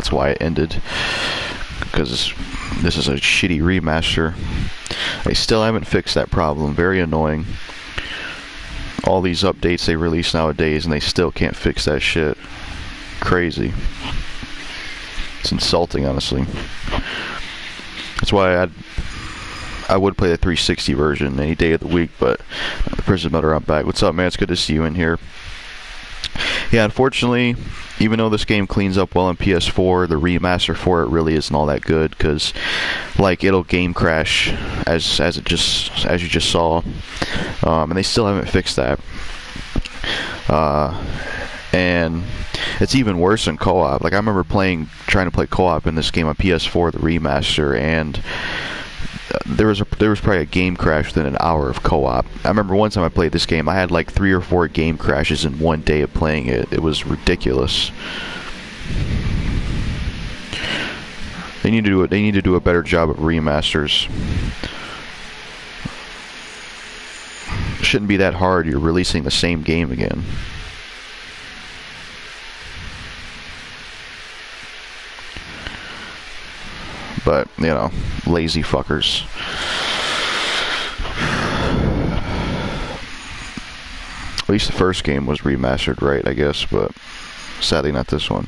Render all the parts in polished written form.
That's why it ended. Because this is a shitty remaster. They still haven't fixed that problem. Very annoying. All these updates they release nowadays and they still can't fix that shit. Crazy. It's insulting, honestly. That's why I would play the 360 version any day of the week, but the Prison Metal, I'm back. What's up, man? It's good to see you in here. Yeah, unfortunately, even though this game cleans up well on PS4, the remaster for it really isn't all that good, because like it'll game crash as you just saw, and they still haven't fixed that. And it's even worse in co-op. Like I remember trying to play co-op in this game on PS4, the remaster, and there was probably a game crash within an hour of co-op. I remember one time I played this game, I had like 3 or 4 game crashes in one day of playing it. It was ridiculous. They need to do a better job of remasters. It shouldn't be that hard. You're releasing the same game again. But, you know, lazy fuckers. At least the first game was remastered right, I guess, but sadly not this one.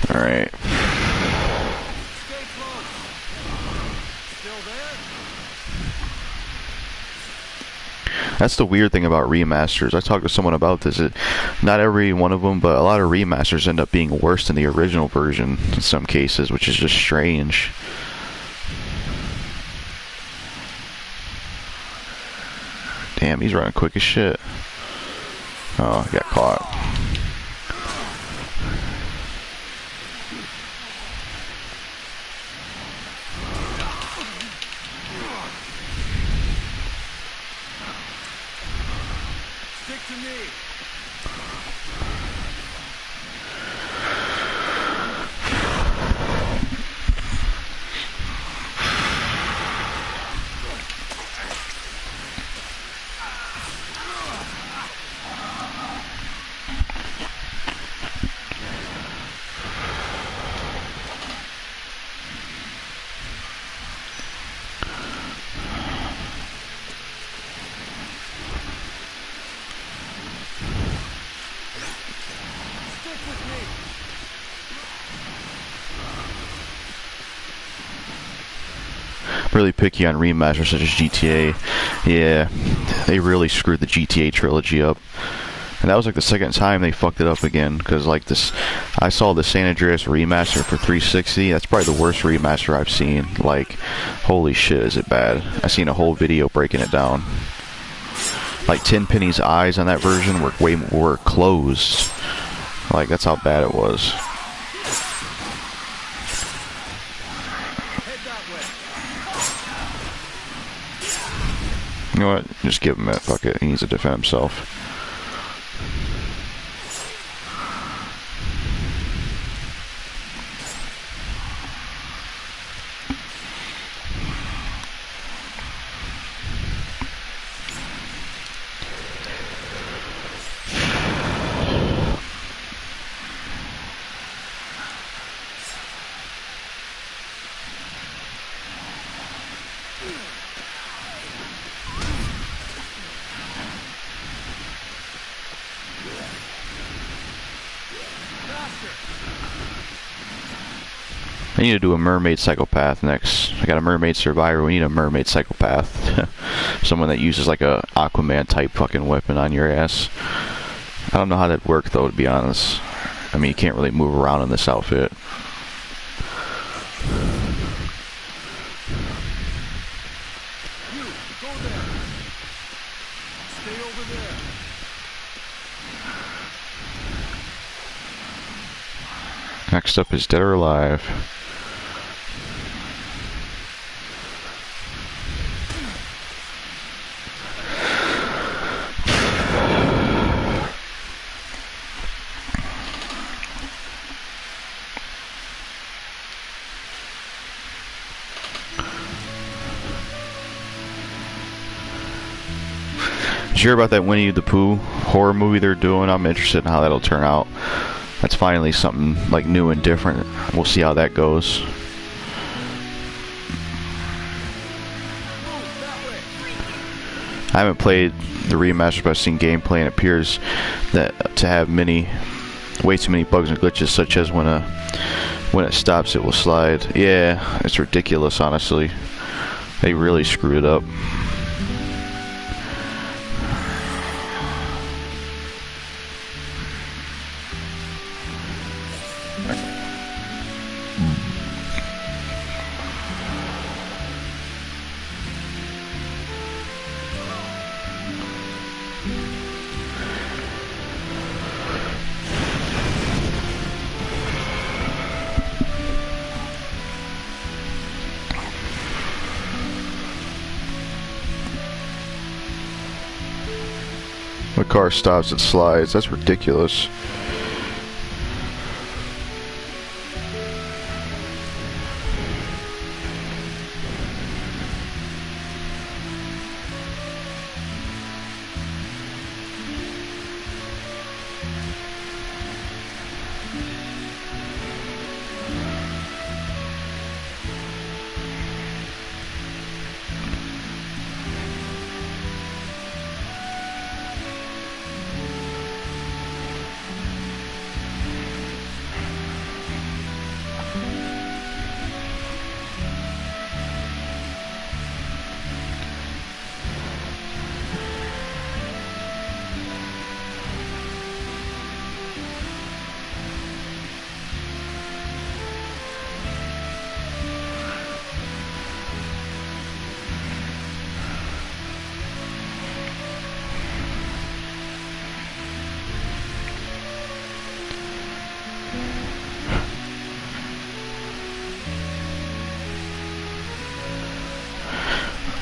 Alright. That's the weird thing about remasters. I talked to someone about this. Not every one of them, but a lot of remasters end up being worse than the original version in some cases, which is just strange. Damn, he's running quick as shit. Oh, he got caught. Really picky on remasters such as GTA. Yeah, they really screwed the GTA trilogy up. And that was like the second time they fucked it up again, because like this, I saw the San Andreas remaster for 360. That's probably the worst remaster I've seen. Like, holy shit, is it bad? I seen a whole video breaking it down. Like Tenpenny's eyes on that version were closed. Like, that's how bad it was. You know what? Just give him it. Fuck it. He needs to defend himself. I need to do a mermaid psychopath next. I got a mermaid survivor. We need a mermaid psychopath. Someone that uses like a Aquaman type fucking weapon on your ass. I don't know how that'd work though, to be honest. I mean, you can't really move around in this outfit. Next up is Dead or Alive. Did you hear about that Winnie the Pooh horror movie they're doing? I'm interested in how that'll turn out. That's finally something like new and different. We'll see how that goes. I haven't played the remaster, but I've seen gameplay, and it appears that to have way too many bugs and glitches, such as when it stops, it will slide. Yeah, it's ridiculous, honestly. They really screwed it up. The car stops, it slides. That's ridiculous.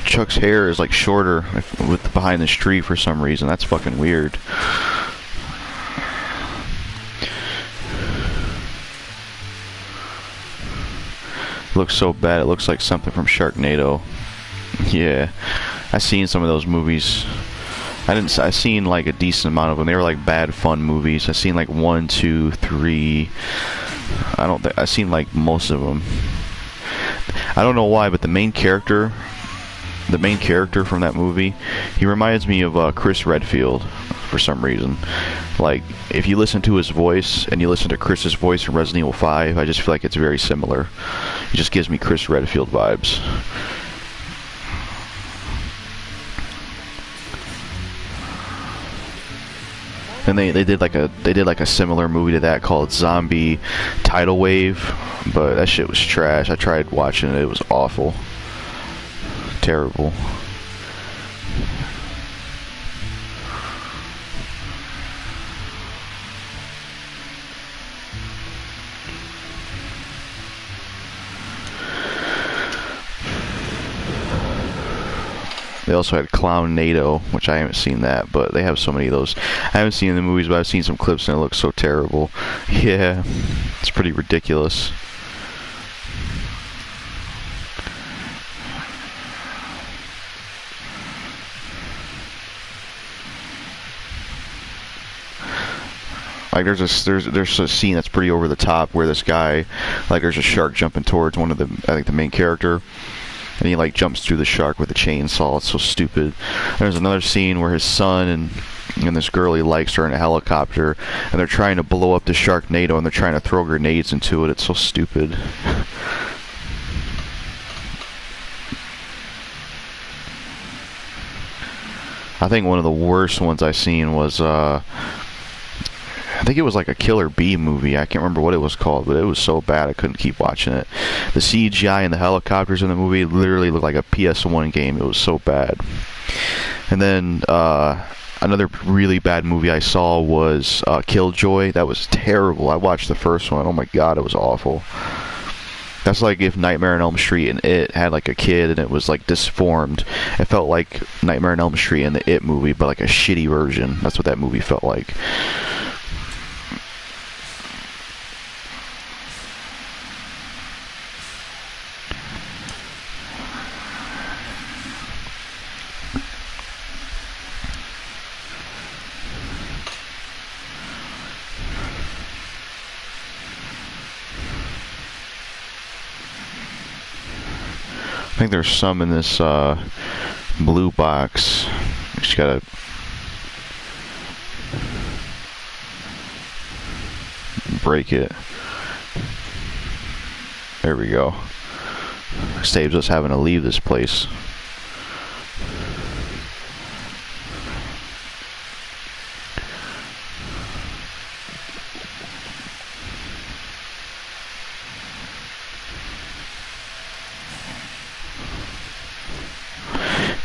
Chuck's hair is like shorter with behind this tree for some reason. That's fucking weird. Looks so bad. It looks like something from Sharknado. Yeah, I seen some of those movies. I seen like a decent amount of them. They were like bad fun movies. I seen like 1, 2, 3. I seen like most of them. I don't know why, but the main character from that movie, he reminds me of Chris Redfield for some reason. Like, if you listen to his voice and you listen to Chris's voice from Resident Evil 5, I just feel like it's very similar. It just gives me Chris Redfield vibes. And they did like a similar movie to that called Zombie Tidal Wave, but that shit was trash. I tried watching it. It was awful. Terrible. They also had Clownado, which I haven't seen that, but they have so many of those. I haven't seen the movies, but I've seen some clips and it looks so terrible. Yeah, it's pretty ridiculous. Like there's a scene that's pretty over the top where this guy, like there's a shark jumping towards one of I think the main character, and he like jumps through the shark with a chainsaw. It's so stupid. There's another scene where his son and this girl he likes are in a helicopter, and they're trying to blow up the Sharknado, and they're trying to throw grenades into it. It's so stupid. I think one of the worst ones I seen was I think it was like a Killer Bee movie. I can't remember what it was called, but it was so bad I couldn't keep watching it. The CGI and the helicopters in the movie literally looked like a PS1 game. It was so bad. And then another really bad movie I saw was Killjoy. That was terrible. I watched the first one. Oh my god, it was awful. That's like if Nightmare on Elm Street and It had like a kid and it was like disformed. It felt like Nightmare on Elm Street and the It movie, but like a shitty version. That's what that movie felt like. I think there's some in this blue box. Just gotta break it. There we go. Saves us having to leave this place.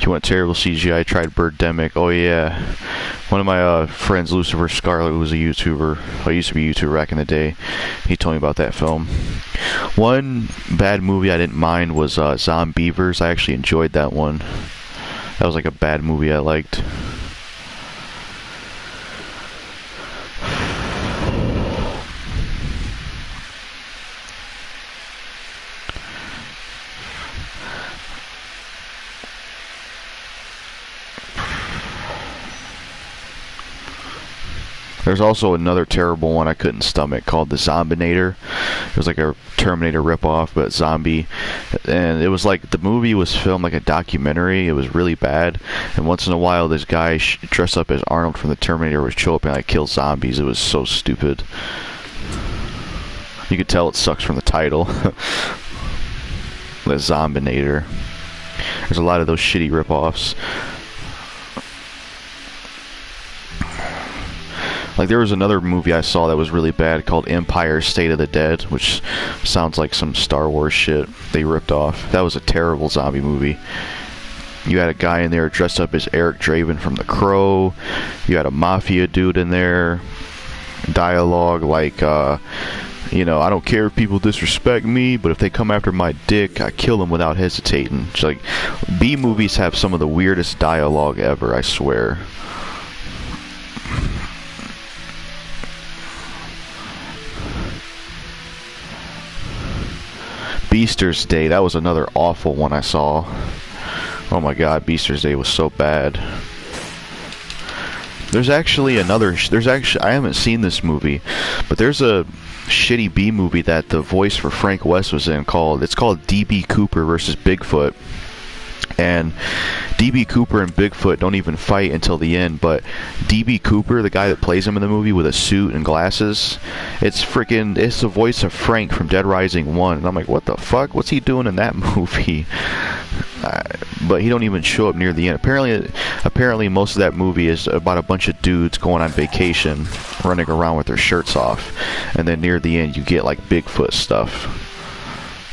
You want terrible CGI? I tried Birdemic. Oh yeah, one of my friends, Lucifer Scarlet, who was a YouTuber. I used to be a YouTuber back in the day. He told me about that film. One bad movie I didn't mind was Zombievers. I actually enjoyed that one. That was like a bad movie I liked. There's also another terrible one I couldn't stomach called the Zombinator. It was like a Terminator ripoff, but zombie. And it was like the movie was filmed like a documentary. It was really bad. And once in a while, this guy dressed up as Arnold from the Terminator would show up and like kill zombies. It was so stupid. You could tell it sucks from the title. The Zombinator. There's a lot of those shitty ripoffs. Like, there was another movie I saw that was really bad called Empire State of the Dead, which sounds like some Star Wars shit they ripped off. That was a terrible zombie movie. You had a guy in there dressed up as Eric Draven from The Crow. You had a mafia dude in there. Dialogue like, you know, I don't care if people disrespect me, but if they come after my dick, I kill them without hesitating. It's like, B movies have some of the weirdest dialogue ever, I swear. Beaster's Day, that was another awful one I saw. Oh my god, Beaster's Day was so bad. There's actually another, I haven't seen this movie, but there's a shitty B movie that the voice for Frank West was in it's called D.B. Cooper versus Bigfoot. And D.B. Cooper and Bigfoot don't even fight until the end, but D.B. Cooper, the guy that plays him in the movie with a suit and glasses, it's the voice of Frank from Dead Rising 1. And I'm like, what the fuck? What's he doing in that movie? But he don't even show up near the end. Apparently most of that movie is about a bunch of dudes going on vacation, running around with their shirts off. And then near the end you get like Bigfoot stuff.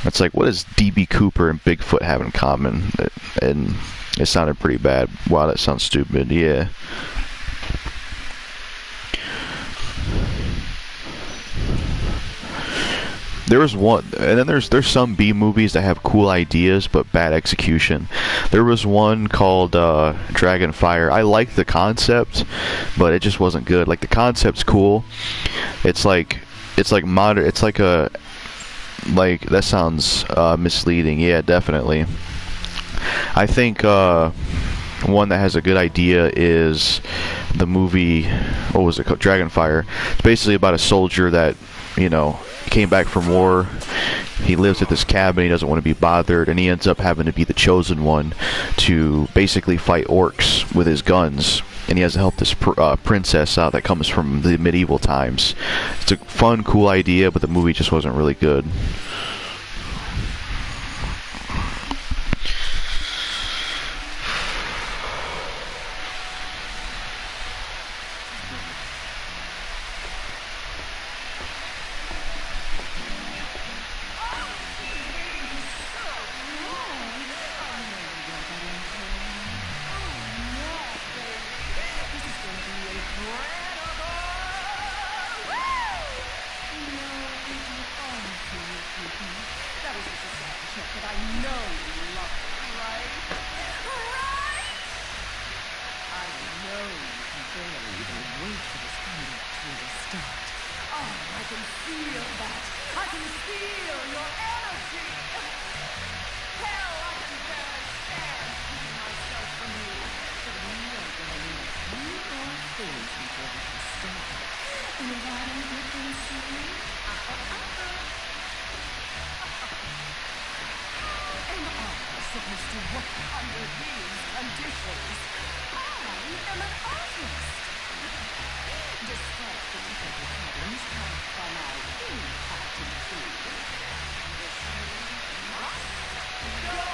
It's like, what does D.B. Cooper and Bigfoot have in common? And it sounded pretty bad. Wow, that sounds stupid. Yeah. There was one, and then there's some B movies that have cool ideas but bad execution. There was one called Dragonfire. I liked the concept, but it just wasn't good. Like, the concept's cool. It's like modern. It's like a, like, that sounds misleading. Yeah, definitely. I think one that has a good idea is the movie, what was it called? Dragonfire. It's basically about a soldier that, you know, came back from war. He lives at this cabin. He doesn't want to be bothered, and he ends up having to be the chosen one to basically fight orcs with his guns. And he has to help this princess out that comes from the medieval times. It's a fun, cool idea, but the movie just wasn't really good. supposed to work under these conditions? I am an artist. Despite the technical problems caused by my impacted food, this must go on.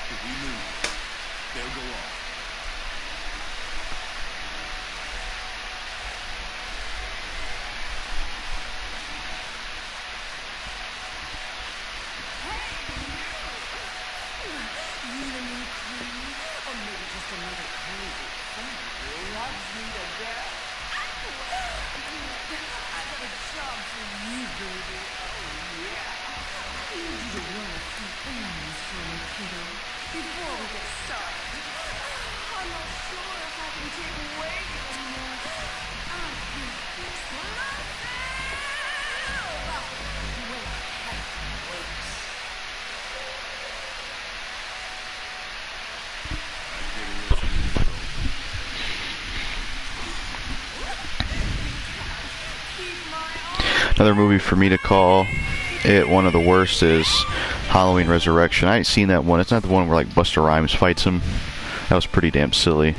If we move, they'll go off. You and me, Queen, or maybe just another crazy fan who loves me to death. I got a job for you, baby. Oh, yeah. I need you to run a few errands for me, kiddo, before we get started. I'm not sure if I can take waiting anymore. I can fix myself. Wait, wait. Another movie for me to call it one of the worst is Halloween Resurrection. I ain't seen that one. It's not the one where like Busta Rhymes fights him. That was pretty damn silly.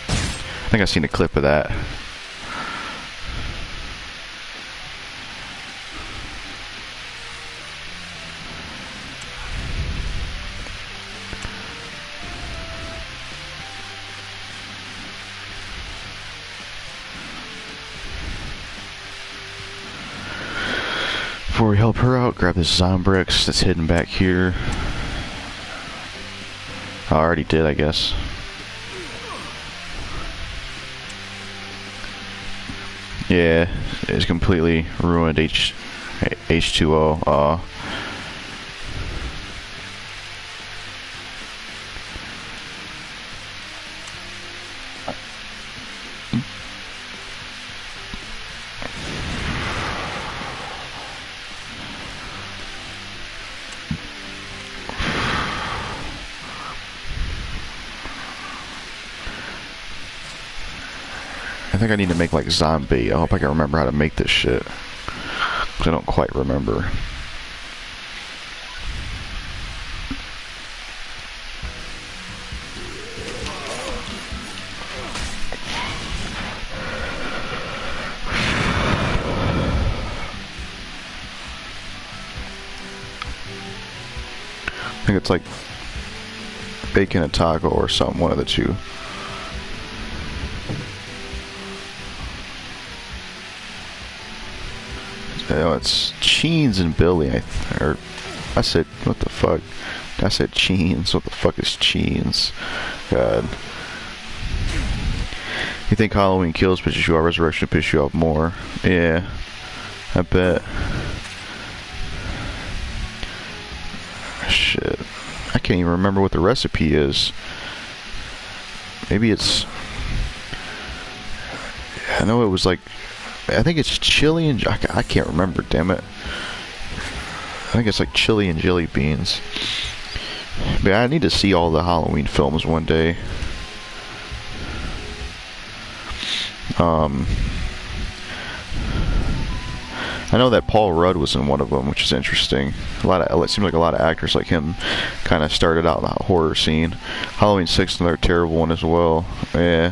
I think I've seen a clip of that. Before we help her out, grab this Zombrex that's hidden back here. I already did, I guess. Yeah, it's completely ruined H2O. I think I need to make like zombie. I hope I can remember how to make this shit, 'cause I don't quite remember. I think it's like bacon a taco or something, one of the two. No, it's Cheens and Billy. I said, what the fuck? I said Cheens. What the fuck is Cheens? God. You think Halloween Kills pisses you off, Resurrection pisses you off more? Yeah, I bet. Shit. I can't even remember what the recipe is. Maybe it's... I know it was like... I think it's chili and... I can't remember, damn it. I think it's like chili and jelly beans. But I need to see all the Halloween films one day. I know that Paul Rudd was in one of them, which is interesting. It seems like a lot of actors like him kind of started out in the horror scene. Halloween 6 is another terrible one as well. Yeah.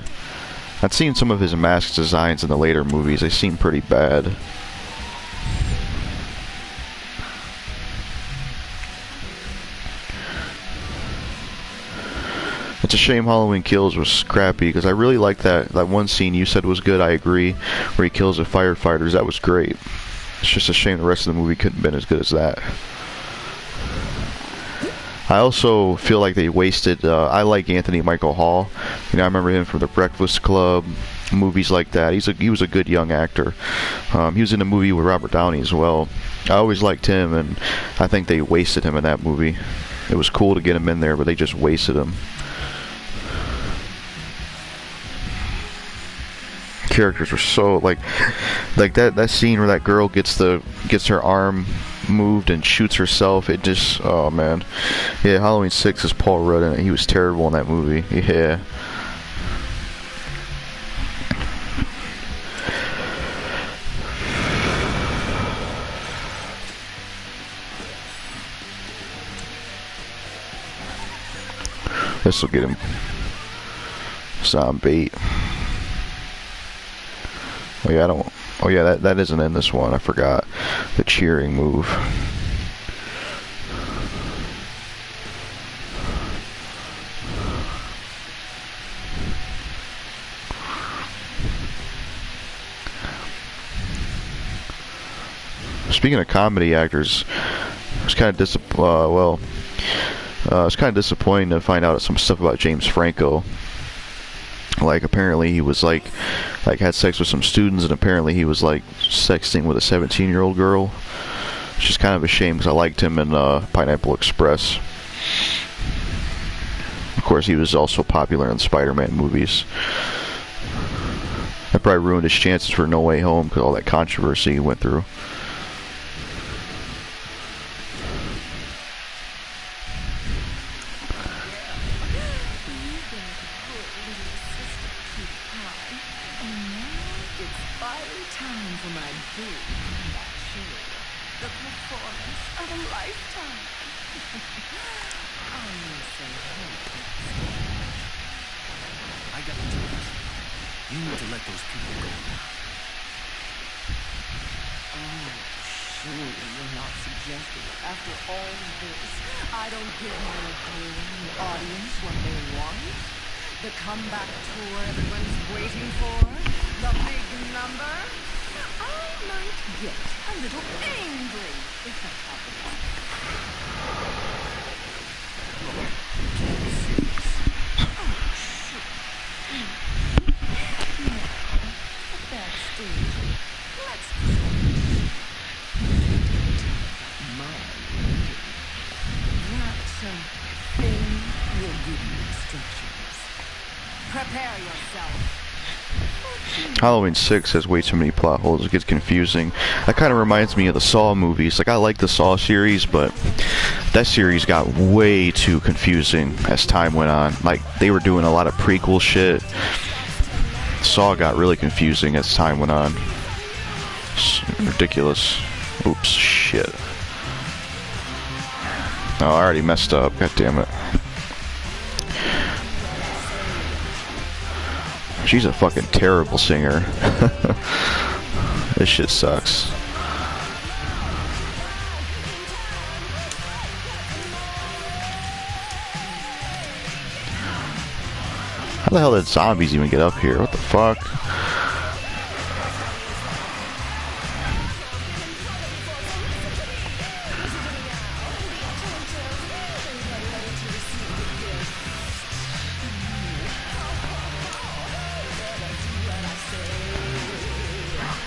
I've seen some of his mask designs in the later movies. They seem pretty bad. It's a shame Halloween Kills was scrappy, because I really liked that one scene you said was good. I agree, where he kills the firefighters. That was great. It's just a shame the rest of the movie couldn't have been as good as that. I also feel like they wasted... I like Anthony Michael Hall. You know, I remember him from The Breakfast Club, movies like that. He was a good young actor. He was in a movie with Robert Downey as well. I always liked him, and I think they wasted him in that movie. It was cool to get him in there, but they just wasted him. Characters were so like that scene where that girl gets her arm moved and shoots herself. It just, oh man. Yeah, Halloween 6 is Paul Rudd in it. He was terrible in that movie. Yeah. This will get him some bait. Oh yeah, I don't. Oh yeah, that isn't in this one. I forgot the cheering move. Speaking of comedy actors, it's kind of it's kind of disappointing to find out some stuff about James Franco. Like apparently he was like had sex with some students, and apparently he was like sexting with a 17-year-old girl. Which is kind of a shame because I liked him in Pineapple Express. Of course, he was also popular in Spider-Man movies. That probably ruined his chances for No Way Home because all that controversy he went through. I got the tools. You need to let those people go now. Surely you're not suggesting, after all this, I don't give my adoring audience what they want? The comeback tour everyone's waiting for? The big number? I might get a little angry if that happens. Backstage, let's Finn will give you instructions. Prepare yourself. Halloween 6 has way too many plot holes. It gets confusing. That kind of reminds me of the Saw movies. Like, I like the Saw series, but that series got way too confusing as time went on. Like, they were doing a lot of prequel shit. Saw got really confusing as time went on. It's ridiculous. Oops, shit. Oh, I already messed up. God damn it. She's a fucking terrible singer. This shit sucks. How the hell did zombies even get up here? What the fuck?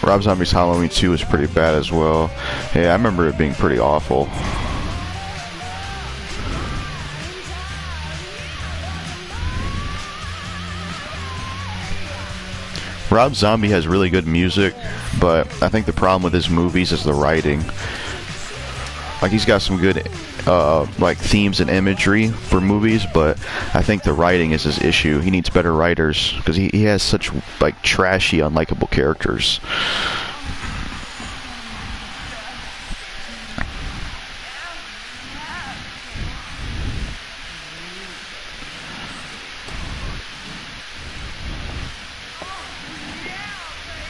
Rob Zombie's Halloween 2 is pretty bad as well. Yeah, I remember it being pretty awful. Rob Zombie has really good music, but I think the problem with his movies is the writing. Like, he's got some good like themes and imagery for movies, but I think the writing is his issue. He needs better writers because he has such like trashy, unlikable characters.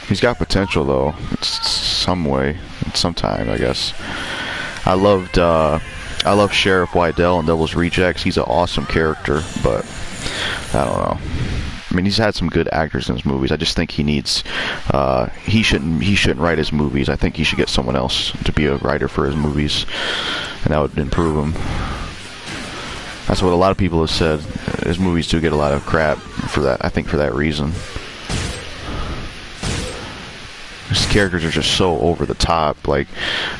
He's got potential though. It's some way, sometime, I guess. I love Sheriff Wydell in Devil's Rejects. He's an awesome character, but I don't know. I mean, he's had some good actors in his movies. I just think he needs. He shouldn't write his movies. I think he should get someone else to be a writer for his movies, and that would improve him. That's what a lot of people have said. His movies do get a lot of crap for that. I think for that reason. His characters are just so over the top, like,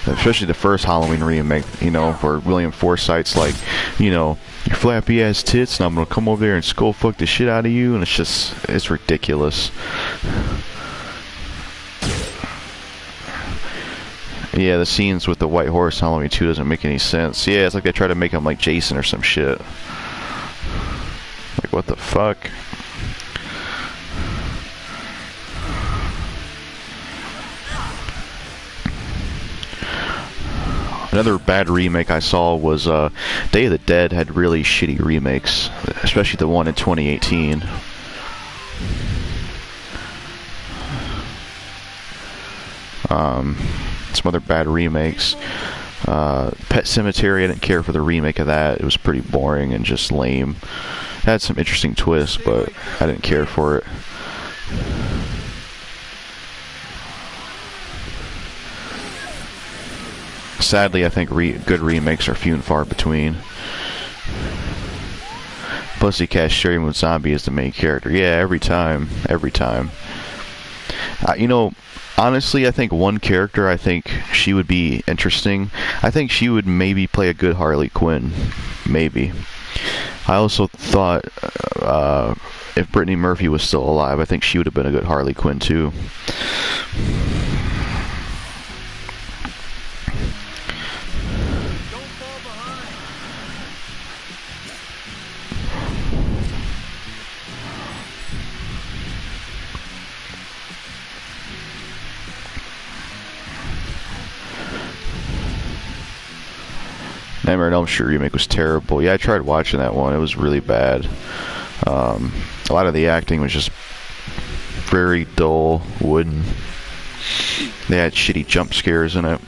especially the first Halloween remake, you know, where William Forsythe's like, you know, your flappy ass tits, and I'm gonna come over there and skull fuck the shit out of you, and it's ridiculous. Yeah, the scenes with the white horse in Halloween 2 doesn't make any sense. Yeah, it's like they try to make him like Jason or some shit. Like, what the fuck? Another bad remake I saw was Day of the Dead had really shitty remakes, especially the one in 2018. Some other bad remakes. Pet Cemetery, I didn't care for the remake of that. It was pretty boring and just lame. It had some interesting twists, but I didn't care for it. Sadly, I think good remakes are few and far between. Pussycat Scary Movie Zombie is the main character. Yeah, every time. Every time. You know, honestly, I think one character, I think she would be interesting. I think she would maybe play a good Harley Quinn. Maybe. I also thought if Brittany Murphy was still alive, I think she would have been a good Harley Quinn too. Nightmare on Elm Street remake was terrible. Yeah, I tried watching that one. It was really bad. A lot of the acting was just very dull, wooden. They had shitty jump scares in it.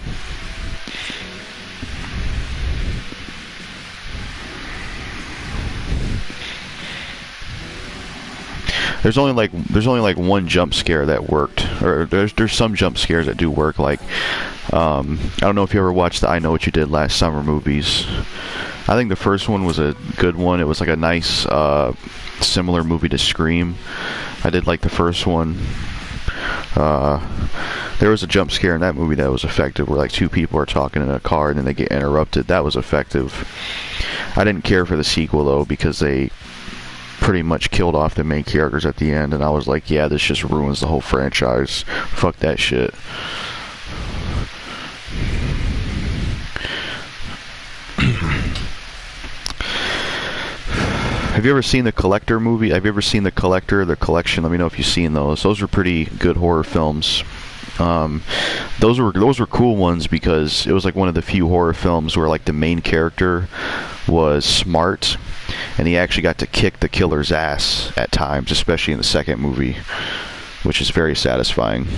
There's only like one jump scare that worked, or there's some jump scares that do work. Like I don't know if you ever watched the I Know What You Did Last Summer movies. I think the first one was a good one. It was like a nice similar movie to Scream. I did like the first one. There was a jump scare in that movie that was effective, where like two people are talking in a car and then they get interrupted. That was effective. I didn't care for the sequel though, because they pretty much killed off the main characters at the end, and I was like, yeah, this just ruins the whole franchise. Fuck that shit. Have you ever seen the Collector movie? Have you ever seen the Collector, the Collection? Let me know if you've seen those. Those were pretty good horror films. Those were cool ones because it was like one of the few horror films where like the main character was smart, and he actually got to kick the killer's ass at times, especially in the second movie, which is very satisfying.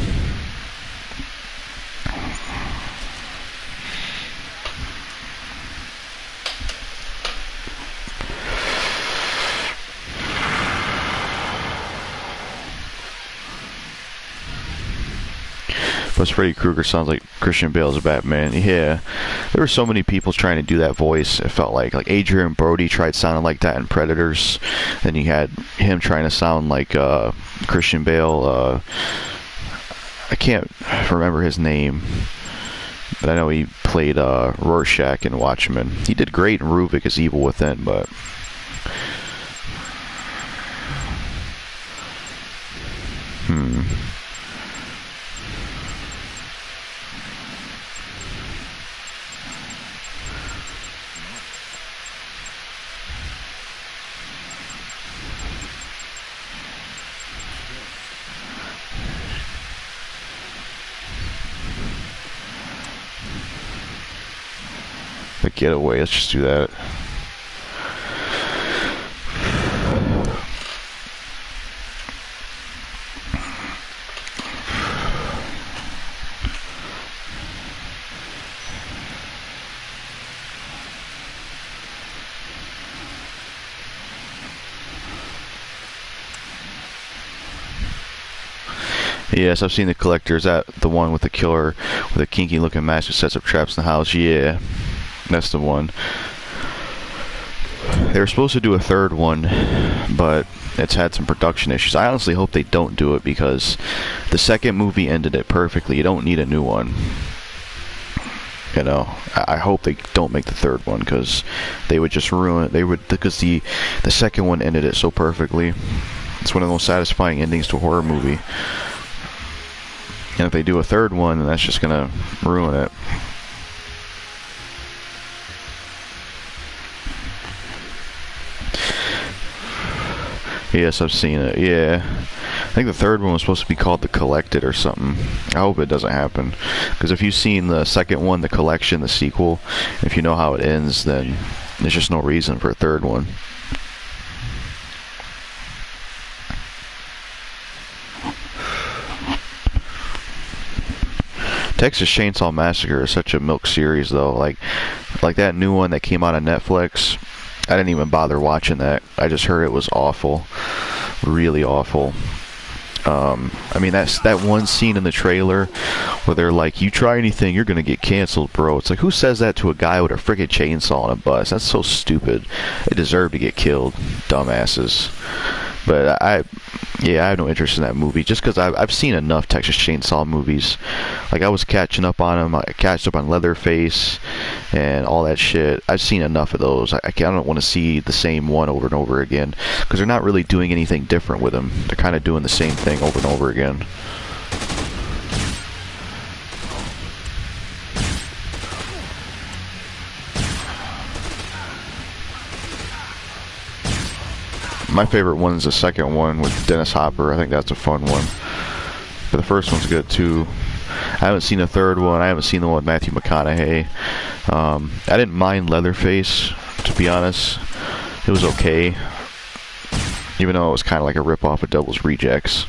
Plus, Freddy Krueger sounds like Christian Bale's Batman. Yeah, there were so many people trying to do that voice. It felt like Adrian Brody tried sounding like that in Predators. Then you had him trying to sound like Christian Bale. I can't remember his name, but I know he played Rorschach in Watchmen. He did great in Ruvik as Evil Within, but The Getaway. Let's just do that. Yes, I've seen The Collector. Is that the one with the killer with a kinky looking mask who sets up traps in the house? Yeah, that's the one. They were supposed to do a third one, but it's had some production issues. I honestly hope they don't do it, because the second movie ended it perfectly. You don't need a new one. You know, I hope they don't make the third one, because they would just ruin it. They would, because the second one ended it so perfectly. It's one of the most satisfying endings to a horror movie. And if they do a third one, then that's just gonna ruin it. Yes, I've seen it. Yeah, think the third one was supposed to be called The Collected or something. I hope it doesn't happen. Because if you've seen the second one, The Collection, the sequel, if you know how it ends, then there's just no reason for a third one. Texas Chainsaw Massacre is such a milk series, though. Like that new one that came out on Netflix, I didn't even bother watching that. I just heard it was awful, really awful. I mean, that's that one scene in the trailer where they're like, "You try anything, you're gonna get canceled, bro." It's like, who says that to a guy with a freaking chainsaw on a bus? That's so stupid. They deserve to get killed, dumbasses. But I have no interest in that movie just because I've seen enough Texas Chainsaw movies. Like, I was catching up on them. I catched up on Leatherface and all that shit. I've seen enough of those. I don't want to see the same one over and over again because they're not really doing anything different with them. They're kind of doing the same thing over and over again. My favorite one is the second one with Dennis Hopper. I think that's a fun one. But the first one's good too. I haven't seen the third one. I haven't seen the one with Matthew McConaughey. I didn't mind Leatherface, to be honest. It was okay. Even though it was kind of like a rip-off of Devil's Rejects.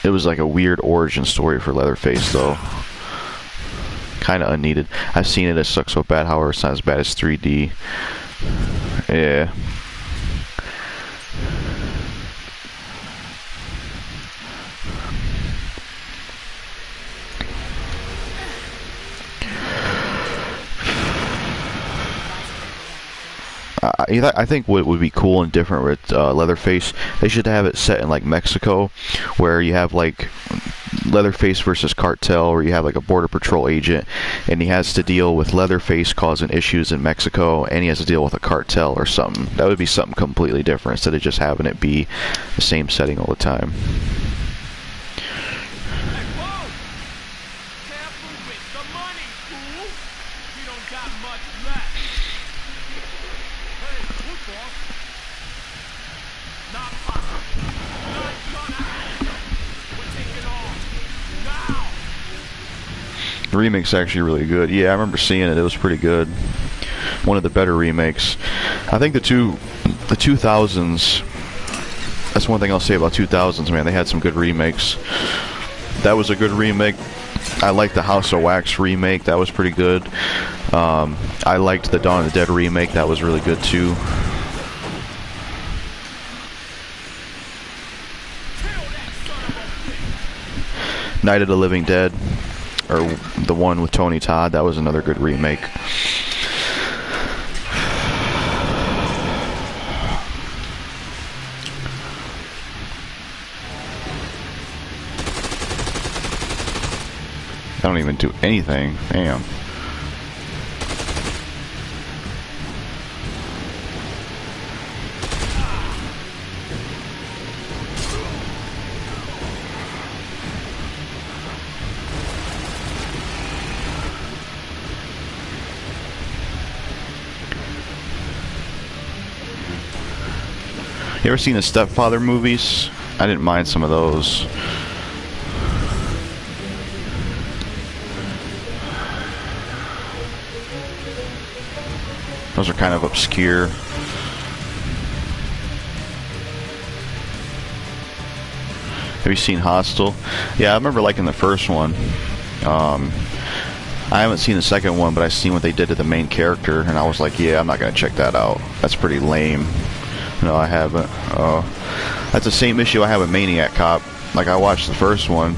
It was like a weird origin story for Leatherface, though. Kind of unneeded. I've seen it. It sucks so bad. However, it's not as bad as 3D. Yeah. I think what would be cool and different with Leatherface, they should have it set in like Mexico, where you have like Leatherface versus cartel, where you have like a border patrol agent, and he has to deal with Leatherface causing issues in Mexico, and he has to deal with a cartel or something. That would be something completely different instead of just having it be the same setting all the time. The remake's actually really good. Yeah, I remember seeing it. It was pretty good. One of the better remakes. I think the 2000s. That's one thing I'll say about 2000s, man. They had some good remakes. That was a good remake. I liked the House of Wax remake. That was pretty good. I liked the Dawn of the Dead remake. That was really good too. Night of the Living Dead, or the one with Tony Todd, that was another good remake. I don't even do anything. Damn. You ever seen the Stepfather movies? I didn't mind some of those. Those are kind of obscure. Have you seen Hostel? Yeah, I remember liking the first one. I haven't seen the second one, but I've seen what they did to the main character, and I was like, yeah, I'm not going to check that out. That's pretty lame. No, I haven't. That's the same issue I have with Maniac Cop. Like, I watched the first one,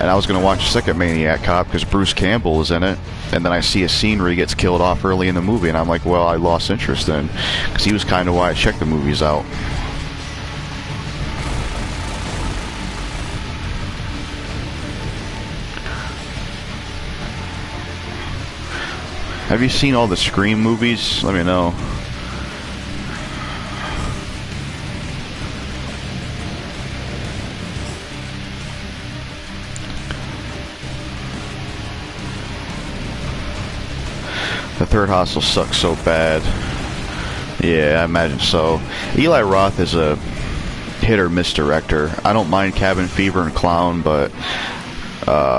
and I was going to watch the second Maniac Cop because Bruce Campbell is in it, and then I see a scene where he gets killed off early in the movie, and I'm like, well, I lost interest then, because he was kind of why I checked the movies out. Have you seen all the Scream movies? Let me know. The third Hostel sucks so bad. Yeah, I imagine so. Eli Roth is a hit or miss director. I don't mind Cabin Fever and Clown, but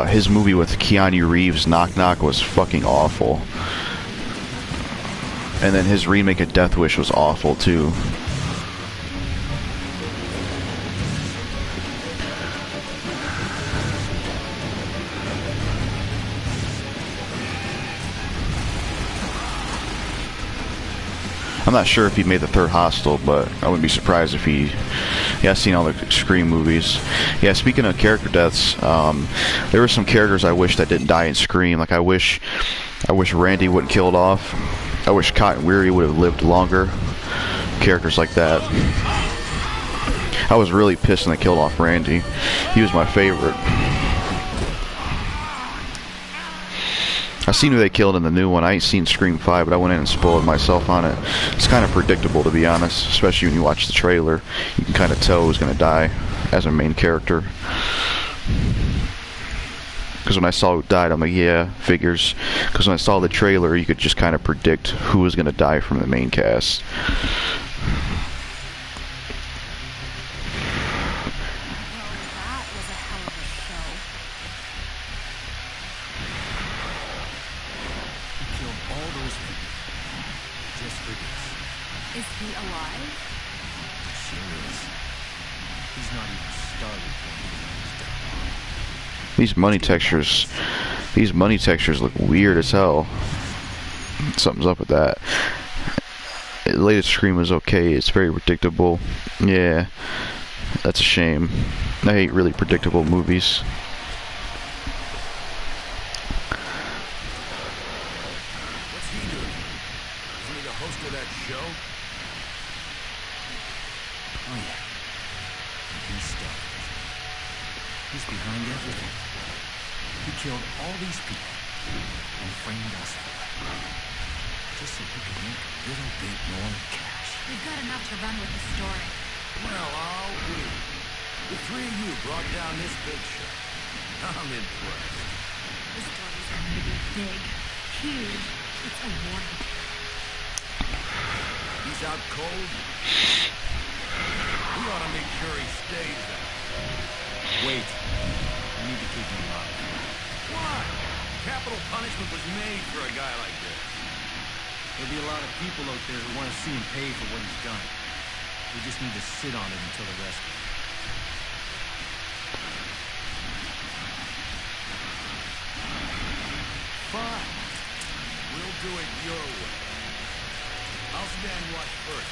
his movie with Keanu Reeves, Knock Knock, was fucking awful. And then his remake of Death Wish was awful too. I'm not sure if he made the third Hostel, but I wouldn't be surprised if he... Yeah, I've seen all the Scream movies. Yeah, speaking of character deaths, there were some characters I wish that didn't die in Scream. Like, I wish Randy wouldn't killed off. I wish Cotton Weary would have lived longer. Characters like that. I was really pissed when they killed off Randy. He was my favorite. I seen who they killed in the new one. I ain't seen Scream 5, but I went in and spoiled myself on it. It's kind of predictable, to be honest, especially when you watch the trailer. You can kind of tell who's going to die as a main character. Because when I saw who died, I'm like, yeah, figures. Because when I saw the trailer, you could just kind of predict who was going to die from the main cast. Is he alive? Sure is. He's not even started when these money textures look weird as hell. Something's up with that. The latest Scream was okay. It's very predictable. Yeah, that's a shame. I hate really predictable movies. What's he doing? Isn't he the host of that show? Oh yeah. He's stuck. He's behind everything. He killed all these people and framed us for it. Just so he could make a little bit more cash. We've got enough to run with the story. Well, I'll be. The three of you brought down this big show. I'm impressed. The story's going to be big, huge. It's a warning. He's out cold. We ought to make sure he stays out. Wait. I need to keep him alive. Why? Capital punishment was made for a guy like this. There'll be a lot of people out there who want to see him pay for what he's done. We just need to sit on it until the rescue. Fine. We'll do it your way. I'll stand watch first.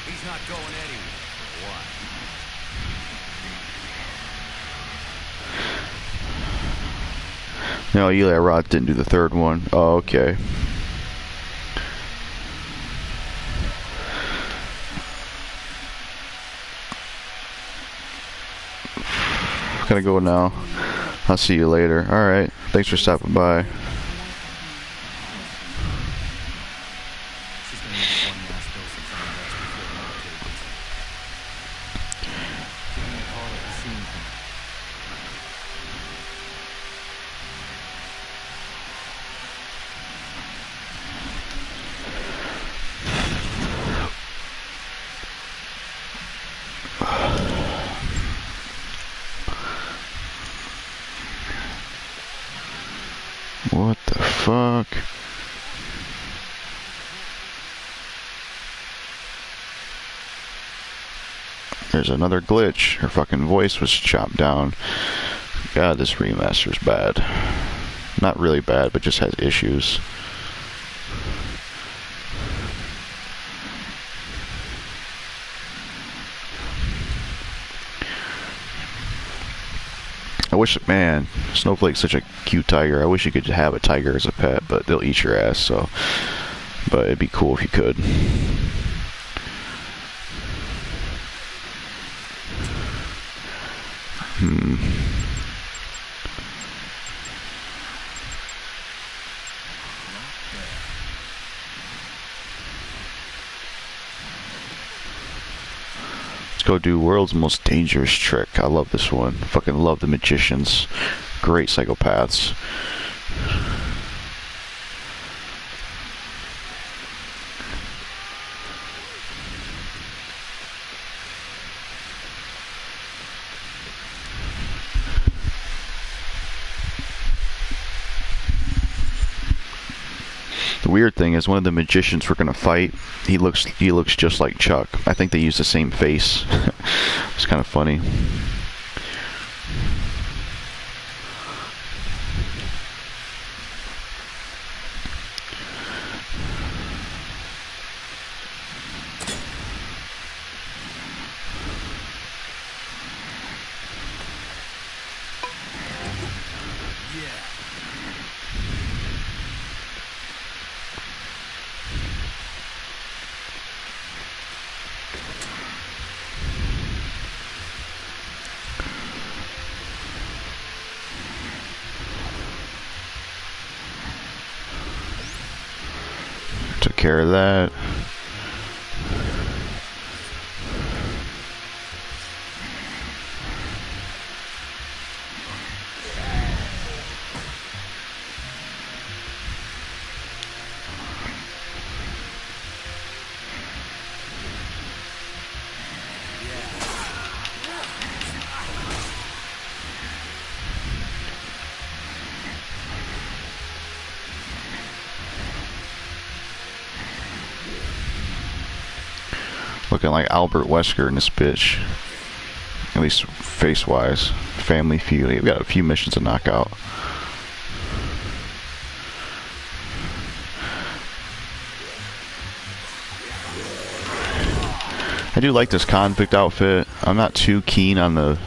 He's not going anywhere for a while. No, Eli Roth didn't do the third one. Oh, okay. Gotta go now. I'll see you later. Alright. Thanks for stopping by. She's gonna need one last dose of Xanax before the military gets here. Give me a call if you see anything. What the fuck? There's another glitch. Her fucking voice was chopped down. God, this remaster's bad. Not really bad, but just has issues. I wish, man, Snowflake's such a cute tiger. I wish you could have a tiger as a pet, but they'll eat your ass, so. But it'd be cool if you could. Let's go do World's Most Dangerous Trick. I love this one. Fucking love the magicians. Great psychopaths. The weird thing is, one of the magicians we're gonna fight, he looks just like Chuck. I think they use the same face. It's kind of funny. Took care of that. Looking like Albert Wesker in this bitch. At least face-wise. Family Feud. We've got a few missions to knock out. I do like this convict outfit. I'm not too keen on the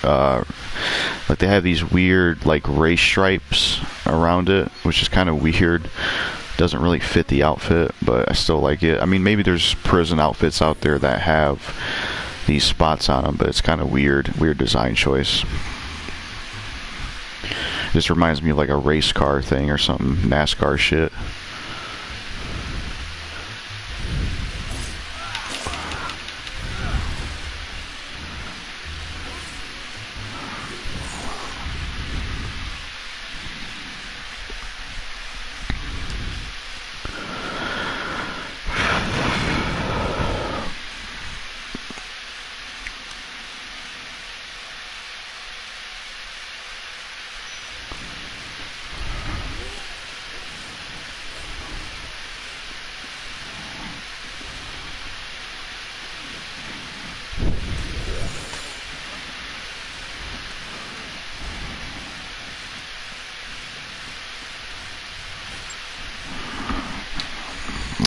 like they have these weird like race stripes around it, which is kind of weird. Doesn't really fit the outfit, but I still like it. I mean, maybe there's prison outfits out there that have these spots on them, but it's kind of weird design choice. This reminds me of like a race car thing or something, NASCAR shit.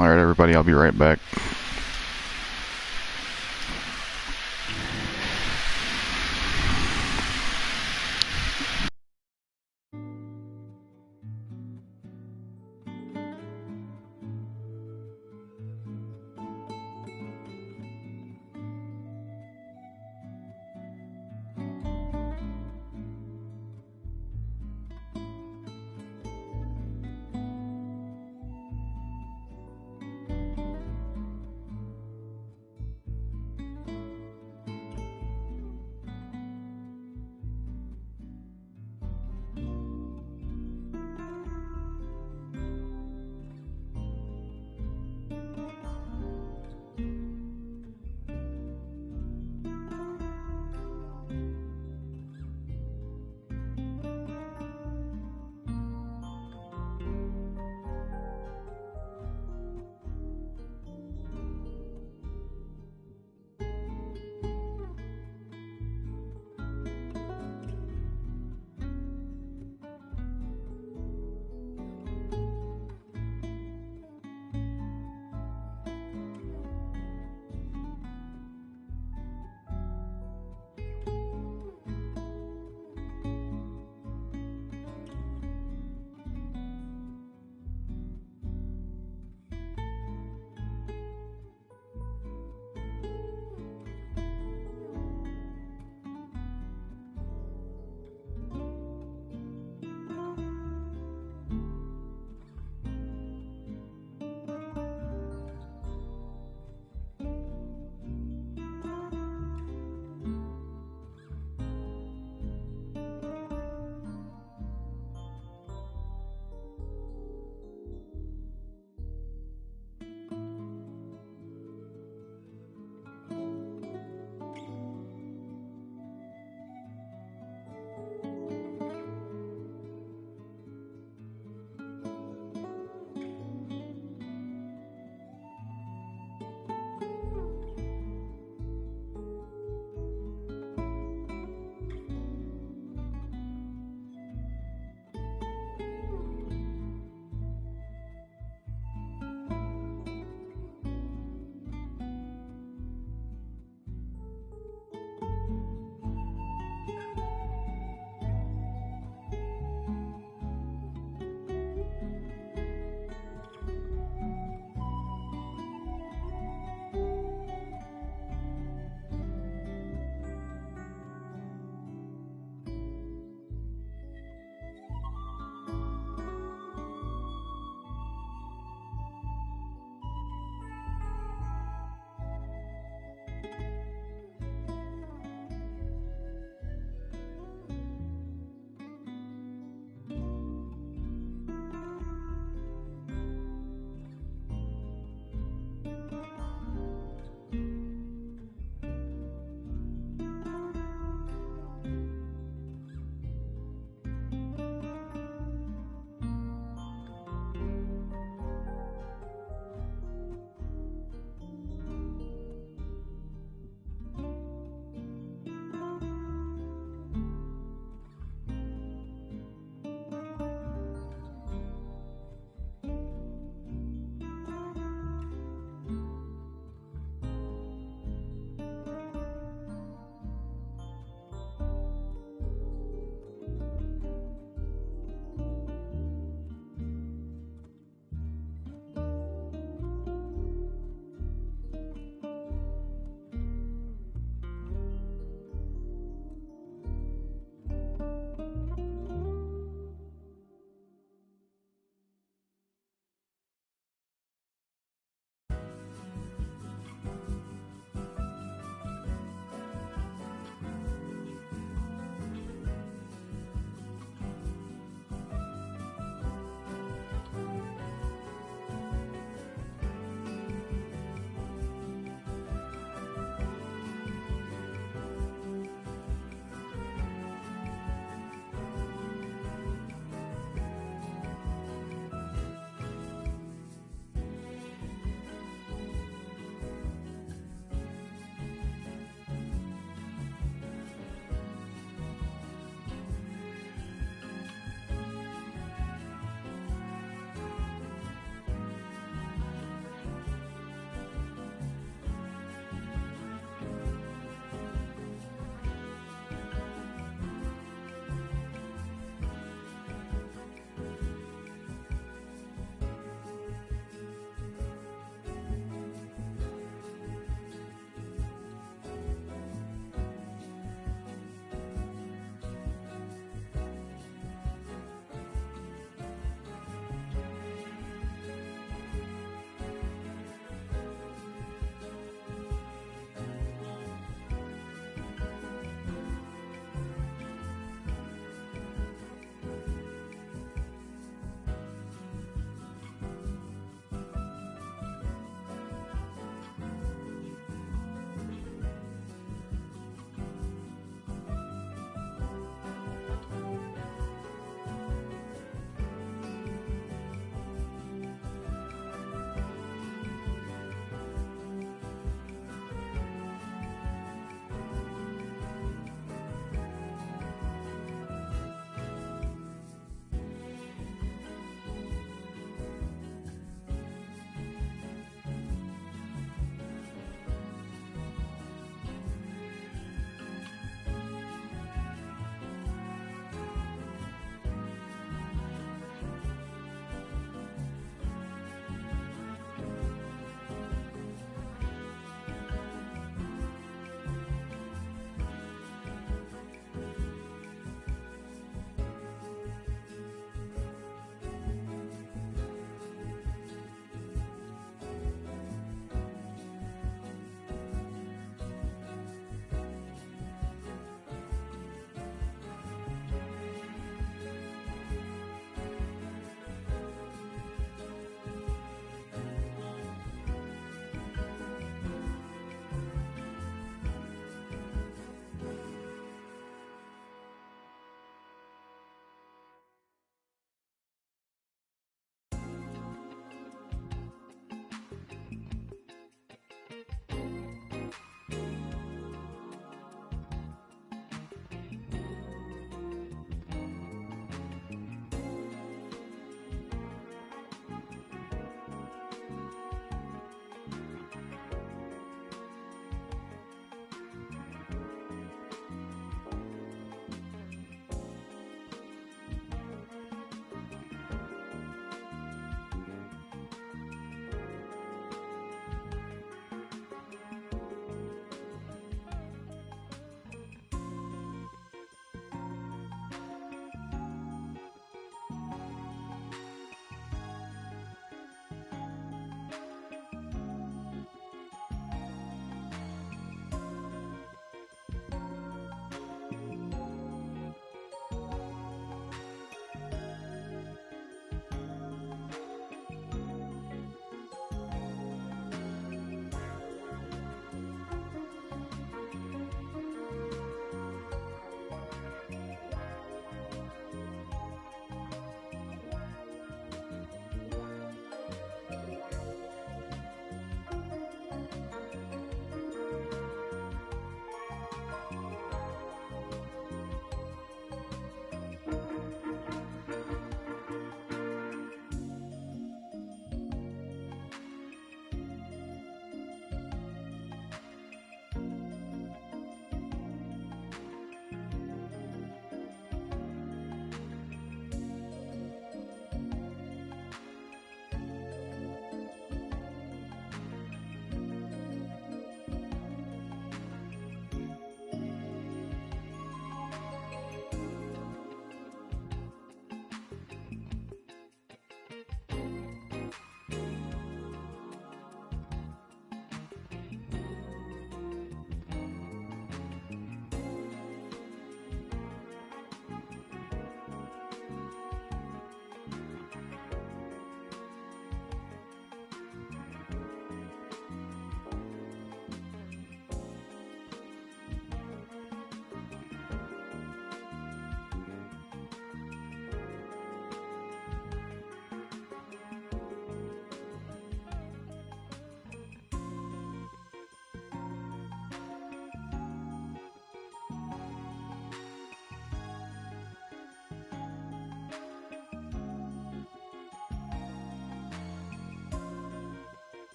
Alright, everybody, I'll be right back.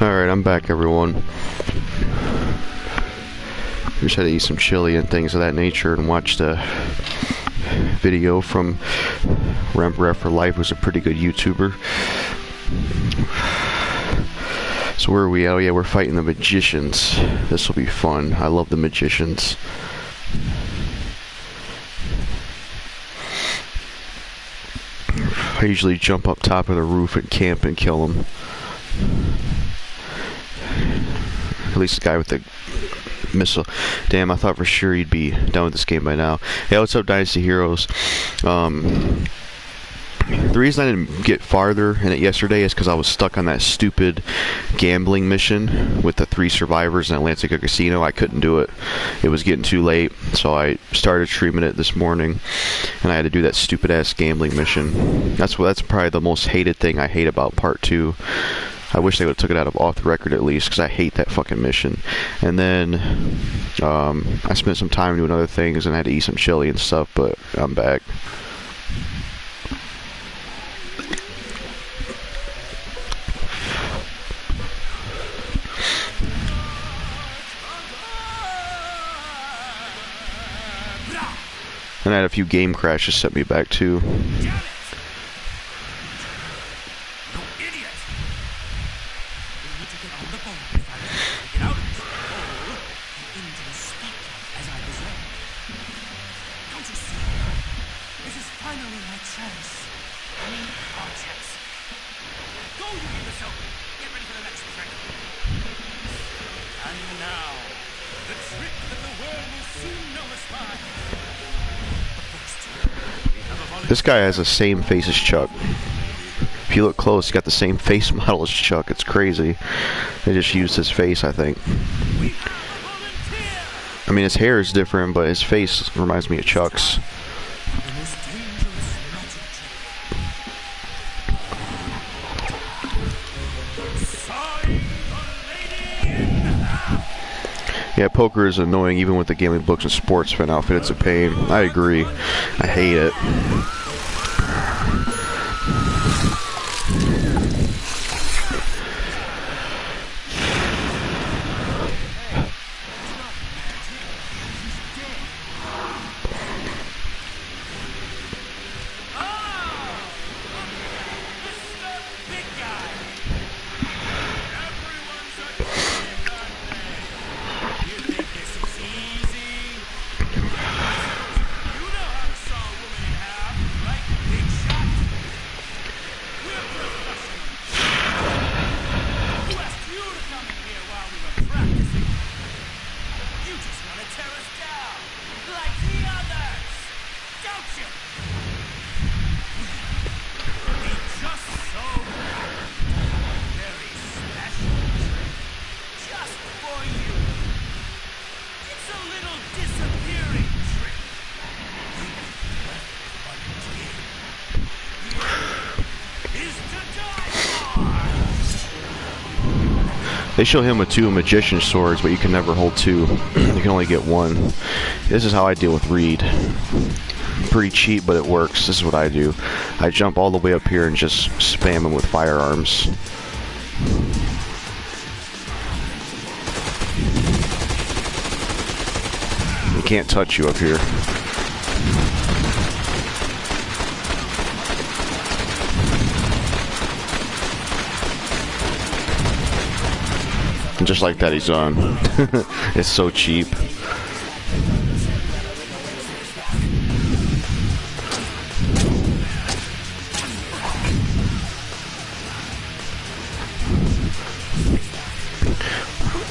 Alright, I'm back, everyone. Just had to eat some chili and things of that nature and watched a video from Ref for Life, who's a pretty good YouTuber. So where are we? Oh yeah, we're fighting the magicians. This will be fun. I love the magicians. I usually jump up top of the roof and camp and kill them. At least the guy with the missile. Damn, I thought for sure he'd be done with this game by now. Hey, what's up, Dynasty Heroes? The reason I didn't get farther in it yesterday is because I was stuck on that stupid gambling mission with the 3 survivors in Atlantica Casino. I couldn't do it. It was getting too late, so I started streaming it this morning, and I had to do that stupid ass gambling mission. That's probably the most hated thing I hate about Part 2. I wish they would have took it out of off the record at least, because I hate that fucking mission. And then I spent some time doing other things, and I had to eat some chili and stuff, but I'm back. And I had a few game crashes set me back too. Damn it! You idiot! We need to get on the boat if I can get out of this hole and into the spotlight as I deserve. Don't you see? This is finally my chance. Our chance. Go, you imbecile! Get ready for the next trick. And now, the trick that the world will soon know us by. This guy has the same face as Chuck. If you look close, he's got the same face model as Chuck. It's crazy. They just used his face, I think. I mean, his hair is different, but his face reminds me of Chuck's. Yeah, poker is annoying even with the gaming books and sports fan outfit. It's a pain. I agree. I hate it. They show him with 2 magician swords, but you can never hold 2. You can only get 1. This is how I deal with Reed. Pretty cheap, but it works. This is what I do. I jump all the way up here and just spam him with firearms. He can't touch you up here. And just like that, he's on. It's so cheap.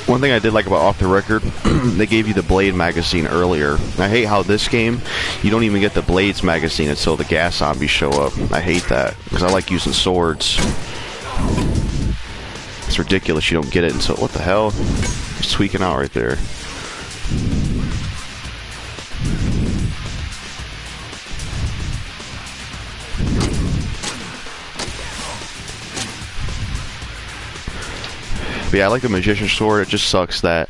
One thing I did like about Off the Record, they gave you the Blade magazine earlier. I hate how this game, you don't even get the Blades magazine until the gas zombies show up. I hate that, because I like using swords. It's ridiculous you don't get it until... What the hell? He's tweaking out right there. But yeah, I like the Magician's Sword. It just sucks that,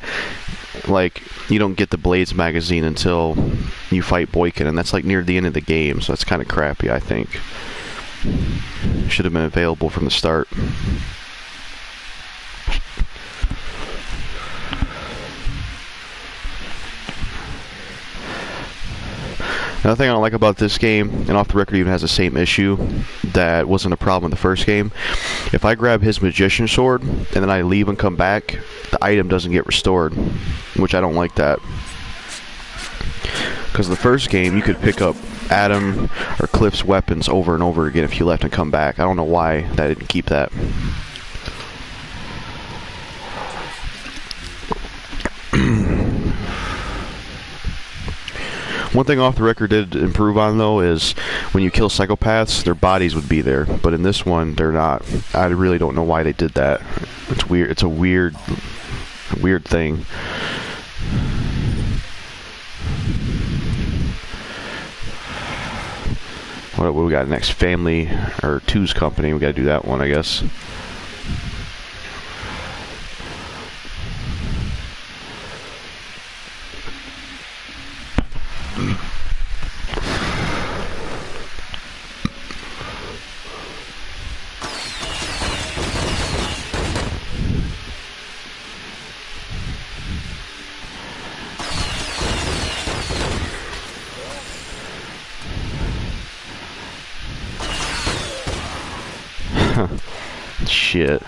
like, you don't get the Blades magazine until you fight Boykin, and that's like near the end of the game, so that's kind of crappy, I think. Should have been available from the start. Another thing I don't like about this game, and Off the Record even has the same issue that wasn't a problem in the first game. If I grab his magician sword and then I leave and come back, the item doesn't get restored, which I don't like that. Because the first game, you could pick up Adam or Cliff's weapons over and over again if you left and come back. I don't know why that didn't keep that. One thing Off the Record did improve on, though, is when you kill psychopaths, their bodies would be there. But in this one, they're not. I really don't know why they did that. It's weird. It's a weird thing. What we got next? Family, or Two's Company. We got to do that one, I guess. Shit.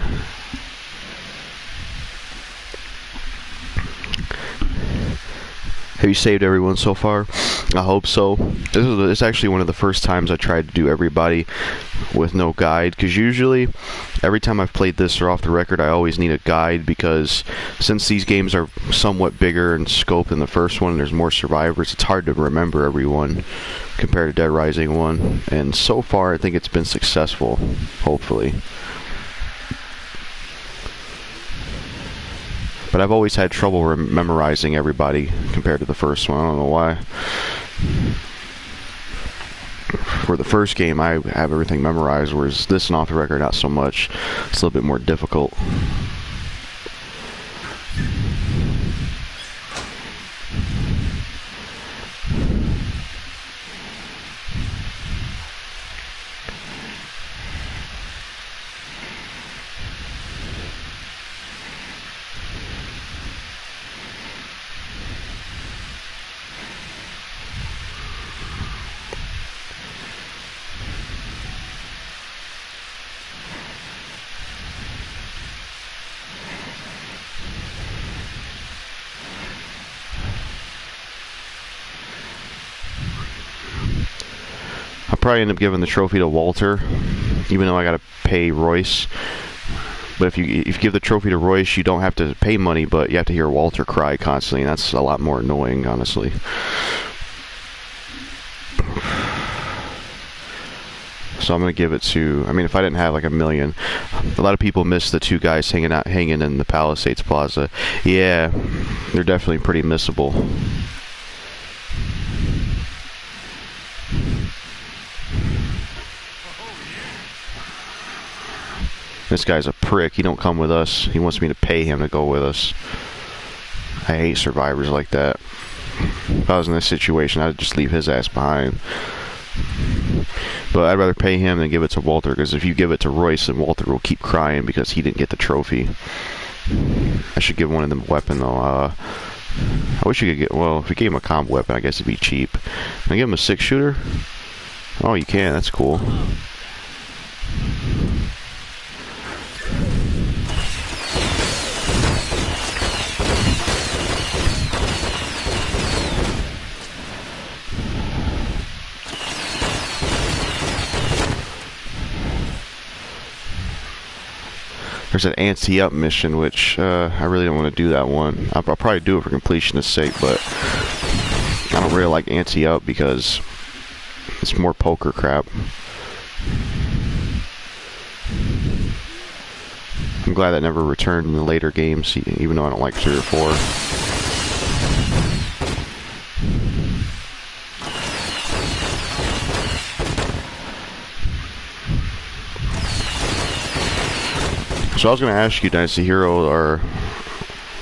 Have you saved everyone so far? I hope so. It's actually one of the first times I tried to do everybody with no guide, because usually every time I've played this or Off the Record, I always need a guide, because since these games are somewhat bigger in scope than the first one, there's more survivors, it's hard to remember everyone compared to Dead Rising 1. And so far, I think it's been successful, hopefully. But I've always had trouble memorizing everybody compared to the first one. I don't know why. For the first game, I have everything memorized, whereas this and Off the Record, not so much. It's a little bit more difficult. I'll probably end up giving the trophy to Walter, even though I gotta pay Royce. But if you give the trophy to Royce, you don't have to pay money, but you have to hear Walter cry constantly, and that's a lot more annoying, honestly. So I'm gonna give it to. I mean, if I didn't have like a million, a lot of people miss the two guys hanging in the Palisades Plaza. Yeah, they're definitely pretty missable. This guy's a prick. He don't come with us. He wants me to pay him to go with us. I hate survivors like that. If I was in this situation, I'd just leave his ass behind. But I'd rather pay him than give it to Walter, because if you give it to Royce, then Walter will keep crying because he didn't get the trophy. I should give one of them a weapon, though. I wish you could get... Well, if we gave him a combo weapon, I guess it'd be cheap. Can I give him a 6-shooter? Oh, you can. That's cool. There's an anti-up mission, which I really don't want to do that one. I'll probably do it for completionist sake, but I don't really like anti-up because it's more poker crap. I'm glad that never returned in the later games, even though I don't like 3 or 4. So I was going to ask you, Dynasty Hero, or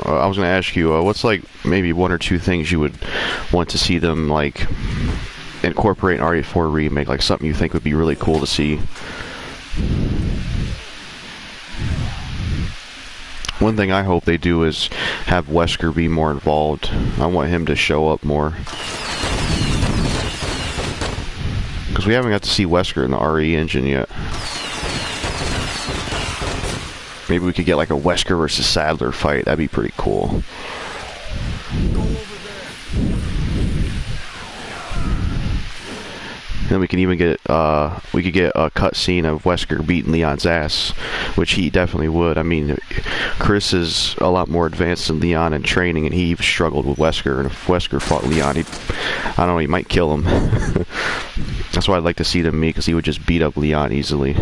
I was going to ask you, what's like maybe 1 or 2 things you would want to see them like incorporate in RE4 remake, like something you think would be really cool to see. One thing I hope they do is have Wesker be more involved. I want him to show up more. Because we haven't got to see Wesker in the RE engine yet. Maybe we could get like a Wesker versus Sadler fight. That'd be pretty cool. Then we can even get we could get a cutscene of Wesker beating Leon's ass, which he definitely would. I mean, Chris is a lot more advanced than Leon in training, and he struggled with Wesker. And if Wesker fought Leon, I don't know, he might kill him. That's why I'd like to see them meet, because he would just beat up Leon easily.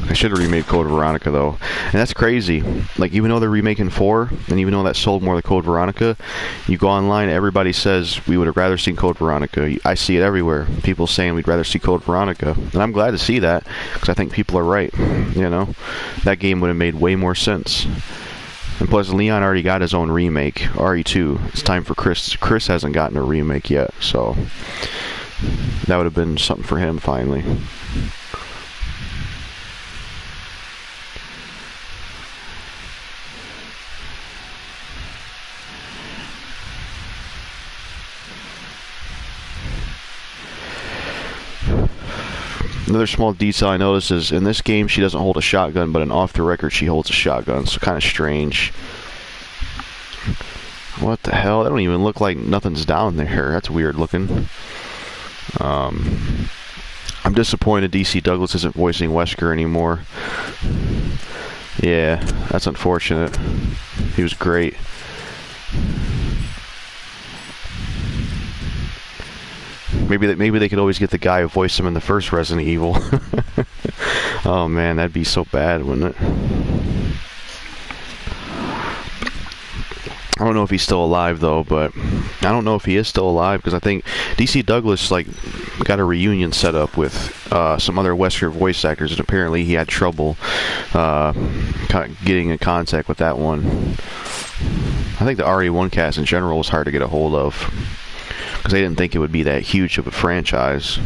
I should have remade Code Veronica though, and that's crazy. Like, even though they're remaking 4, and even though that sold more than Code Veronica, you go online, everybody says we would have rather seen Code Veronica. I see it everywhere. People saying we'd rather see Code Veronica, and I'm glad to see that, because I think people are right. You know, that game would have made way more sense. And plus, Leon already got his own remake, RE2. It's time for Chris. Chris hasn't gotten a remake yet, so that would have been something for him finally. Another small detail I noticed is in this game she doesn't hold a shotgun, but in Off the Record she holds a shotgun, so kind of strange. What the hell? That don't even look like nothing's down there. That's weird looking. I'm disappointed DC Douglas isn't voicing Wesker anymore. Yeah, that's unfortunate. He was great. Maybe they could always get the guy who voiced him in the first Resident Evil. Oh man, that'd be so bad, wouldn't it? I don't know if he's still alive though, but I don't know if he is still alive, because I think DC Douglas like got a reunion set up with some other Wesker voice actors, and apparently he had trouble kind of getting in contact with that one. I think the RE1 cast in general was hard to get a hold of, because they didn't think it would be that huge of a franchise.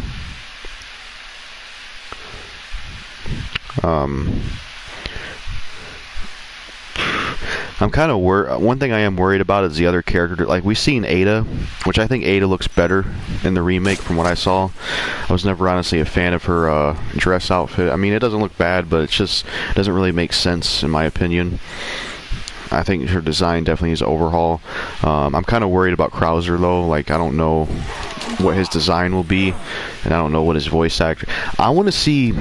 I'm kind of worried. One thing I am worried about is the other character. Like, we've seen Ada, which I think Ada looks better in the remake from what I saw. I was never honestly a fan of her dress outfit. I mean, it doesn't look bad, but it just doesn't really make sense in my opinion. I think her design definitely needs an overhaul. I'm kind of worried about Krauser though. Like, I don't know what his design will be, and I don't know what his voice actor. I want to see.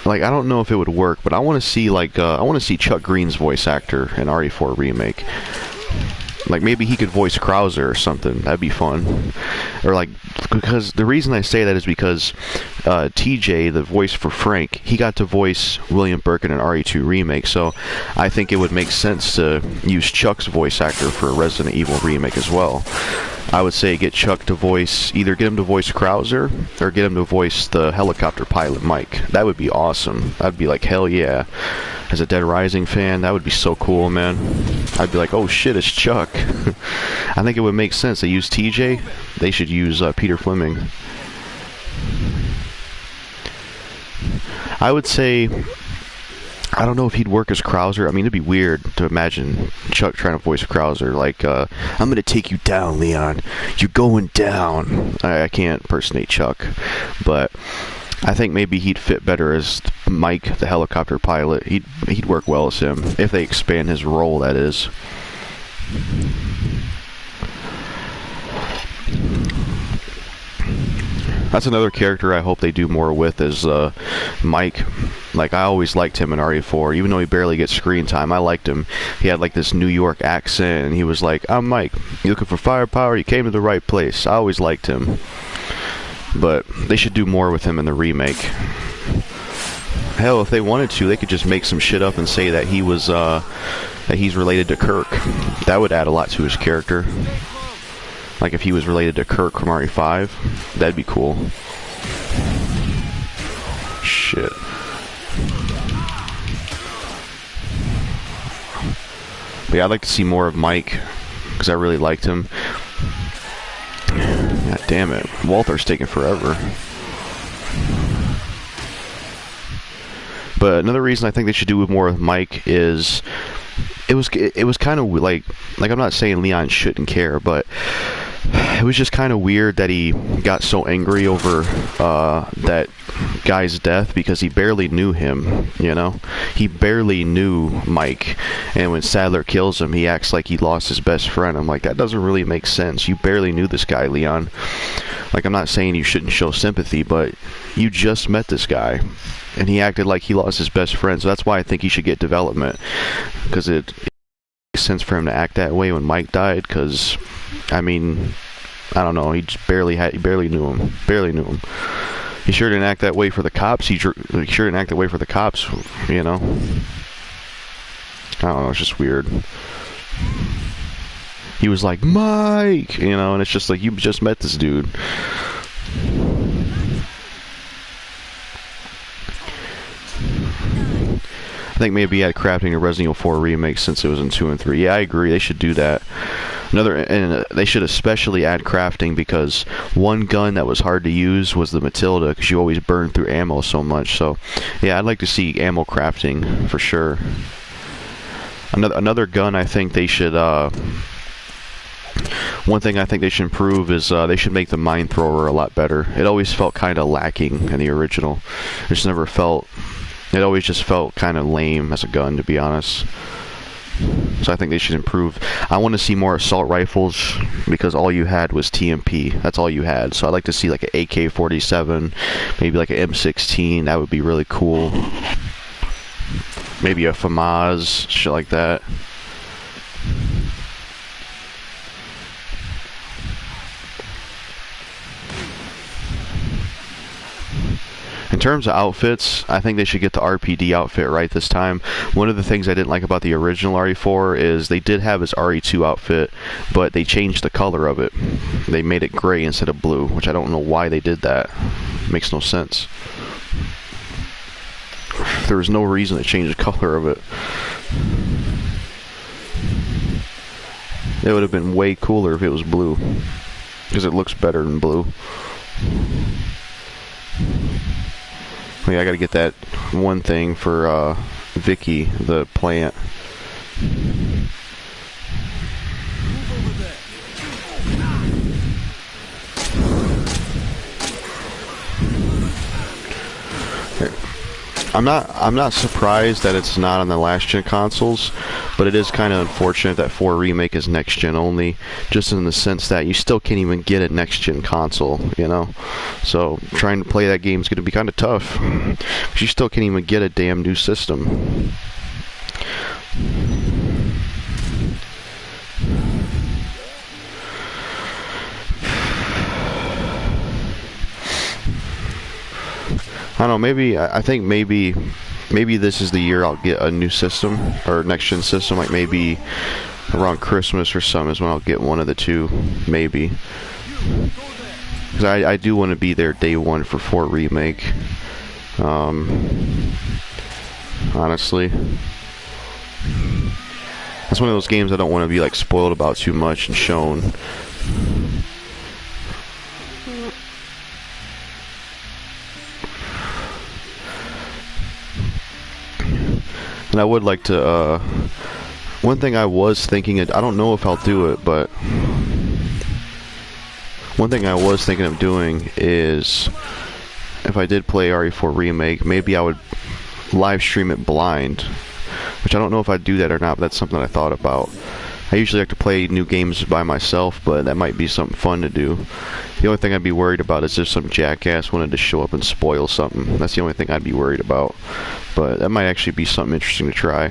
Like, I don't know if it would work, but I want to see like I want to see Chuck Green's voice actor in RE4 remake. Like, maybe he could voice Krauser or something. That'd be fun. Or like, because the reason I say that is because TJ, the voice for Frank, he got to voice William Birkin in RE2 remake, so I think it would make sense to use Chuck's voice actor for a Resident Evil remake as well. I would say get Chuck to voice, either get him to voice Krauser or get him to voice the helicopter pilot Mike. That would be awesome. I'd be like, hell yeah. As a Dead Rising fan, that would be so cool, man. I'd be like, oh shit, it's Chuck. I think it would make sense. They use TJ, they should use Peter Fleming. I would say, I don't know if he'd work as Krauser. I mean, it'd be weird to imagine Chuck trying to voice Krauser. Like, I'm gonna take you down, Leon. You're going down. I can't impersonate Chuck, but I think maybe he'd fit better as Mike, the helicopter pilot. He'd work well as him, if they expand his role, that is. That's another character I hope they do more with, is Mike. Like, I always liked him in RE4, even though he barely gets screen time. I liked him. He had like this New York accent, and he was like, I'm Mike. You looking for firepower? You came to the right place. I always liked him. But they should do more with him in the remake. Hell, if they wanted to, they could just make some shit up and say that he was that he's related to Kirk. That would add a lot to his character. Like, if he was related to Kirk from RE5, that'd be cool. Shit. But yeah, I'd like to see more of Mike, because I really liked him. God damn it. Walther's taking forever. But another reason I think they should do more with Mike is it was kind of like I'm not saying Leon shouldn't care, but it was just kind of weird that he got so angry over that guy's death, because he barely knew him, you know? He barely knew Mike, and when Sadler kills him, he acts like he lost his best friend. I'm like, that doesn't really make sense. You barely knew this guy, Leon. Like, I'm not saying you shouldn't show sympathy, but you just met this guy, and he acted like he lost his best friend, so that's why I think he should get development, because it makes sense for him to act that way when Mike died, because, I mean, I don't know, he just barely knew him. He sure didn't act that way for the cops. He sure didn't act that way for the cops, you know? I don't know, it's just weird. He was like, Mike, you know, and it's just like, you just met this dude. I think maybe add crafting to Resident Evil 4 remake since it was in 2 and 3. Yeah, I agree. They should do that. And they should especially add crafting, because one gun that was hard to use was the Matilda, because you always burn through ammo so much. So, yeah, I'd like to see ammo crafting for sure. Another gun I think they should. One thing I think they should improve is they should make the mine thrower a lot better. It always felt kind of lacking in the original. It always just felt kind of lame as a gun, to be honest. So I think they should improve. I want to see more assault rifles, because all you had was TMP. That's all you had. So I'd like to see like an AK-47, maybe like an M16. That would be really cool. Maybe a FAMAS, shit like that. In terms of outfits, I think they should get the RPD outfit right this time. One of the things I didn't like about the original RE4 is they did have his RE2 outfit, but they changed the color of it. They made it gray instead of blue, which I don't know why they did that. Makes no sense. There was no reason to change the color of it. It would have been way cooler if it was blue, because it looks better than blue. Yeah, I gotta get that one thing for Vicky, the plant. I'm not surprised that it's not on the last gen consoles, but it is kind of unfortunate that 4 Remake is next gen only, just in the sense that you still can't even get a next gen console, you know? So trying to play that game is going to be kind of tough, because you still can't even get a damn new system. I don't know, I think maybe this is the year I'll get a new system, or next gen system, like maybe around Christmas or something is when I'll get one of the two, maybe. Because I do want to be there day one for 4 Remake. Honestly. That's one of those games I don't want to be like spoiled about too much and shown. And I would like to, one thing I was thinking, I don't know if I'll do it, but one thing I was thinking of doing is, if I did play RE4 Remake, maybe I would live stream it blind, which I don't know if I'd do that or not, but that's something I thought about. I usually like to play new games by myself, but that might be something fun to do. The only thing I'd be worried about is if some jackass wanted to show up and spoil something. That's the only thing I'd be worried about. But that might actually be something interesting to try. I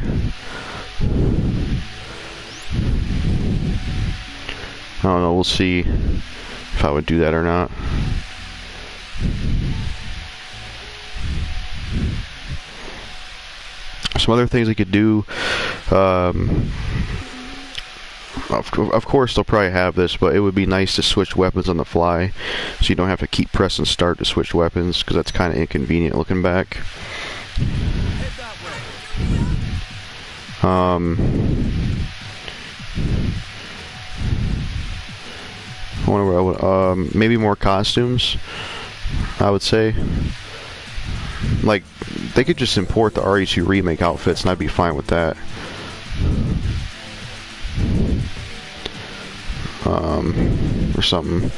don't know, we'll see if I would do that or not. Some other things I could do, of course they'll probably have this, but it would be nice to switch weapons on the fly, so you don't have to keep pressing start to switch weapons, because that's kind of inconvenient looking back. I wonder what I would, maybe more costumes, I would say. Like, they could just import the RE2 Remake outfits and I'd be fine with that. or something.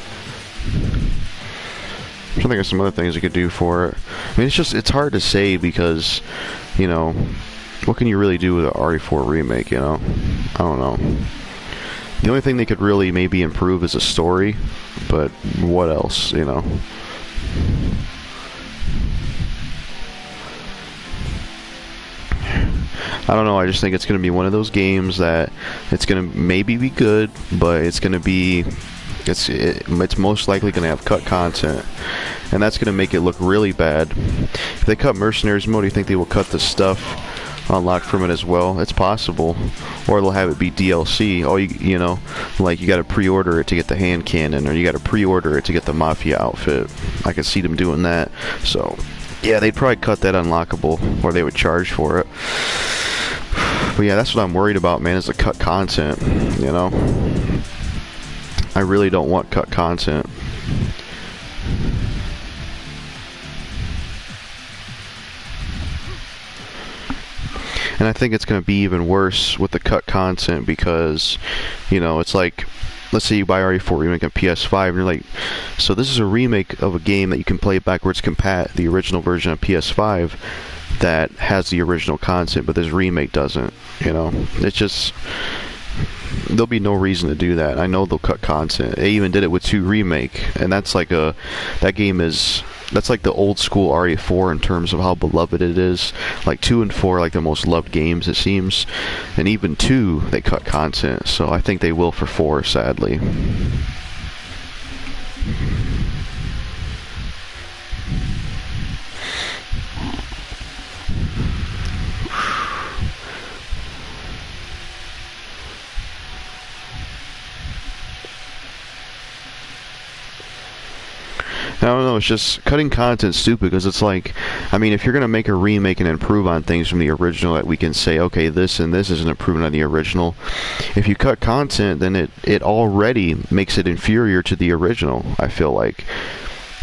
I'm trying to think of some other things you could do for it. I mean, it's hard to say because, you know, what can you really do with an RE4 remake, you know? I don't know. The only thing they could really maybe improve is a story, but what else, you know? I don't know, I just think it's going to be one of those games that it's going to maybe be good, but it's going to be, it's most likely going to have cut content, and that's going to make it look really bad. If they cut Mercenaries mode, do you think they will cut the stuff unlocked from it as well? It's possible. Or they'll have it be DLC. Oh, you know, like you got to pre-order it to get the hand cannon, or you got to pre-order it to get the Mafia outfit. I could see them doing that. So, yeah, they'd probably cut that unlockable, or they would charge for it. But yeah, that's what I'm worried about, man, is the cut content, you know? I really don't want cut content. And I think it's going to be even worse with the cut content because, you know, it's like, let's say you buy RE4 Remake on PS5, and you're like, so this is a remake of a game that you can play backwards compat, the original version on PS5, that has the original content, but this remake doesn't, you know? It's just, there'll be no reason to do that. I know they'll cut content. They even did it with 2 Remake, and that's like that game is, that's like the old school RE4 in terms of how beloved it is. Like 2 and 4 are like the most loved games, it seems. And even 2, they cut content, so I think they will for 4, sadly. I don't know, it's just cutting content stupid because it's like, I mean, if you're going to make a remake and improve on things from the original that we can say, okay, this and this is an improvement on the original. If you cut content, then it already makes it inferior to the original, I feel like.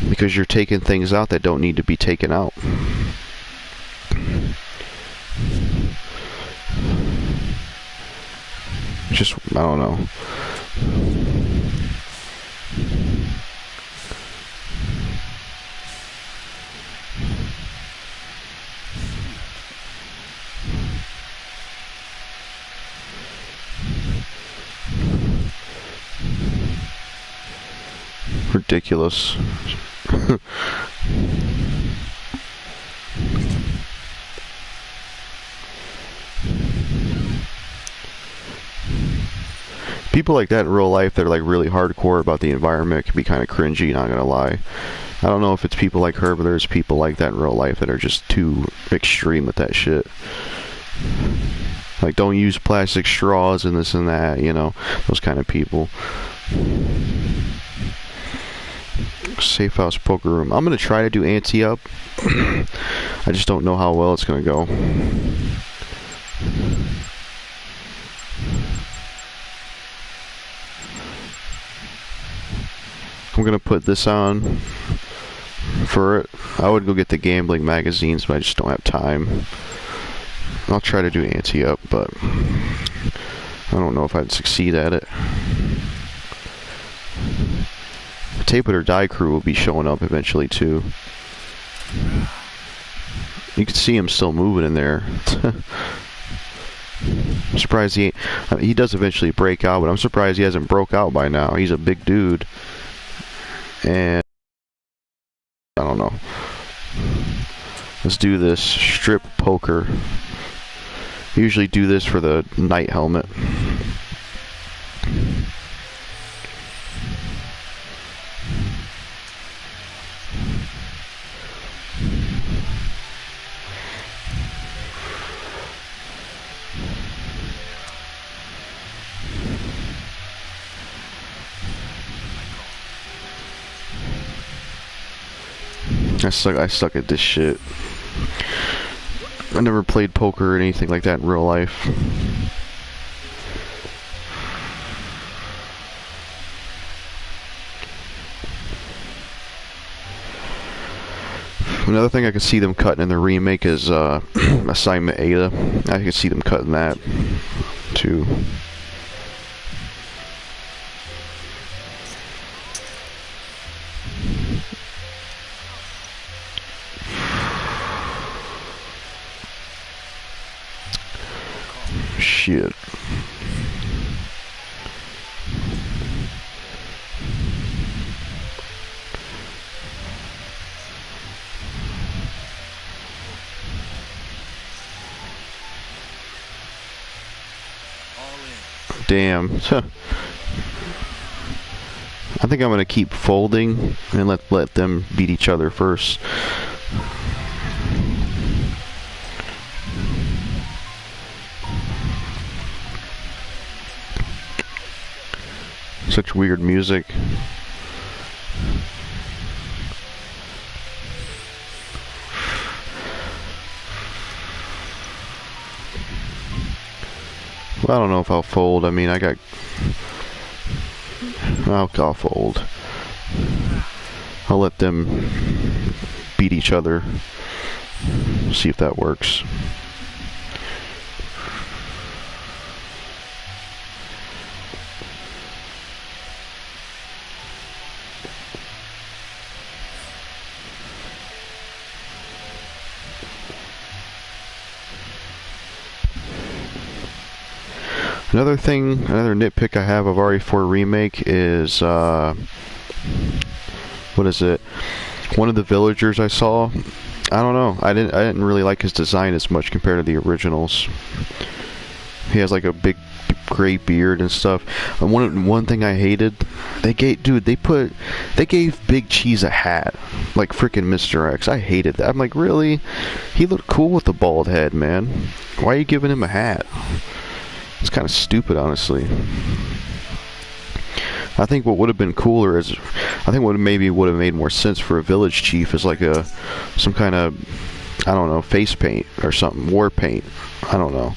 Because you're taking things out that don't need to be taken out. Just, I don't know. Ridiculous. People like that in real life that are like really hardcore about the environment can be kind of cringy, not gonna lie. I don't know if it's people like her, but there's people like that in real life that are just too extreme with that shit. Like, don't use plastic straws and this and that, you know, those kind of people. Safe house poker room. I'm gonna try to do anti-up. I just don't know how well it's gonna go. I'm gonna put this on for it. I would go get the gambling magazines, but I just don't have time. I'll try to do anti-up, but I don't know if I'd succeed at it. Tape It or Die crew will be showing up eventually too. You can see him still moving in there. I'm surprised he does eventually break out, but I'm surprised he hasn't broke out by now. He's a big dude. And I don't know. Let's do this strip poker. Usually do this for the knight helmet. I suck at this shit. I never played poker or anything like that in real life. Another thing I could see them cutting in the remake is Assignment Ada. I could see them cutting that too. Shit. All in. Damn. I think I'm gonna keep folding and let them beat each other first. Such weird music. Well, I don't know if I'll fold. I mean, I'll fold. I'll let them beat each other. See if that works. Another nitpick I have of RE4 Remake is, what is it? One of the villagers I saw, I don't know, I didn't really like his design as much compared to the originals. He has like a big gray beard and stuff. And one thing I hated, they gave Big Cheese a hat, like freaking Mr. X. I hated that. I'm like, really? He looked cool with the bald head, man. Why are you giving him a hat? It's kind of stupid, honestly. I think what would have been cooler is, I think what maybe would have made more sense for a village chief is like some kind of, I don't know, face paint or something, war paint. I don't know.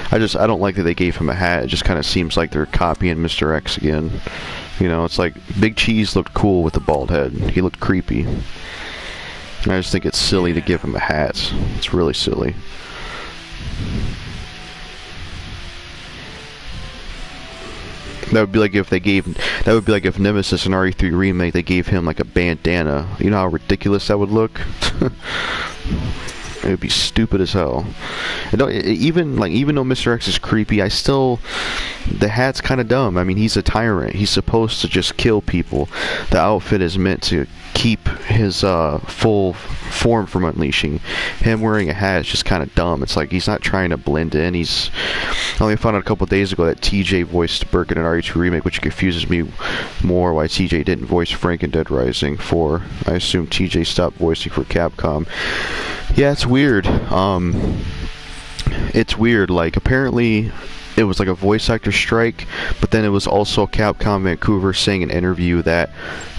I don't like that they gave him a hat. It just kind of seems like they're copying Mr. X again. You know, it's like Big Cheese looked cool with the bald head. He looked creepy. I just think it's silly to give him a hat. It's really silly. That would be like if Nemesis in RE3 Remake, they gave him like a bandana. You know how ridiculous that would look? It would be stupid as hell. And even though Mr. X is creepy, the hat's kind of dumb. I mean, he's a tyrant. He's supposed to just kill people. The outfit is meant to keep his full form from unleashing. Him wearing a hat is just kind of dumb. It's like he's not trying to blend in. I only found out a couple days ago that TJ voiced Birkin in RE2 Remake, which confuses me more why TJ didn't voice Frank in Dead Rising 4. I assume TJ stopped voicing for Capcom. Yeah, it's weird. It's weird. Like, apparently it was like a voice actor strike, but then it was also Capcom Vancouver saying in an interview that,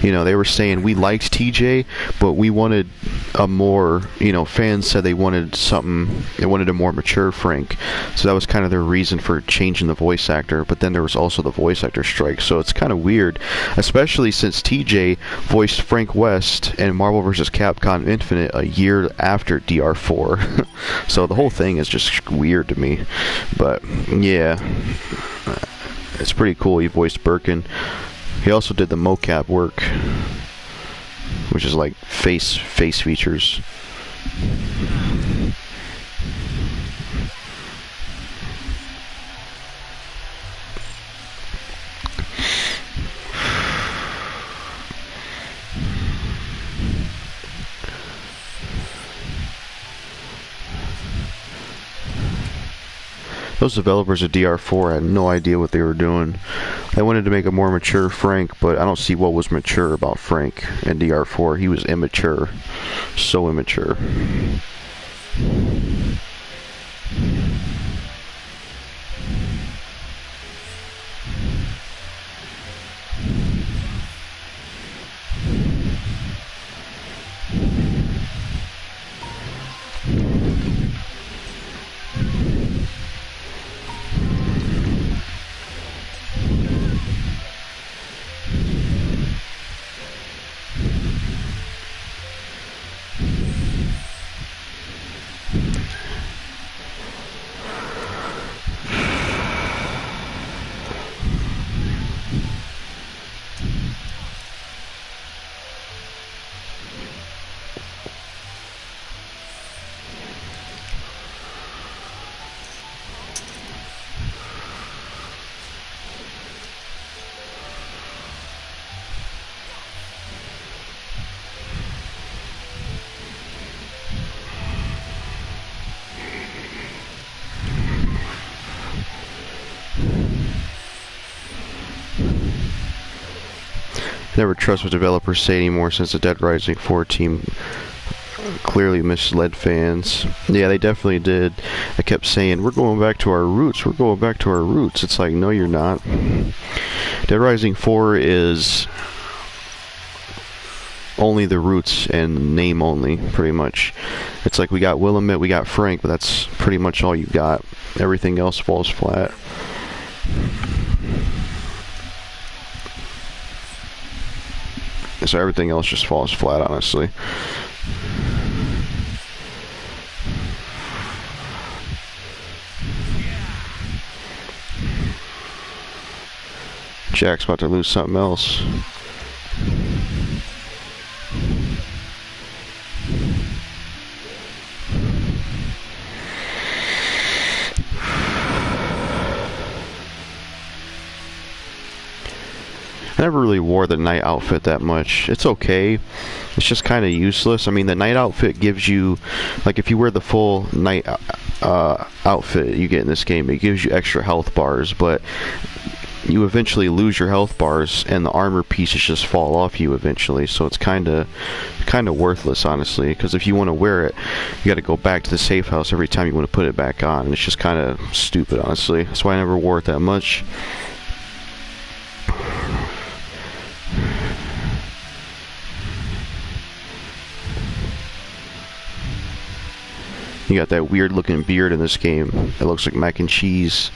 you know, they were saying we liked TJ, but we wanted a more, you know, fans said they wanted a more mature Frank. So that was kind of their reason for changing the voice actor, but then there was also the voice actor strike. So it's kind of weird, especially since TJ voiced Frank West in Marvel vs. Capcom Infinite a year after DR4. So the whole thing is just weird to me. But yeah, it's pretty cool. He voiced Birkin. He also did the mocap work, which is like face features. Those developers of DR4 had no idea what they were doing. They wanted to make a more mature Frank, but I don't see what was mature about Frank in DR4. He was immature. So immature. Never trust what developers say anymore since the Dead Rising 4 team clearly misled fans. Yeah, they definitely did. I kept saying, we're going back to our roots, we're going back to our roots. It's like, no, you're not. Dead Rising 4 is only the roots and name only, pretty much. It's like we got Willamette, we got Frank, but that's pretty much all you got. Everything else falls flat. So everything else just falls flat, honestly. Jack's about to lose something else. I never really wore the night outfit that much. It's okay. It's just kind of useless. I mean, the night outfit gives you, like, if you wear the full night outfit you get in this game, it gives you extra health bars, but you eventually lose your health bars and the armor pieces just fall off you eventually, so it's kind of worthless, honestly, because if you want to wear it, you got to go back to the safe house every time you want to put it back on, and it's just kind of stupid, honestly. That's why I never wore it that much. You got that weird looking beard in this game. It looks like mac and cheese.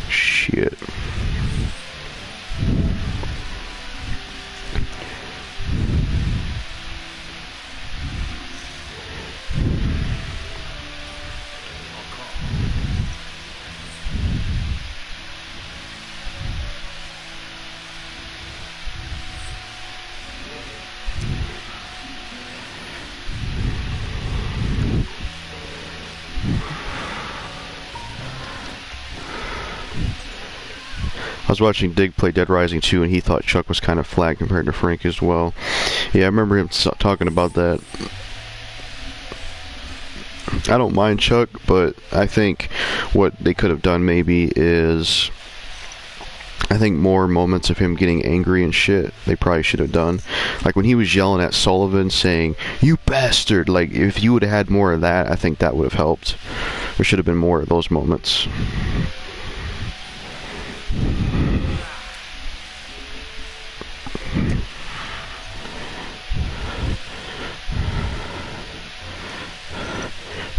Shit. I was watching Dig play Dead Rising 2 and he thought Chuck was kind of flat compared to Frank as well. Yeah, I remember him talking about that. I don't mind Chuck, but I think what they could have done maybe is, I think more moments of him getting angry and shit they probably should have done. Like when he was yelling at Sullivan saying, "You bastard," like if you would have had more of that, I think that would have helped. There should have been more of those moments.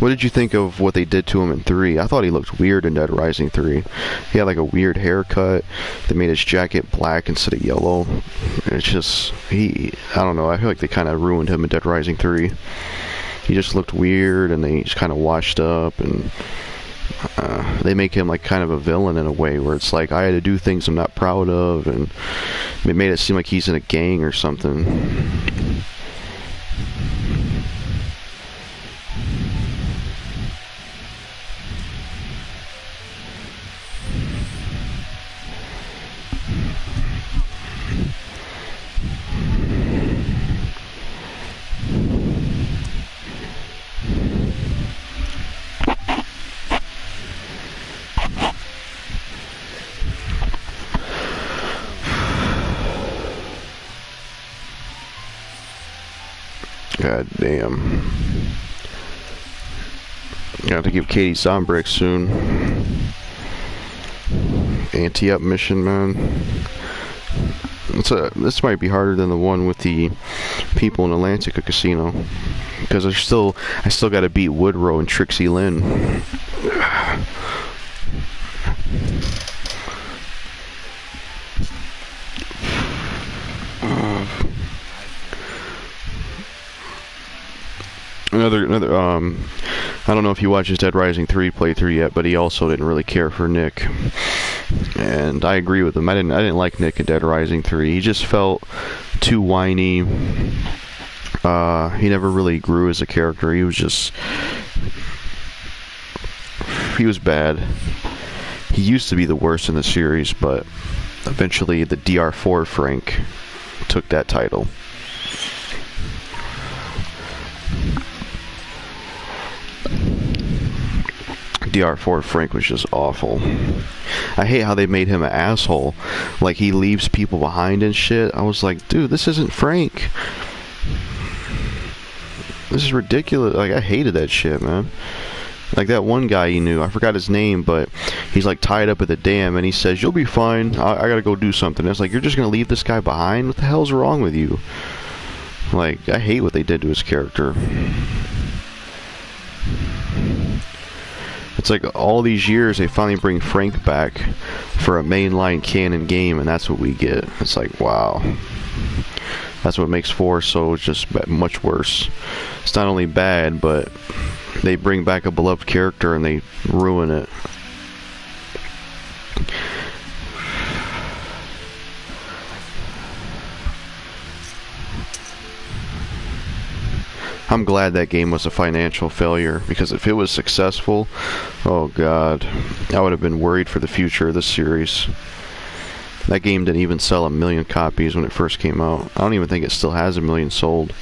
What did you think of what they did to him in 3? I thought he looked weird in Dead Rising 3. He had like a weird haircut. They made his jacket black instead of yellow. It's just, I don't know, I feel like they kind of ruined him in Dead Rising 3. He just looked weird and they just kind of washed up, and they make him like kind of a villain in a way where it's like, I had to do things I'm not proud of, and it made it seem like he's in a gang or something. God damn. Got to give Katie Zombrex soon. Anti-up mission, man. This might be harder than the one with the people in Atlantica Casino. Because I still got to beat Woodrow and Trixie Lynn. Another I don't know if he watches Dead Rising 3 playthrough yet, but he also didn't really care for Nick. And I agree with him. I didn't like Nick in Dead Rising 3. He just felt too whiny. He never really grew as a character. He was bad. He used to be the worst in the series, but eventually the DR4 Frank took that title. DR4 Frank was just awful. I hate how they made him an asshole. Like, he leaves people behind and shit. I was like, dude, this isn't Frank. This is ridiculous. Like, I hated that shit, man. Like, that one guy you knew, I forgot his name, but he's like tied up at the dam and he says, you'll be fine, I gotta go do something. It's like, you're just gonna leave this guy behind? What the hell's wrong with you? Like, I hate what they did to his character. It's like all these years they finally bring Frank back for a mainline canon game, and that's what we get. It's like, wow. That's what makes 4 so just much worse. It's not only bad, but they bring back a beloved character and they ruin it. I'm glad that game was a financial failure, because if it was successful, oh god, I would have been worried for the future of this series. That game didn't even sell 1 million copies when it first came out. I don't even think it still has 1 million sold.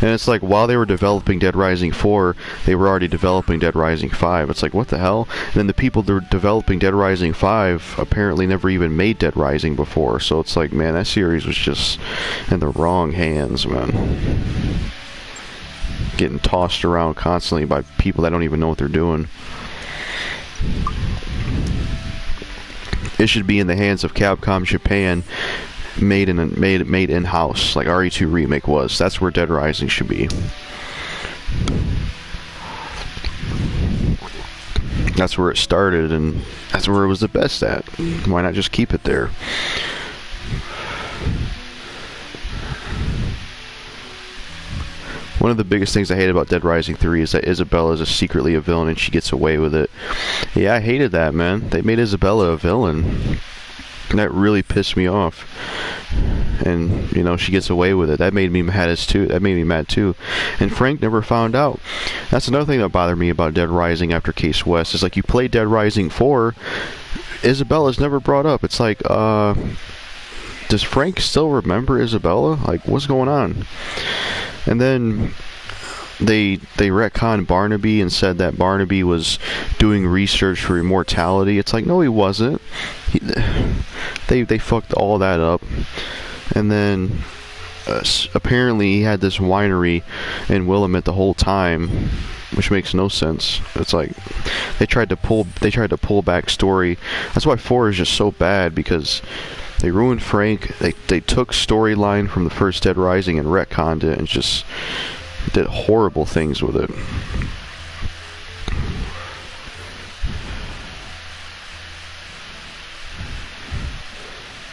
And it's like, while they were developing Dead Rising 4, they were already developing Dead Rising 5. It's like, what the hell? And then the people that were developing Dead Rising 5 apparently never even made Dead Rising before. So it's like, man, that series was just in the wrong hands, man. Getting tossed around constantly by people that don't even know what they're doing. It should be in the hands of Capcom Japan, made in-house, like RE2 Remake was. That's where Dead Rising should be. That's where it started, and that's where it was the best at. Why not just keep it there? One of the biggest things I hate about Dead Rising 3 is that Isabella is secretly a villain and she gets away with it. Yeah, I hated that, man. They made Isabella a villain. And that really pissed me off. And, you know, she gets away with it. That made me mad too. And Frank never found out. That's another thing that bothered me about Dead Rising after Case West. Is like, you play Dead Rising 4, Isabella's never brought up. It's like, does Frank still remember Isabella? Like, what's going on? And then they retconned Barnaby and said that Barnaby was doing research for immortality. It's like, no, he wasn't. They fucked all that up. And then apparently he had this winery in Willamette the whole time, which makes no sense. It's like they tried to pull back story. That's why 4 is just so bad, because they ruined Frank. They took storyline from the first Dead Rising and retconned it and just did horrible things with it.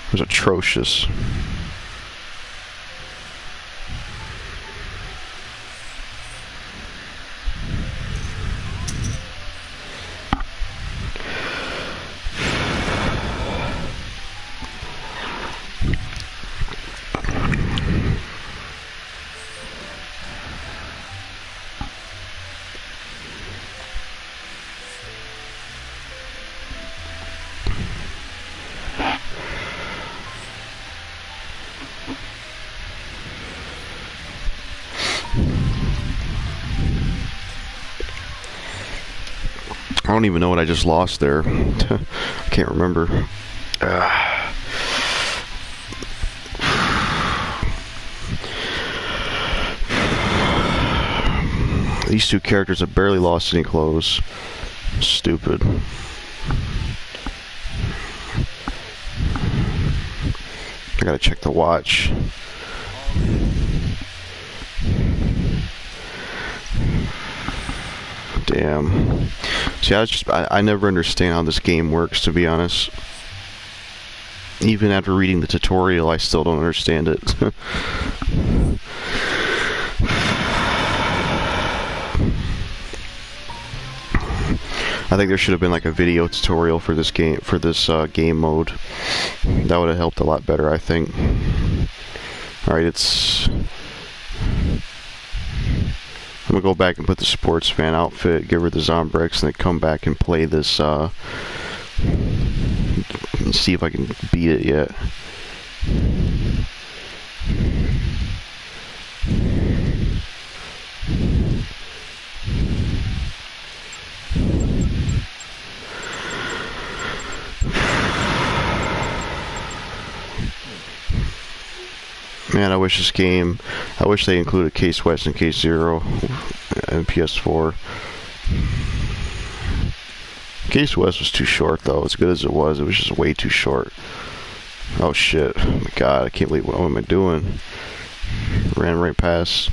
It was atrocious. I don't even know what I just lost there. I can't remember. These two characters have barely lost any clothes. Stupid. I gotta check the watch. Damn. See, I never understand how this game works, to be honest. Even after reading the tutorial, I still don't understand it. I think there should have been like a video tutorial for this game, game mode. That would have helped a lot better, I think. Alright, I'm gonna go back and put the sportsman outfit, give her the Zombrex, and then come back and play this, and see if I can beat it yet. Man, I wish they included Case West and Case Zero and PS4. Case West was too short, though. As good as it was just way too short. Oh shit. Oh my god, I can't believe what am I doing? Ran right past.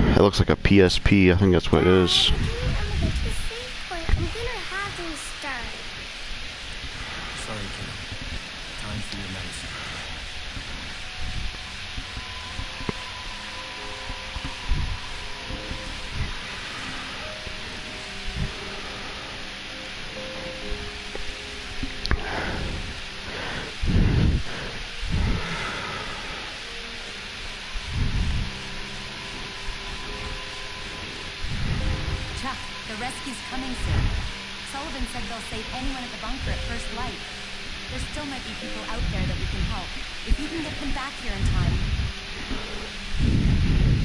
It looks like a PSP. I think that's what it is. I'm gonna get to the save point. I'm gonna have to restart. Sorry, kid. Time for your medicine. Chuck, the rescue's coming soon. Sullivan said they'll save anyone at the bunker at first light. There still might be people out there that we can help. If you can get them back here in time.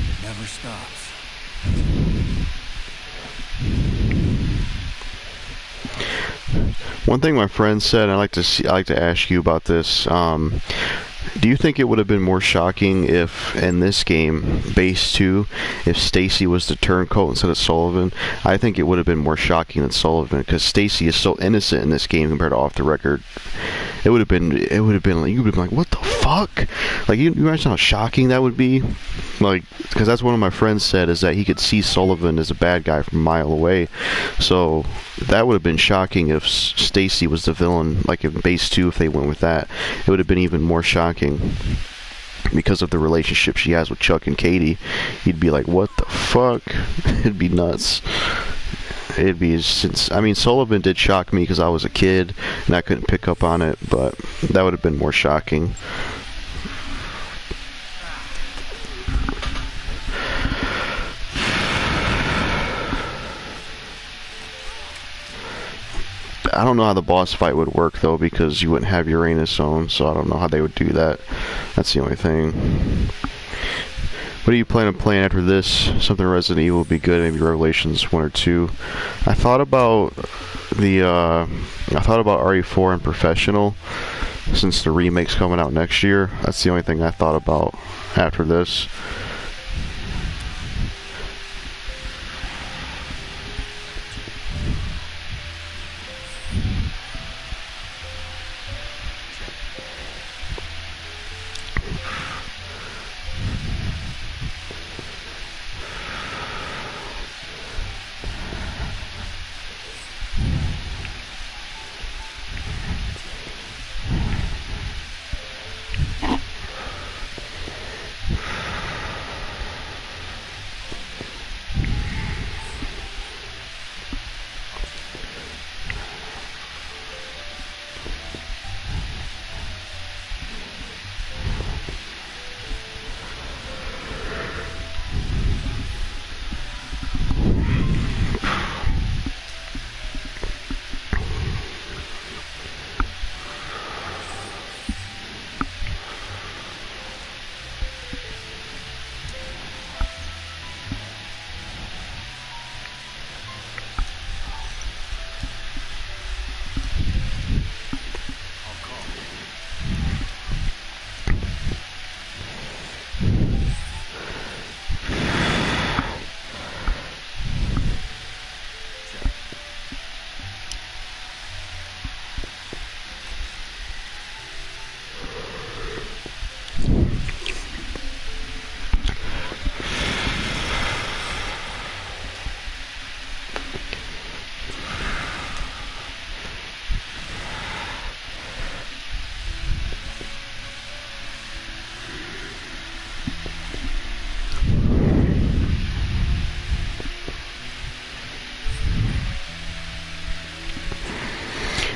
It never stops. One thing my friend said, I'd like to ask you about this. Do you think it would have been more shocking if, in this game, Base 2, if Stacy was the turncoat instead of Sullivan? I think it would have been more shocking than Sullivan, because Stacy is so innocent in this game compared to Off the Record. It would have been like, you would have been like, what the fuck? Like, you imagine how shocking that would be? Like, because that's what one of my friends said, is that he could see Sullivan as a bad guy from a mile away. So, that would have been shocking if Stacy was the villain, like in Base 2, if they went with that. It would have been even more shocking. Because of the relationship she has with Chuck and Katie. You'd be like, what the fuck? It'd be nuts. It'd be, I mean, Sullivan did shock me because I was a kid and I couldn't pick up on it, but that would have been more shocking. I don't know how the boss fight would work, though, because you wouldn't have Uranus on, so I don't know how they would do that. That's the only thing. What are you planning on playing after this? Something Resident Evil would be good, maybe Revelations 1 or 2. I thought about RE4 and Professional, since the remake's coming out next year. That's the only thing I thought about after this.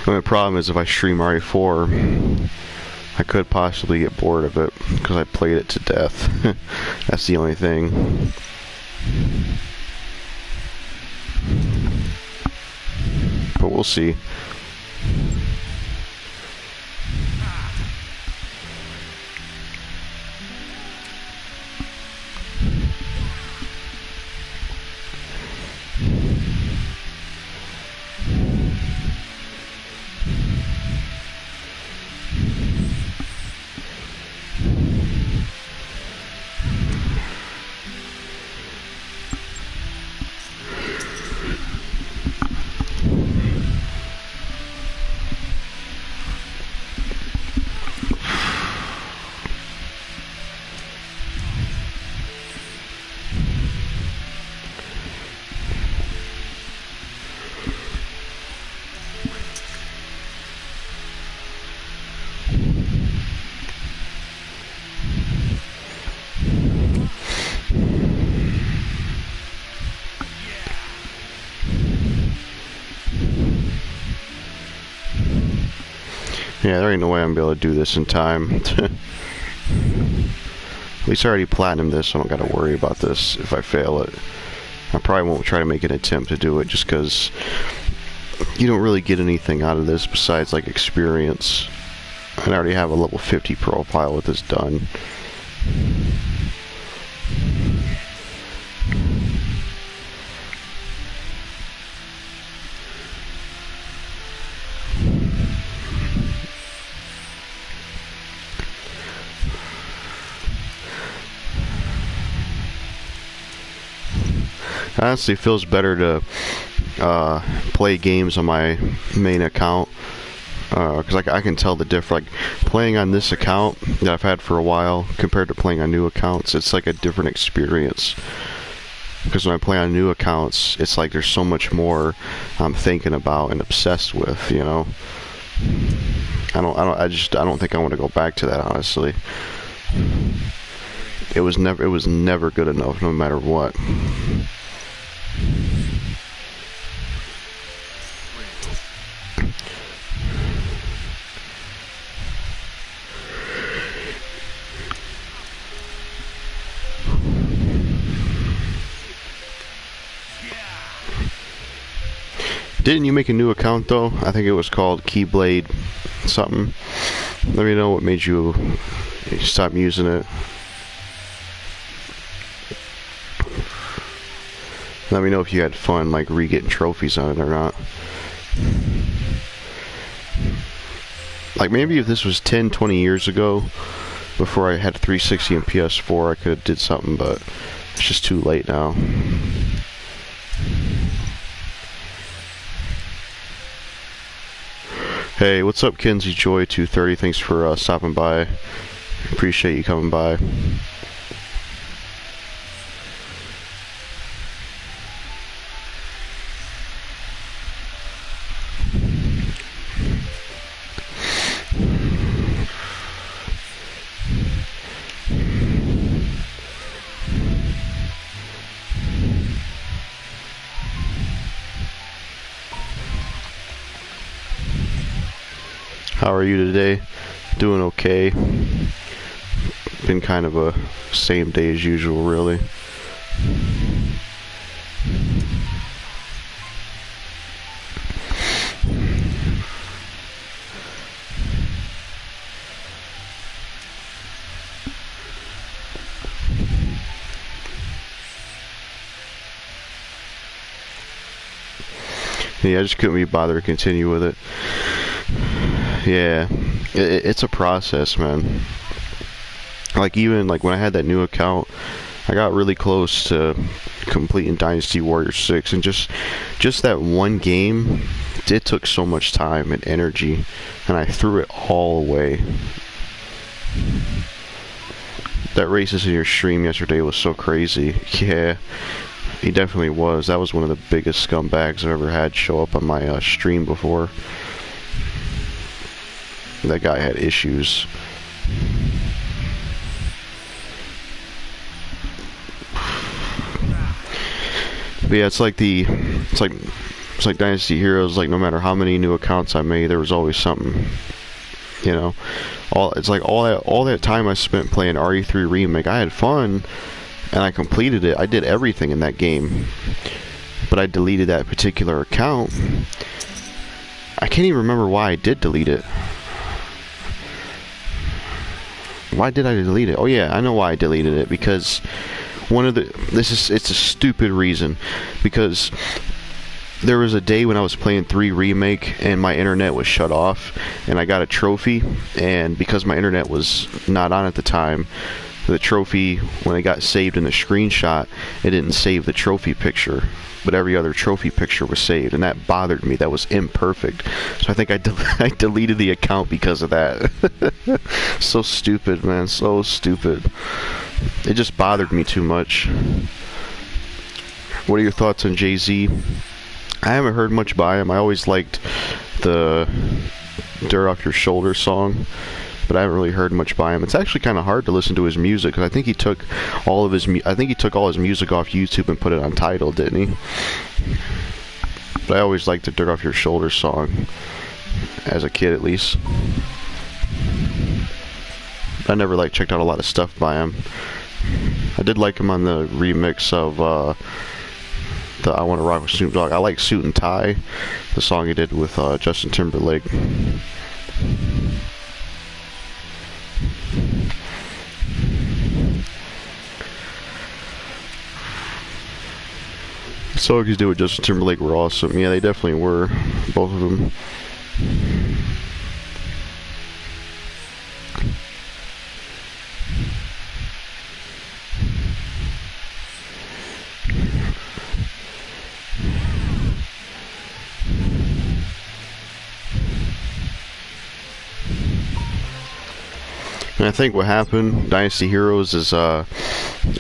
The only problem is if I stream RE4, I could possibly get bored of it because I played it to death. That's the only thing. But we'll see. Yeah, there ain't no way I'm gonna be able to do this in time. At least I already platinumed this, so I don't gotta worry about this if I fail it. I probably won't try to make an attempt to do it just because you don't really get anything out of this besides like experience. And I already have a level 50 profile with this done. Honestly, it feels better to play games on my main account because I can tell the difference. Like playing on this account that I've had for a while compared to playing on new accounts, it's like a different experience. Because when I play on new accounts, it's like there's so much more I'm thinking about and obsessed with. You know, I don't think I want to go back to that. Honestly, it was never good enough, no matter what. Didn't you make a new account though? I think it was called Keyblade something. Let me know what made you stop using it. Let me know if you had fun like re-getting trophies on it or not. Like maybe if this was 10, 20 years ago, before I had 360 and PS4, I could have did something, but it's just too late now. Hey, what's up, Kinsey Joy 230? Thanks for stopping by. Appreciate you coming by. How are you today? Doing okay. Been kind of a same day as usual, really. Yeah, I just couldn't be bothered to continue with it. Yeah, it's a process, man. Like even like when I had that new account, I got really close to completing Dynasty Warrior 6, and just that one game, it took so much time and energy, and I threw it all away. That racist in your stream yesterday was so crazy. Yeah, he definitely was. That was one of the biggest scumbags I've ever had show up on my stream before. That guy had issues. But yeah, it's like It's like Dynasty Heroes, like no matter how many new accounts I made, there was always something. You know, it's like all that time I spent playing RE3 Remake, I had fun, and I completed it. I did everything in that game, but I deleted that particular account. I can't even remember why I did delete it. Why did I delete it? Oh yeah, I know why I deleted it, because it's a stupid reason, because there was a day when I was playing 3 Remake and my internet was shut off, and I got a trophy, and because my internet was not on at the time, the trophy, when it got saved in the screenshot, it didn't save the trophy picture, but every other trophy picture was saved, and that bothered me. That was imperfect. So I think I deleted the account because of that. So stupid, man. So stupid. It just bothered me too much. What are your thoughts on Jay-Z? I haven't heard much by him. I always liked the Dirt Off Your Shoulder song, but I haven't really heard much by him. It's actually kind of hard to listen to his music, because I think he took all his music off YouTube and put it on Tidal, didn't he? But I always liked the Dirt Off Your Shoulder song, as a kid at least. I never checked out a lot of stuff by him. I did like him on the remix of the I Want to Rock with Snoop Dogg. I like Suit and Tie, the song he did with Justin Timberlake. The songs he did with Justin Timberlake were awesome. Yeah, they definitely were, both of them. And I think what happened, Dynasty Heroes, is I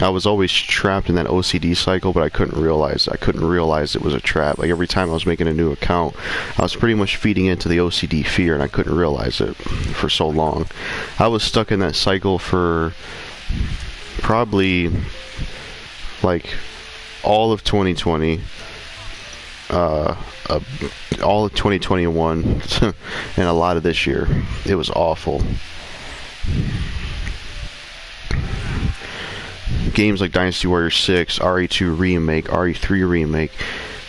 was always trapped in that OCD cycle, but I couldn't realize it was a trap. Like every time I was making a new account, I was pretty much feeding into the OCD fear, and I couldn't realize it for so long. I was stuck in that cycle for probably like all of 2020, all of 2021, and a lot of this year. It was awful. Games like Dynasty Warriors 6, RE2 Remake, RE3 Remake,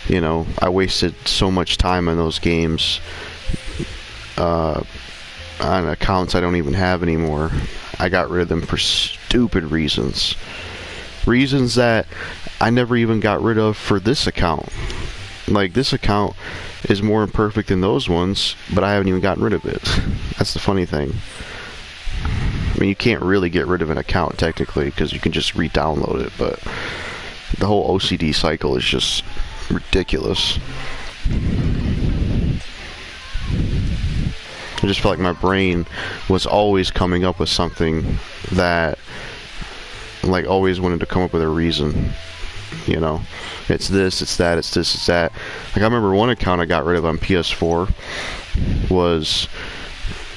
you know, I wasted so much time on those games, on accounts I don't even have anymore. I got rid of them for stupid reasons. Reasons that I never even got rid of for this account. Like, this account is more imperfect than those ones, but I haven't even gotten rid of it. That's the funny thing. I mean, you can't really get rid of an account technically, because you can just re-download it, but the whole OCD cycle is just ridiculous. I just felt like my brain was always coming up with something that, like, always wanted to come up with a reason. You know, it's this, it's that, it's this, it's that. Like, I remember one account I got rid of on PS4 was...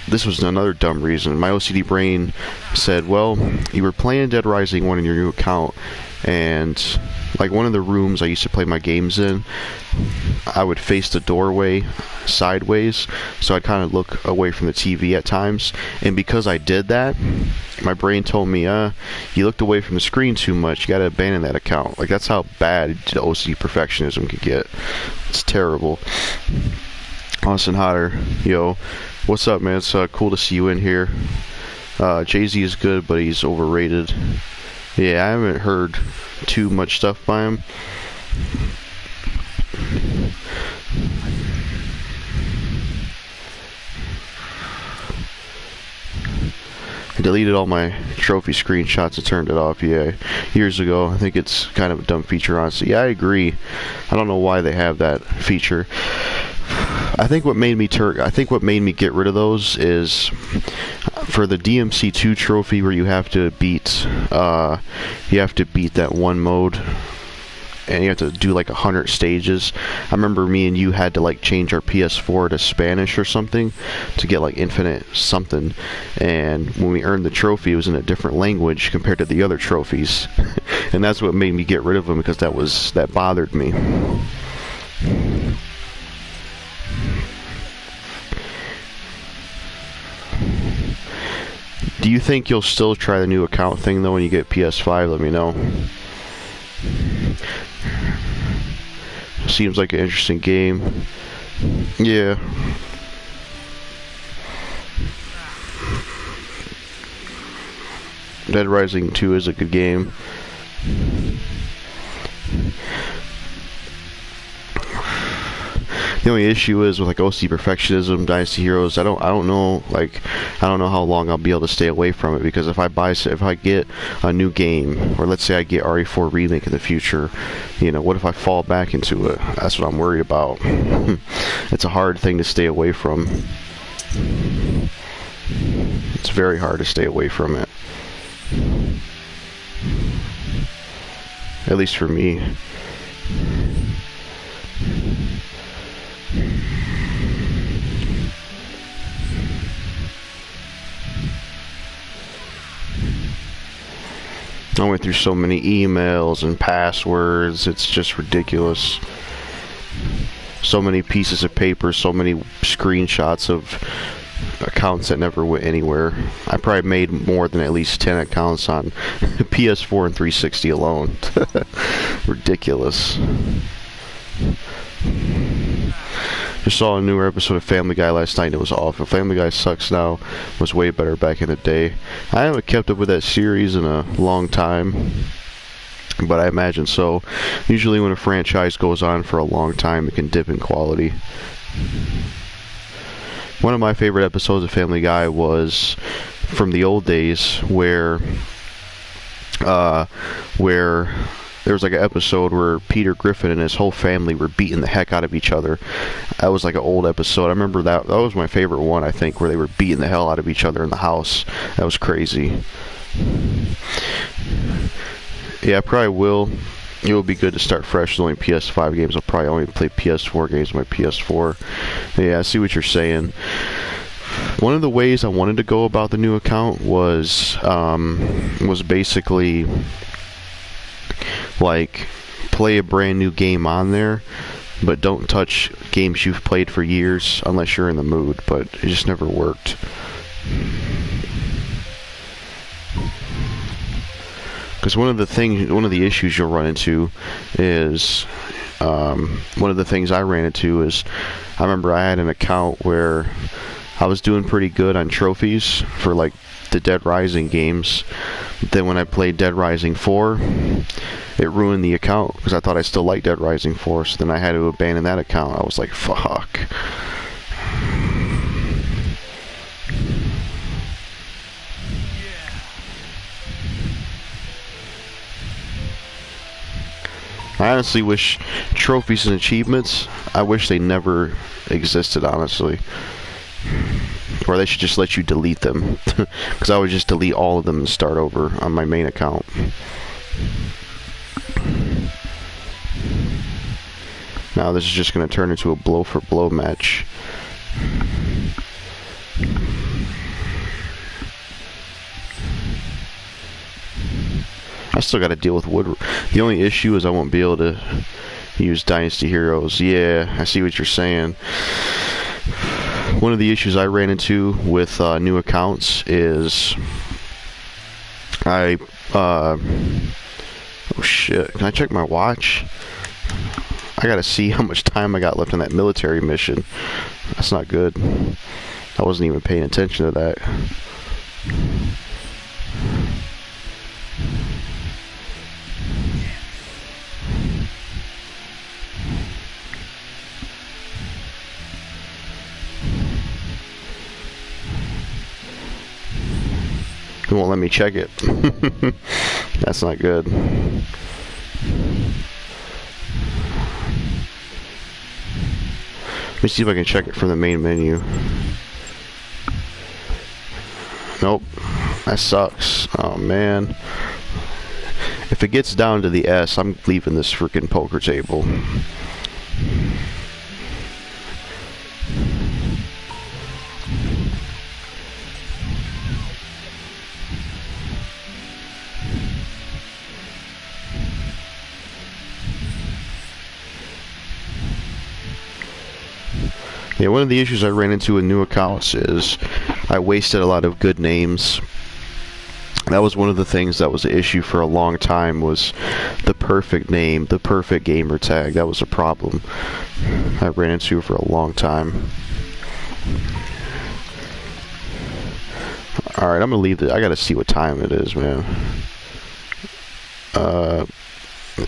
This was another dumb reason. My OCD brain said, well, you were playing Dead Rising 1 in your new account, and like one of the rooms I used to play my games in, I would face the doorway sideways, so I'd kind of look away from the TV at times, and because I did that, my brain told me, you looked away from the screen too much, you gotta abandon that account. Like, that's how bad the OCD perfectionism could get. It's terrible. Austin Hodder, yo, what's up, man? It's cool to see you in here. Jay-Z is good, but he's overrated. Yeah, I haven't heard too much stuff by him. I deleted all my trophy screenshots and turned it off, yeah, years ago. I think it's kind of a dumb feature, honestly. Yeah, I agree. I don't know why they have that feature. I think what made me get rid of those is for the DMC2 trophy, where you have to beat that one mode, and you have to do like 100 stages. I remember me and you had to like change our PS4 to Spanish or something to get like infinite something, and when we earned the trophy, it was in a different language compared to the other trophies. And that's what made me get rid of them, because that bothered me. Do you think you'll still try the new account thing though when you get PS5? Let me know. Seems like an interesting game. Yeah. Dead Rising 2 is a good game. The only issue is with like OC Perfectionism, Dynasty Heroes. I don't know how long I'll be able to stay away from it, because if I get a new game, or let's say I get RE4 Remake in the future, you know, what if I fall back into it? That's what I'm worried about. It's a hard thing to stay away from. It's very hard to stay away from it. At least for me. I went through so many emails and passwords, it's just ridiculous. So many pieces of paper, so many screenshots of accounts that never went anywhere. I probably made more than at least 10 accounts on PS4 and 360 alone. Ridiculous. Just saw a newer episode of Family Guy last night and it was awful. Family Guy sucks now. Was way better back in the day. I haven't kept up with that series in a long time, but I imagine so. Usually when a franchise goes on for a long time, it can dip in quality. One of my favorite episodes of Family Guy was from the old days where there was like an episode where Peter Griffin and his whole family were beating the heck out of each other. That was like an old episode. I remember that was my favorite one, I think, where they were beating the hell out of each other in the house. That was crazy. Yeah, I probably will. It will be good to start fresh with only PS5 games. I'll probably only play PS4 games on my PS4. Yeah, I see what you're saying. One of the ways I wanted to go about the new account was basically like play a brand new game on there, but don't touch games you've played for years unless you're in the mood, but it just never worked. Because one of the issues you'll run into is, one of the things I ran into is, I remember I had an account where I was doing pretty good on trophies for like the Dead Rising games. Then when I played Dead Rising 4, it ruined the account because I thought I still liked Dead Rising 4, so then I had to abandon that account. I was like, fuck. I honestly wish trophies and achievements, I wish they never existed, honestly. Or they should just let you delete them. Because I would just delete all of them and start over on my main account. Now this is just going to turn into a blow for blow match. I still got to deal with wood. The only issue is I won't be able to use Dynasty Heroes. Yeah, I see what you're saying. One of the issues I ran into with new accounts is oh shit, can I check my watch? I gotta see how much time I got left on that military mission. That's not good. I wasn't even paying attention to that. It won't let me check it. That's not good. Let me see if I can check it from the main menu. Nope. That sucks. Oh man. If it gets down to the S, I'm leaving this freaking poker table. Yeah, one of the issues I ran into with new accounts is I wasted a lot of good names That was one of the things that was the issue for a long time, was the perfect name, the perfect gamer tag. That was a problem I ran into for a long time. Alright, I'm gonna leave it. I gotta see what time it is, man.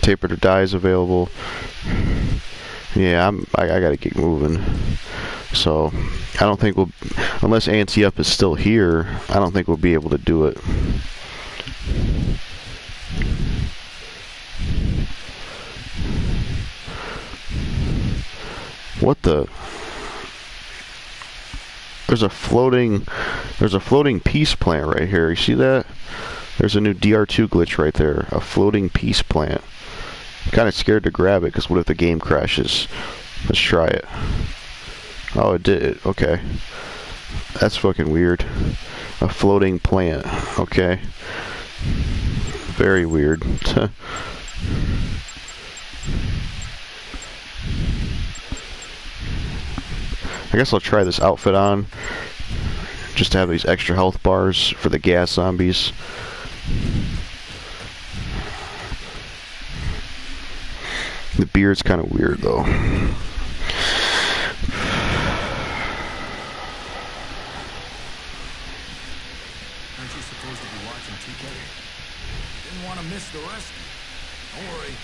Taper to die is available. Yeah, I gotta get moving. So, I don't think we'll, unless Ante Up is still here, I don't think we'll be able to do it. What the? There's a floating peace plant right here. You see that? There's a new DR2 glitch right there. A floating peace plant. I'm kind of scared to grab it, because what if the game crashes? Let's try it. Oh, it did. Okay. That's fucking weird. A floating plant. Okay. Very weird. I guess I'll try this outfit on, just to have these extra health bars for the gas zombies. The beard's kind of weird, though. Aren't you supposed to be watching TK? Didn't want to miss the rescue. Don't worry,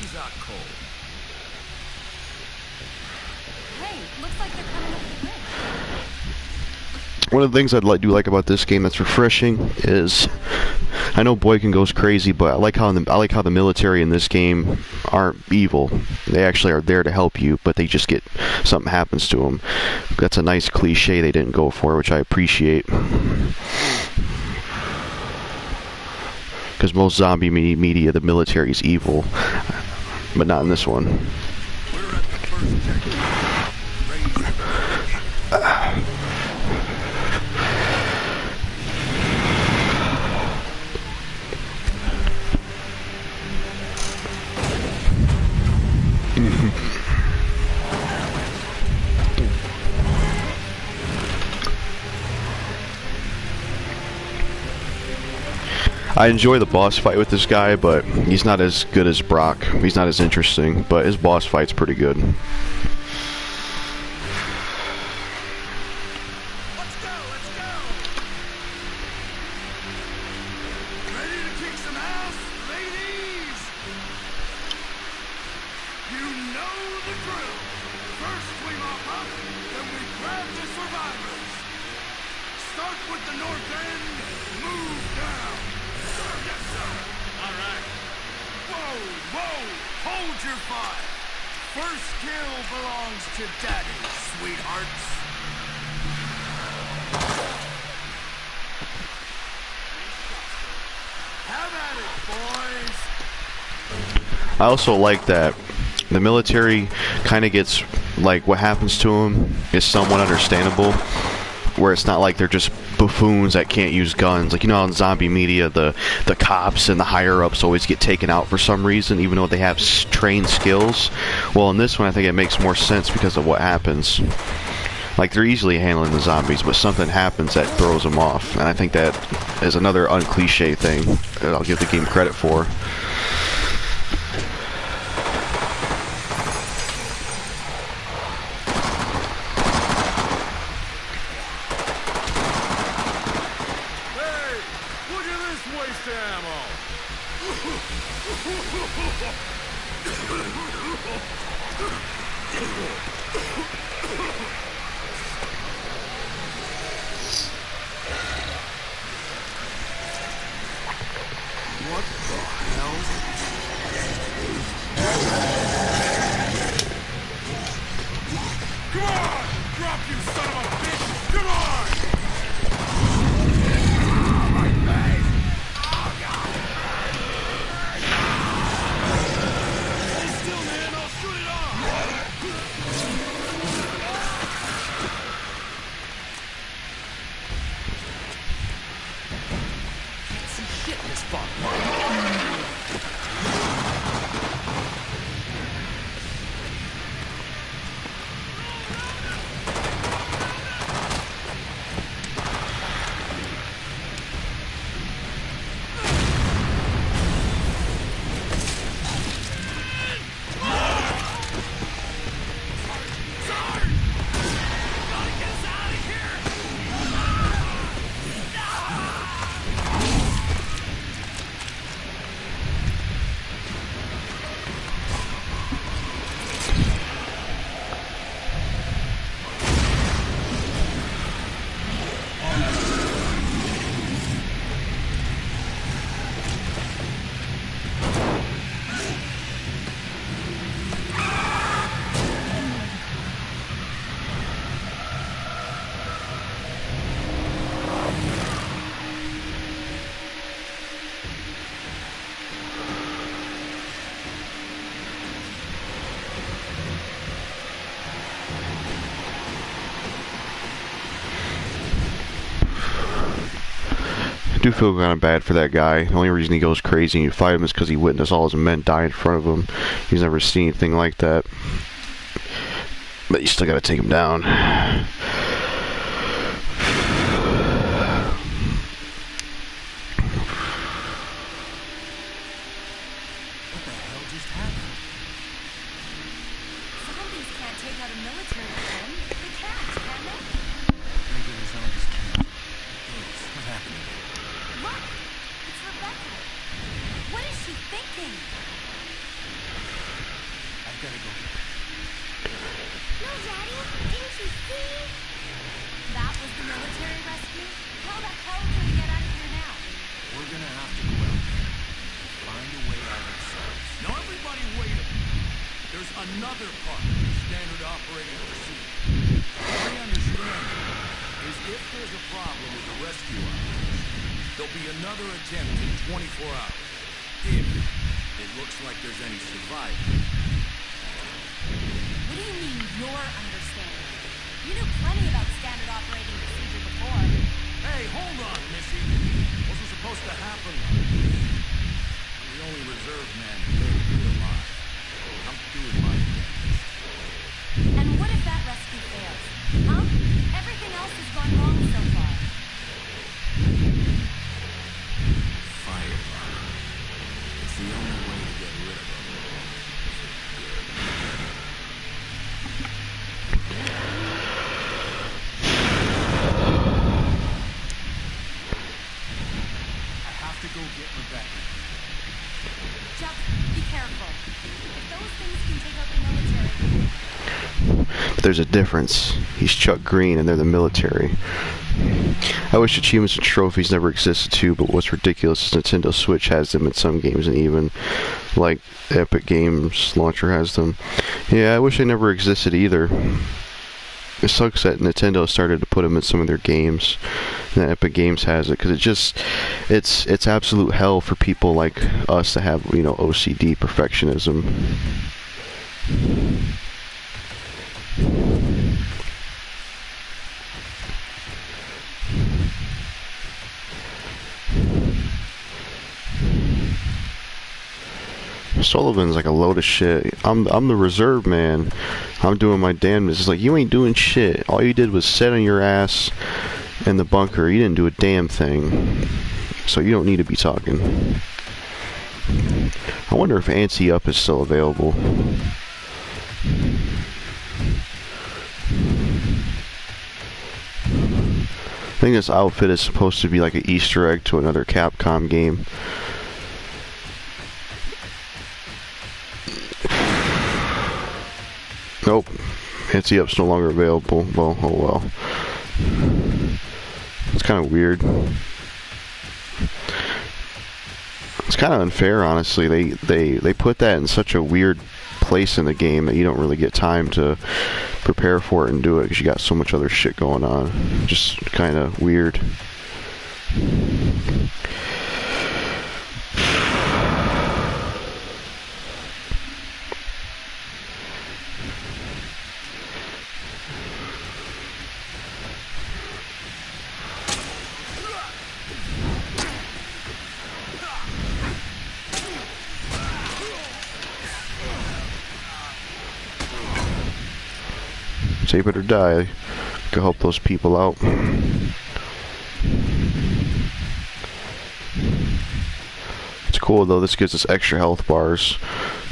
he's out cold. Hey, looks like they're coming over the bridge. One of the things do like about this game that's refreshing is, I know Boykin goes crazy, but I like how the military in this game aren't evil. They actually are there to help you, but they just get, something happens to them. That's a nice cliche they didn't go for, which I appreciate. Because most zombie media, the military is evil, but not in this one. We're at the first checkpoint. Raise the I enjoy the boss fight with this guy, but he's not as good as Brock. He's not as interesting, but his boss fight's pretty good. Let's go, let's go! Ready to kick some ass, ladies? You know the drill. First we mop up, then we grab the survivors. Start with the north end, move down. Yes, sir. All right. Whoa, whoa, hold your fire. First kill belongs to Daddy, sweethearts. Have at it, boys. I also like that the military kind of gets, like, what happens to them is somewhat understandable, where it's not like they're just buffoons that can't use guns. Like, you know how in zombie media the cops and the higher ups always get taken out for some reason, even though they have trained skills. Well, in this one I think it makes more sense because of what happens. Like, they're easily handling the zombies, but something happens that throws them off, and I think that is another uncliche thing that I'll give the game credit for. Hey, look at this waste of ammo. What the hell? Come on! Drop, you son of a bitch! Come on! My face! Oh, God! Hold still, man! I'll shoot it off! Can't see shit in this fog. do feel kind of bad for that guy. The only reason he goes crazy and you fight him is because he witnessed all his men die in front of him. He's never seen anything like that. But you still gotta take him down. What the hell just happened? Zombies can't take out a military plane. They can't, can they? Regular zombies can't. Yes, what happened again? Look! It's Rebecca. What is she thinking? I've gotta go get her. No, Daddy, didn't you see? That was the military rescue? How the hell do we get out of here now? We're gonna have to go out there. Find a way out ourselves. Now everybody wait a minute. There's another part of the standard operating procedure. My understanding is if there's a problem with the rescue operation, there'll be another attempt in 24 hours. If it looks like there's any survivors. What do you mean, your understanding? You knew plenty about standard operating procedure before. Hey, hold on, Missy. Wasn't supposed to happen like this. I'm the only reserve man here alive. I'm doing my damnedest. And what if that rescue fails? Huh? Everything else has gone wrong so far. Fire them. It's the only way to get rid of them. I have to go get Rebecca. Jeff, be careful. If those things can take out the military... But there's a difference. He's Chuck Green and they're the military. I wish achievements and trophies never existed too, but what's ridiculous is Nintendo Switch has them in some games, and even like Epic Games Launcher has them. Yeah, I wish they never existed either. It sucks that Nintendo started to put them in some of their games, and that Epic Games has it, because it's absolute hell for people like us to have, you know, OCD perfectionism. Sullivan's like a load of shit. I'm the reserve man. I'm doing my damnedest. It's like, you ain't doing shit. All you did was sit on your ass in the bunker. You didn't do a damn thing. So you don't need to be talking. I wonder if Antsy Up is still available. I think this outfit is supposed to be like an Easter egg to another Capcom game. Nope. Antsy Up's no longer available. Well, oh well. It's kind of weird. It's kind of unfair, honestly. They put that in such a weird place in the game that you don't really get time to prepare for it and do it because you got so much other shit going on. Just kind of weird. Save it or die. To help those people out. It's cool though, this gives us extra health bars,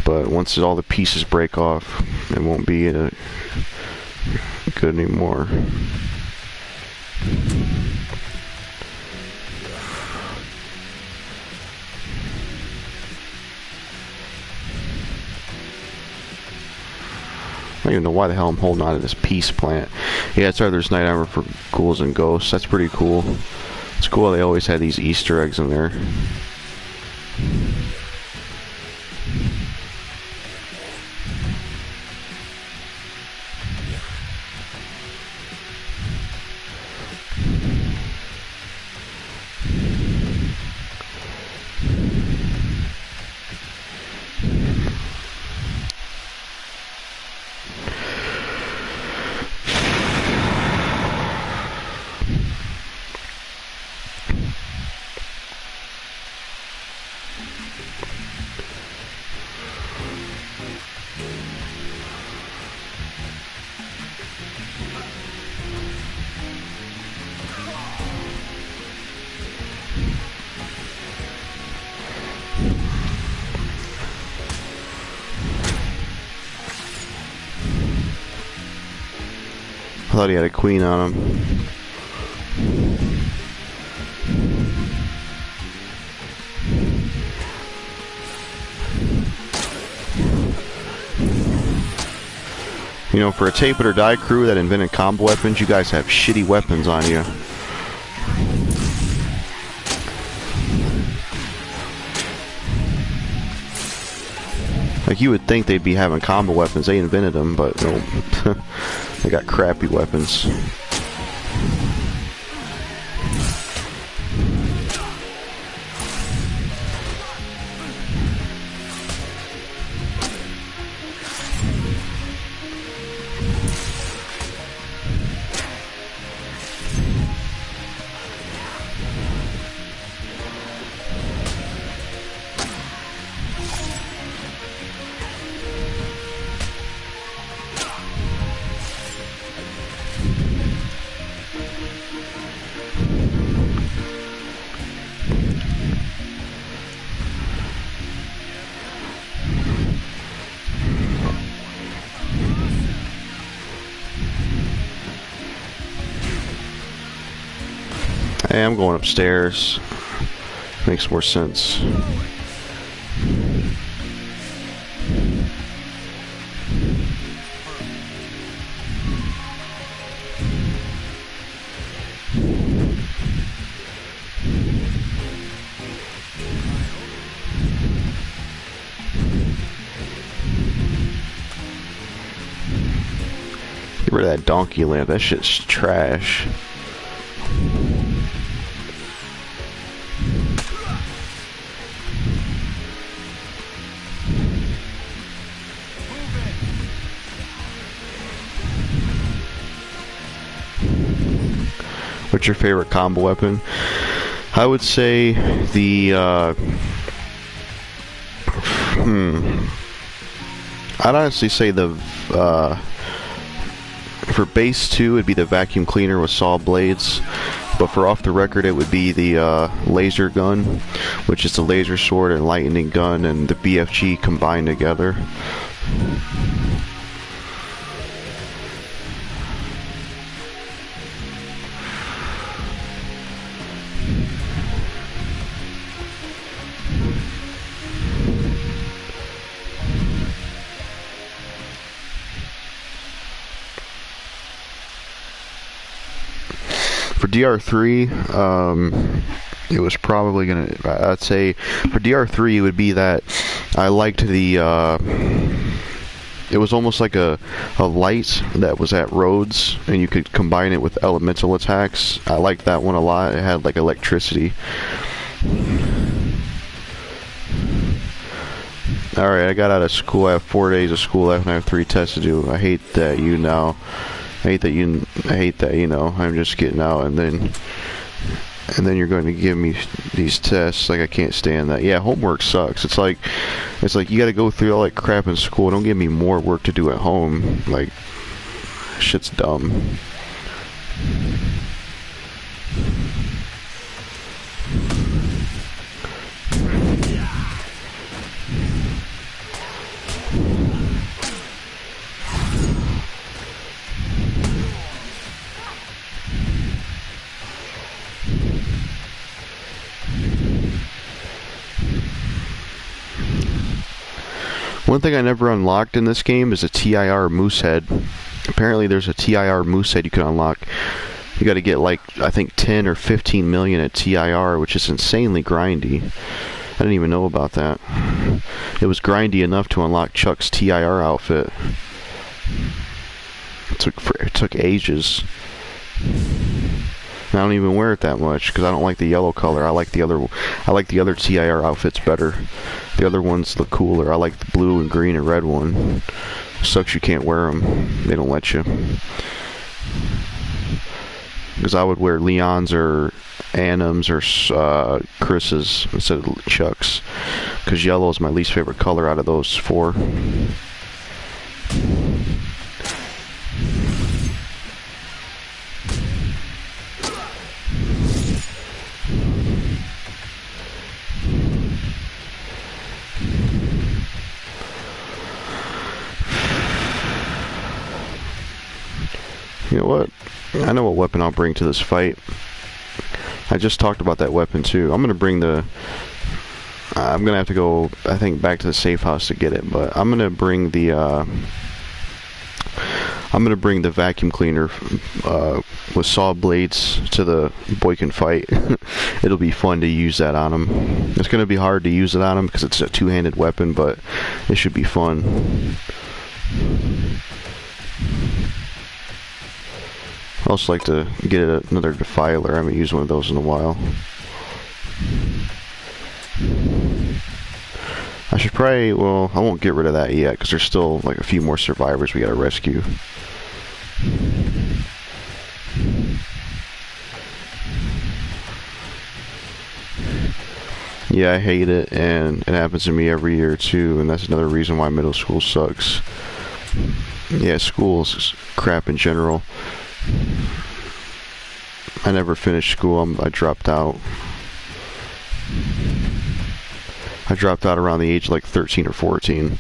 but once all the pieces break off, it won't be good anymore. I don't even know why the hell I'm holding on to this peace plant. Yeah, it's Arthur's Night Armor for Ghouls and Ghosts. That's pretty cool. It's cool they always had these Easter eggs in there. I thought he had a queen on him. You know, for a tape it or die crew that invented combo weapons, you guys have shitty weapons on you. Like, you would think they'd be having combo weapons. They invented them, but no. They got crappy weapons. Hey, I'm going upstairs. Makes more sense. Get rid of that donkey lamp. That shit's trash. What's your favorite combo weapon? I would say the I'd honestly say the for base 2 it'd be the vacuum cleaner with saw blades, but for off the record it would be the laser gun, which is the laser sword and lightning gun and the BFG combined together. For DR3, it was probably gonna. I'd say for DR3 it would be that I liked the. It was almost like a light that was at roads, and you could combine it with elemental attacks. I liked that one a lot. It had like electricity. Alright, I got out of school. I have 4 days of school left, and I have 3 tests to do. I hate that you know. I hate that you know. I'm just getting out, and then you're going to give me these tests. Like, I can't stand that. Yeah, homework sucks. It's like you got to go through all that crap in school. Don't give me more work to do at home. Like, shit's dumb. One thing I never unlocked in this game is a TIR Moosehead. Apparently there's a TIR Moosehead you can unlock. You gotta get like, I think 10 or 15 million at TIR, which is insanely grindy. I didn't even know about that. It was grindy enough to unlock Chuck's TIR outfit. It took ages. I don't even wear it that much because I don't like the yellow color. I like the other TIR outfits better. The other ones look cooler. I like the blue and green and red one. Sucks you can't wear them. They don't let you. Because I would wear Leon's or Anim's or Chris's instead of Chuck's. because yellow is my least favorite color out of those four. You know what? I know what weapon I'll bring to this fight. I just talked about that weapon too. I'm gonna bring the... I'm gonna have to go, I think, back to the safe house to get it, but I'm gonna bring the vacuum cleaner with saw blades to the Boykin fight. It'll be fun to use that on him. It's gonna be hard to use it on him because it's a two-handed weapon, but it should be fun. I also like to get another defiler. I haven't used one of those in a while. I should probably, well, I won't get rid of that yet because there's still like a few more survivors we gotta rescue. Yeah, I hate it, and it happens to me every year too, and that's another reason why middle school sucks. Yeah, school's crap in general. I never finished school. I dropped out. I dropped out around the age of like 13 or 14.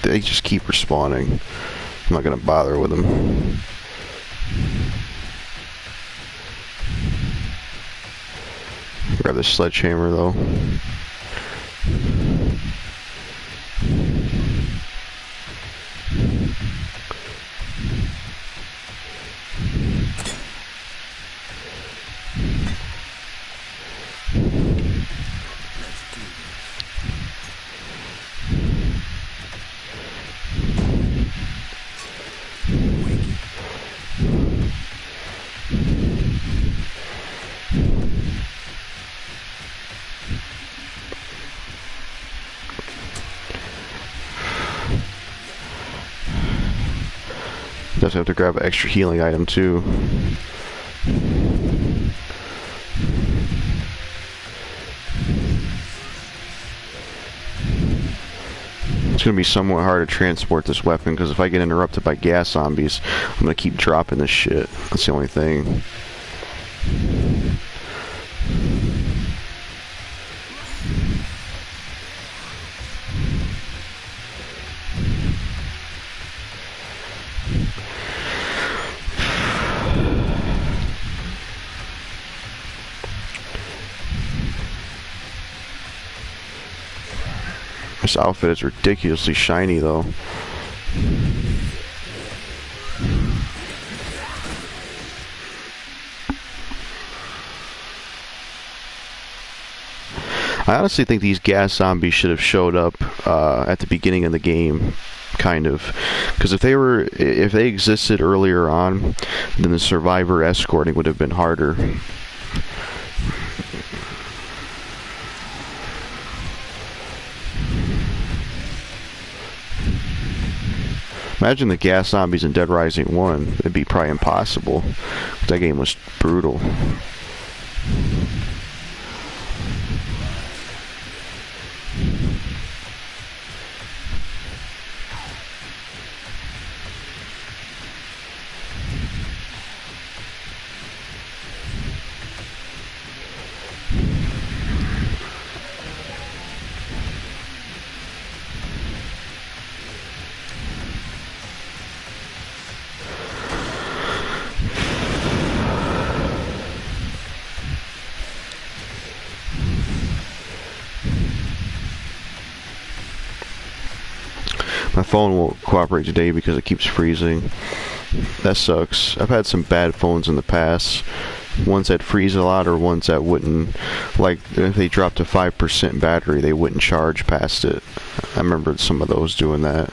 They just keep respawning. I'm not gonna bother with them. Grab the sledgehammer though. Definitely have to grab an extra healing item too. It's gonna be somewhat hard to transport this weapon because if I get interrupted by gas zombies, I'm gonna keep dropping this shit. That's the only thing. This outfit is ridiculously shiny though. I honestly think these gas zombies should have showed up at the beginning of the game, kind of, because if they existed earlier on, then the survivor escorting would have been harder. Imagine the gas zombies in Dead Rising 1. It'd be probably impossible. That game was brutal. My phone won't cooperate today because it keeps freezing. That sucks. I've had some bad phones in the past. Ones that freeze a lot or ones that wouldn't, like if they dropped to 5% battery, they wouldn't charge past it. I remember some of those doing that.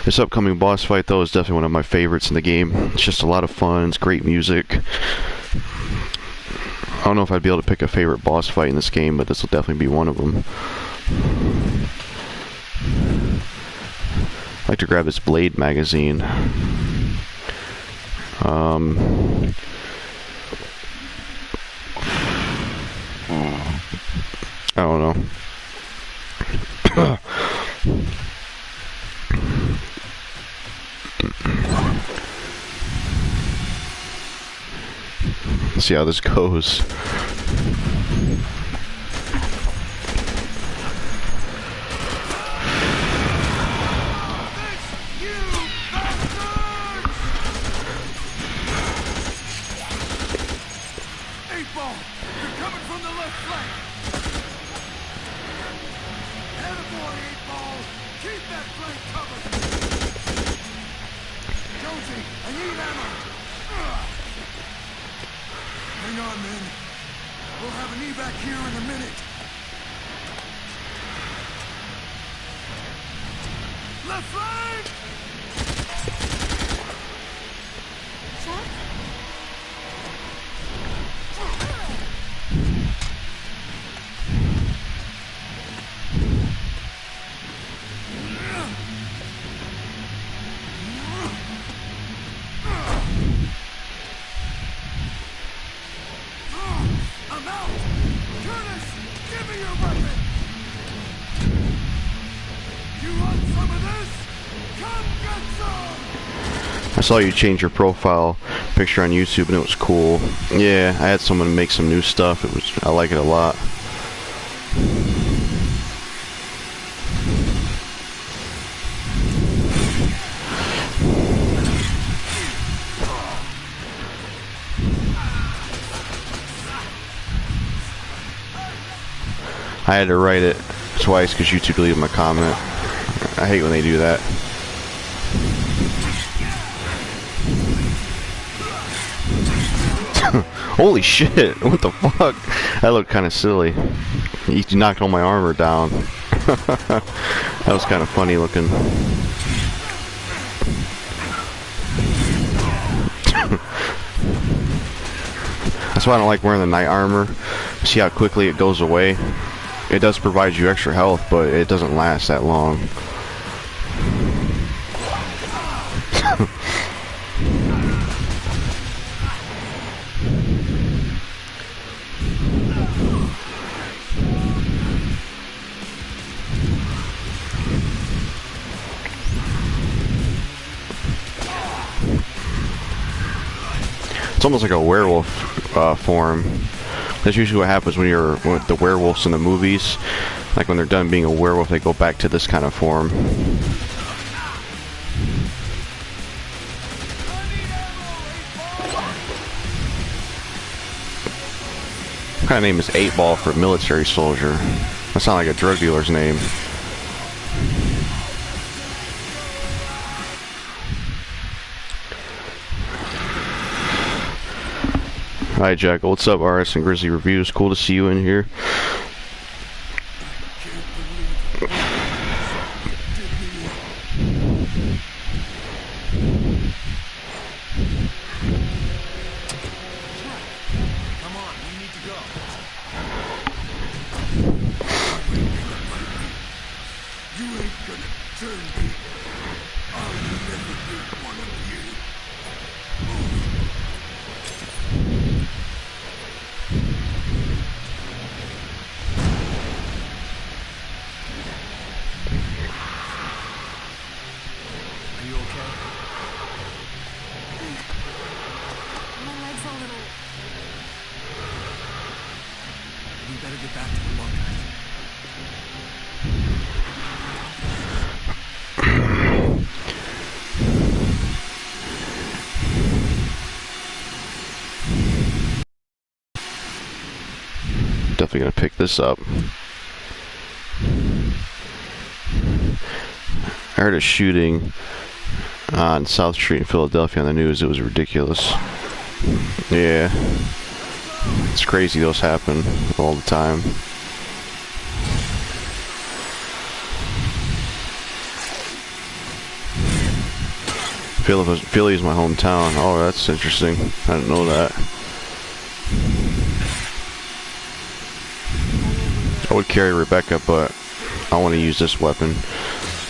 This upcoming boss fight, though, is definitely one of my favorites in the game. It's just a lot of fun. It's great music. I don't know if I'd be able to pick a favorite boss fight in this game, but this will definitely be one of them. I'd like to grab this Blade magazine. I don't know. Let's see how this goes. I saw you change your profile picture on YouTube and it was cool. Yeah, I had someone make some new stuff. I like it a lot. I had to write it twice because YouTube deleted my comment. I hate when they do that. Holy shit, what the fuck? That looked kind of silly. He knocked all my armor down. That was kind of funny looking. That's why I don't like wearing the knight armor. See how quickly it goes away? It does provide you extra health, but it doesn't last that long. It's almost like a werewolf form. That's usually what happens when you're with the werewolves in the movies. Like when they're done being a werewolf, they go back to this kind of form. What kind of name is 8 Ball for a military soldier? That sounds like a drug dealer's name. Hi Jack, what's up RS and Grizzly Reviews? Cool to see you in here. Come on, we need to go. You ain't gonna turn me. I'll never be one of you. Are you okay? My leg's a little... We better get back to the bunker. Definitely gonna pick this up. I heard a shooting on South Street in Philadelphia on the news. It was ridiculous. Yeah. It's crazy those happen all the time. Philly is my hometown. Oh, that's interesting. I didn't know that. I would carry Rebecca, but I want to use this weapon.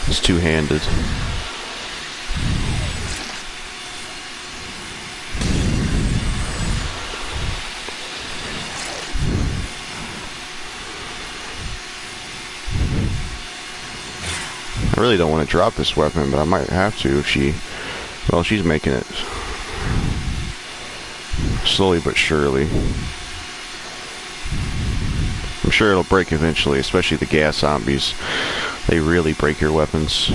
It's two-handed. I really don't want to drop this weapon, but I might have to if she... Well, she's making it slowly but surely. I'm sure it'll break eventually, especially the gas zombies. They really break your weapons.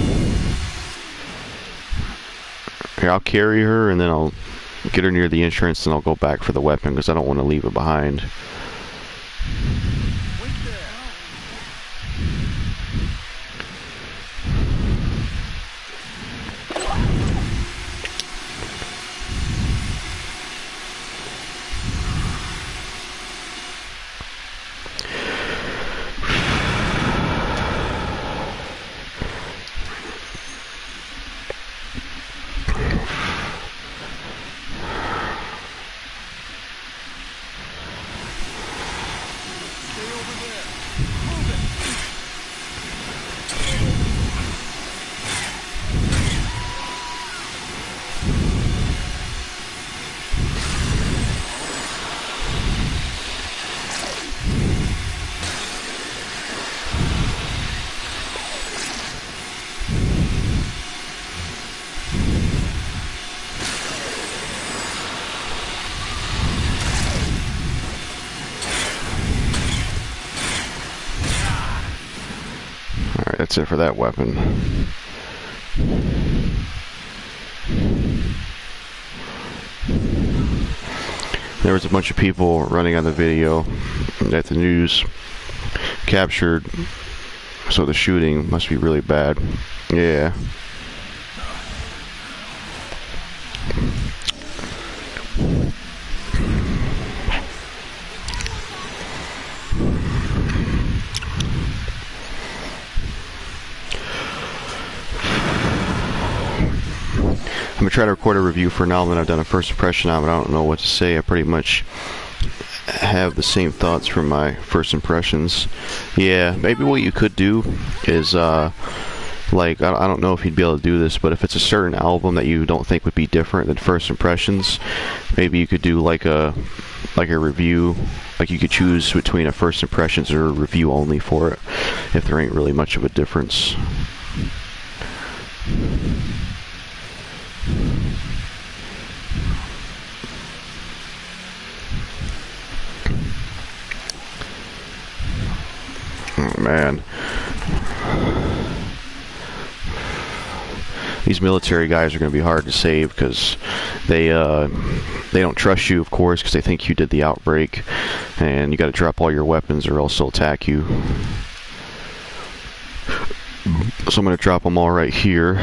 Here, I'll carry her, and then I'll get her near the entrance, and I'll go back for the weapon, because I don't want to leave it behind. Alright, that's it for that weapon. There was a bunch of people running on the video that the news captured, so the shooting must be really bad. Yeah. I'm gonna try to record a review for an album I've done a first impression on, but I don't know what to say. I pretty much have the same thoughts from my first impressions. Yeah, maybe what you could do is, like, I don't know if you'd be able to do this, but if it's a certain album that you don't think would be different than first impressions, maybe you could do like a review. Like, you could choose between a first impressions or a review only for it, if there ain't really much of a difference. Oh, man. These military guys are going to be hard to save because they don't trust you, of course, because they think you did the outbreak, and you got to drop all your weapons or else they'll attack you. So I'm going to drop them all right here.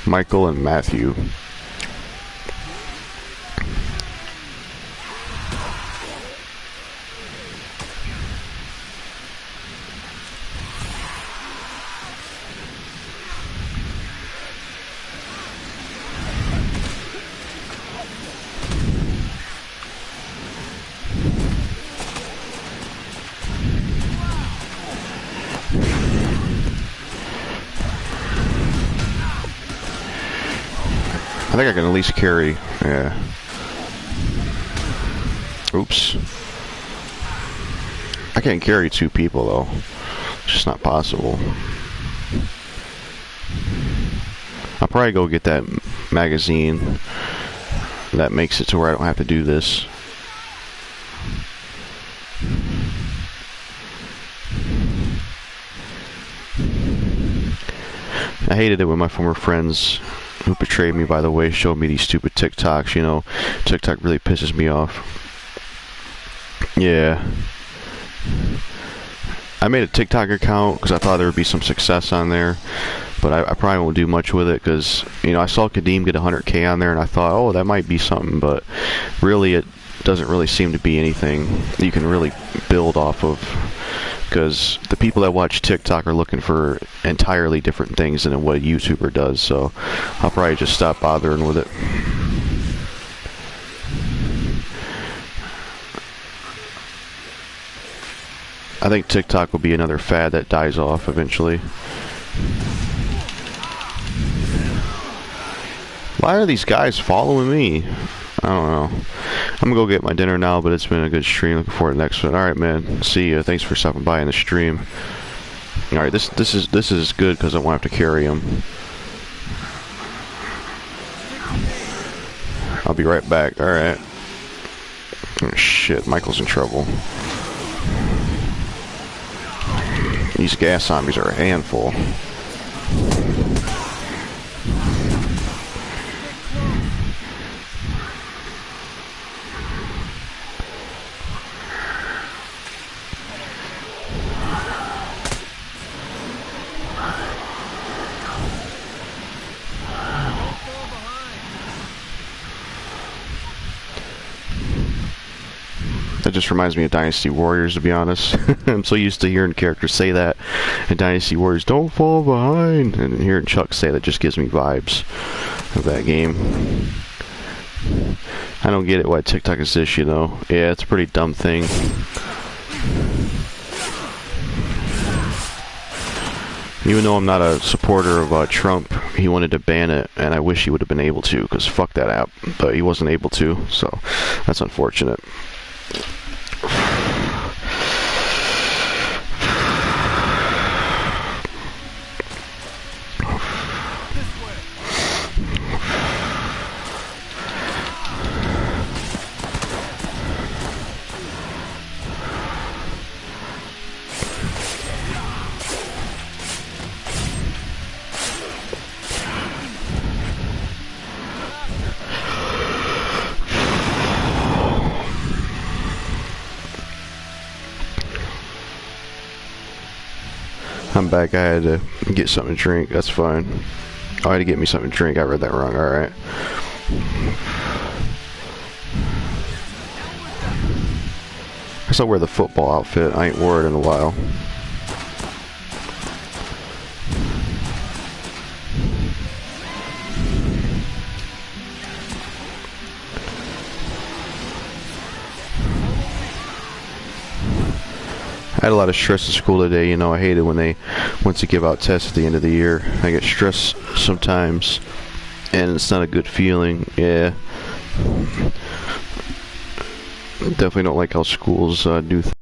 Michael and Matthew. I think I can at least carry, yeah. Oops. I can't carry two people, though. It's just not possible. I'll probably go get that magazine that makes it to where I don't have to do this. I hated it when my former friends who betrayed me, by the way, showed me these stupid TikToks. You know, TikTok really pisses me off. Yeah. I made a TikTok account because I thought there would be some success on there, but I probably won't do much with it because, you know, I saw Kadeem get 100K on there and I thought, oh, that might be something, but really it doesn't really seem to be anything you can really build off of, because the people that watch TikTok are looking for entirely different things than what a YouTuber does, so I'll probably just stop bothering with it. I think TikTok will be another fad that dies off eventually. Why are these guys following me? I don't know. I'm gonna go get my dinner now, but it's been a good stream. Looking forward to the next one. Alright, man. See you. Thanks for stopping by in the stream. Alright, this is good because I won't have to carry him. I'll be right back. Alright. Oh, shit, Michael's in trouble. These gas zombies are a handful. That just reminds me of Dynasty Warriors, to be honest. I'm so used to hearing characters say that in Dynasty Warriors, don't fall behind, and hearing Chuck say that just gives me vibes of that game. I don't get it why TikTok is this, you know. Yeah, it's a pretty dumb thing. Even though I'm not a supporter of Trump, he wanted to ban it, and I wish he would have been able to, because fuck that app. But he wasn't able to, so that's unfortunate. I'm back. I had to get something to drink. That's fine. Oh, I had to get me something to drink. I read that wrong. Alright. I guess I'll wear the football outfit. I ain't wore it in a while. I had a lot of stress in school today, you know. I hate it when they want to give out tests at the end of the year. I get stressed sometimes, and it's not a good feeling. Yeah. Definitely don't like how schools do things.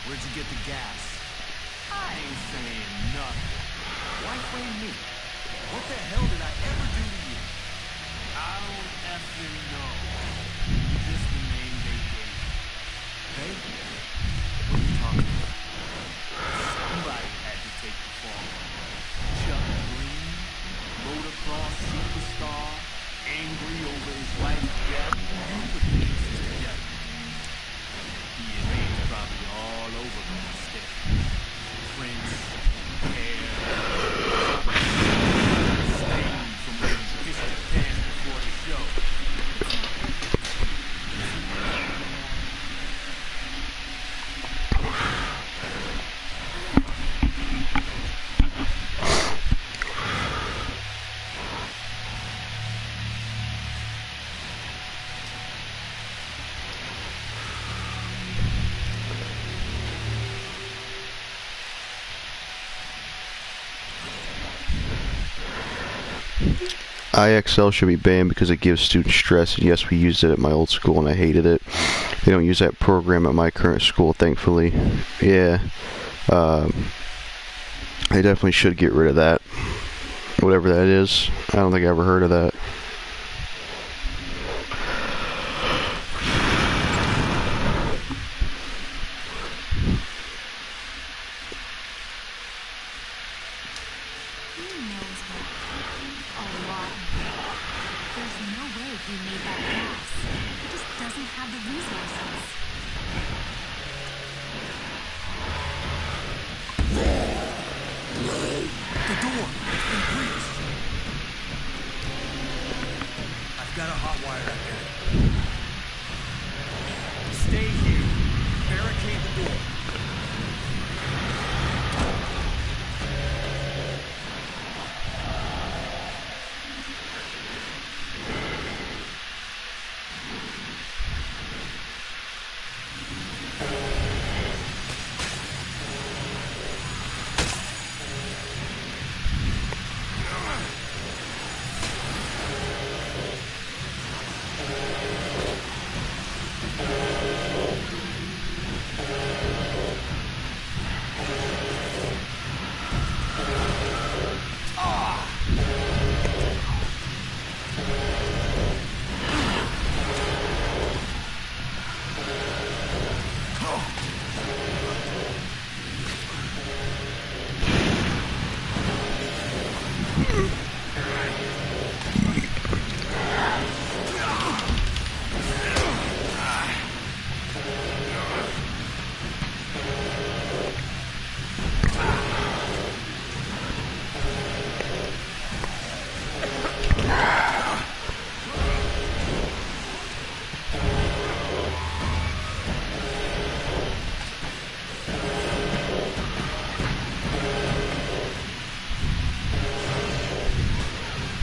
Where'd you get the gas? I ain't saying nothing. Why blame me? What the hell did I ever do to you? I don't effing know. Just the name they gave me. Hey? What are you talking about? Somebody had to take the fall. Chuck Green, motocross superstar, angry over his wife's death. You put the pieces together. DNA's probably all over my stick. Prince, hair, IXL should be banned because it gives students stress. And yes, we used it at my old school and I hated it. They don't use that program at my current school, thankfully. Yeah. They definitely should get rid of that. Whatever that is. I don't think I ever heard of that. He knows a lot. There's no way he made that gas. He just doesn't have the resources. The door! It's been breached! I've got a hot wire up there. Stay here. Barricade the door.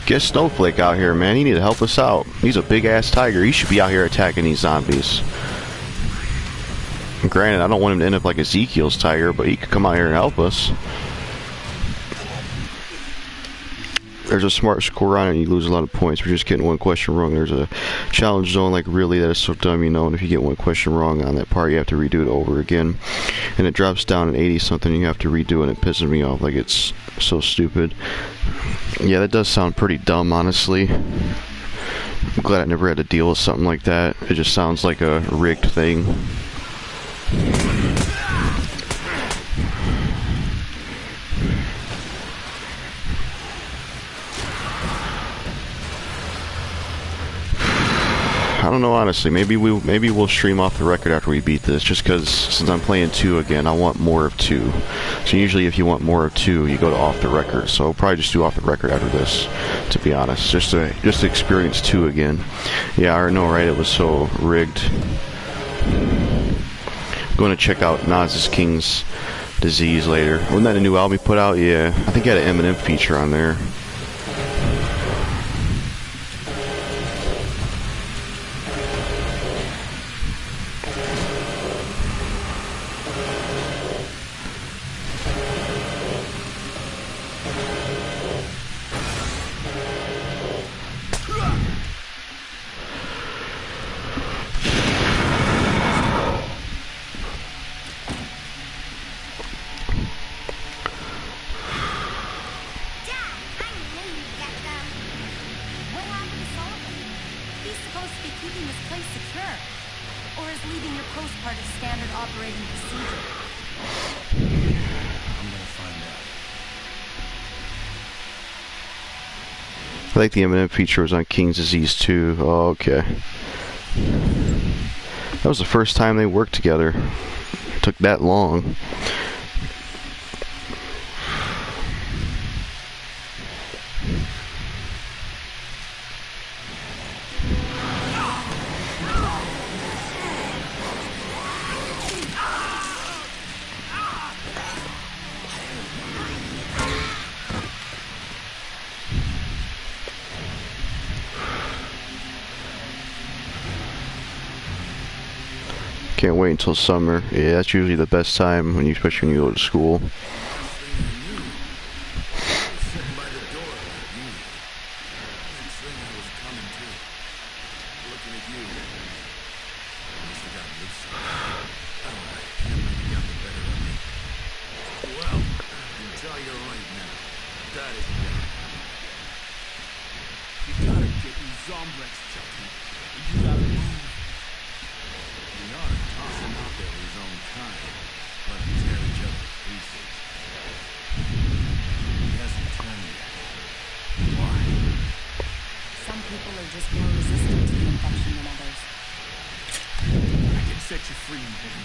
Get Snowflake out here, man. He need to help us out. He's a big ass tiger. He should be out here attacking these zombies. Granted, I don't want him to end up like Ezekiel's tiger, but he could come out here and help us. There's a smart score on it and you lose a lot of points for just getting one question wrong. There's a challenge zone, like really, that is so dumb, you know, and if you get one question wrong on that part, you have to redo it over again. And it drops down at 80 something, you have to redo it, and it pisses me off, like it's so stupid. Yeah, that does sound pretty dumb, honestly. I'm glad I never had to deal with something like that. It just sounds like a rigged thing. I don't know, honestly. Maybe we'll stream off the record after we beat this, just because since I'm playing 2 again, I want more of 2. So usually if you want more of 2, you go to off the record. So I'll probably just do off the record after this, to be honest, just to experience 2 again. Yeah, I know, right? It was so rigged. I'm going to check out Nas King's Disease later. Wasn't that a new album he put out? Yeah, I think he had an Eminem feature on there. I think the Eminem feature was on King's Disease 2. Oh, okay. That was the first time they worked together. It took that long. Can't wait until summer. Yeah, that's usually the best time, especially when you go to school. looking at you. At least I got a good side. Can't let it get the better of me. Well, I can tell you right now, that isn't gonna happen. You gotta get these Zombrex, Chucky. And you gotta move. We ought to toss him out there with his own kind. Let him tear each other to pieces. He hasn't turned yet. Why? Some people are just more resistant to the infection than others. I can set you free, man.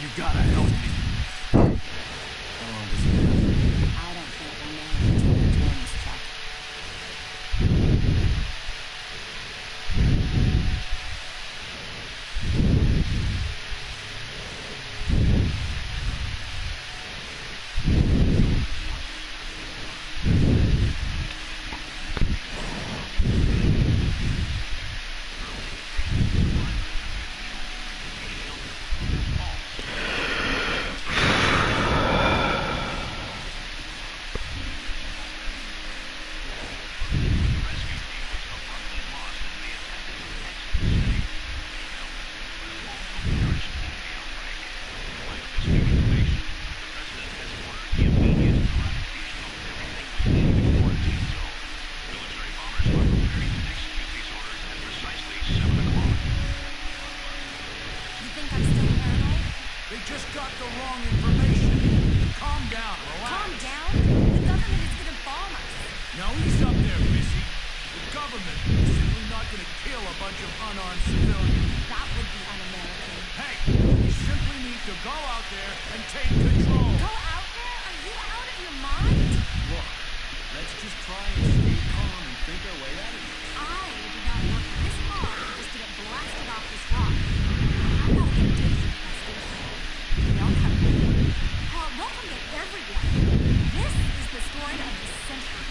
You gotta help me. How long does he have? I don't think we'll know until he returns, Chuck. You think I'm still paranoid? They just got the wrong information. Calm down, relax. Calm down? The government is gonna bomb us. Now ease up there, Missy. The government is simply not gonna kill a bunch of unarmed civilians. That would be un-American. Hey, we simply need to go out there and take control. Go out there? Are you out of your mind? Look, let's just try and stay calm and think our way out of this. I did not work this hard just to get blasted off this rock. I'm not gonna take some prestige. They'll come with me. Hell, they'll come get everyone. This is the story of the century.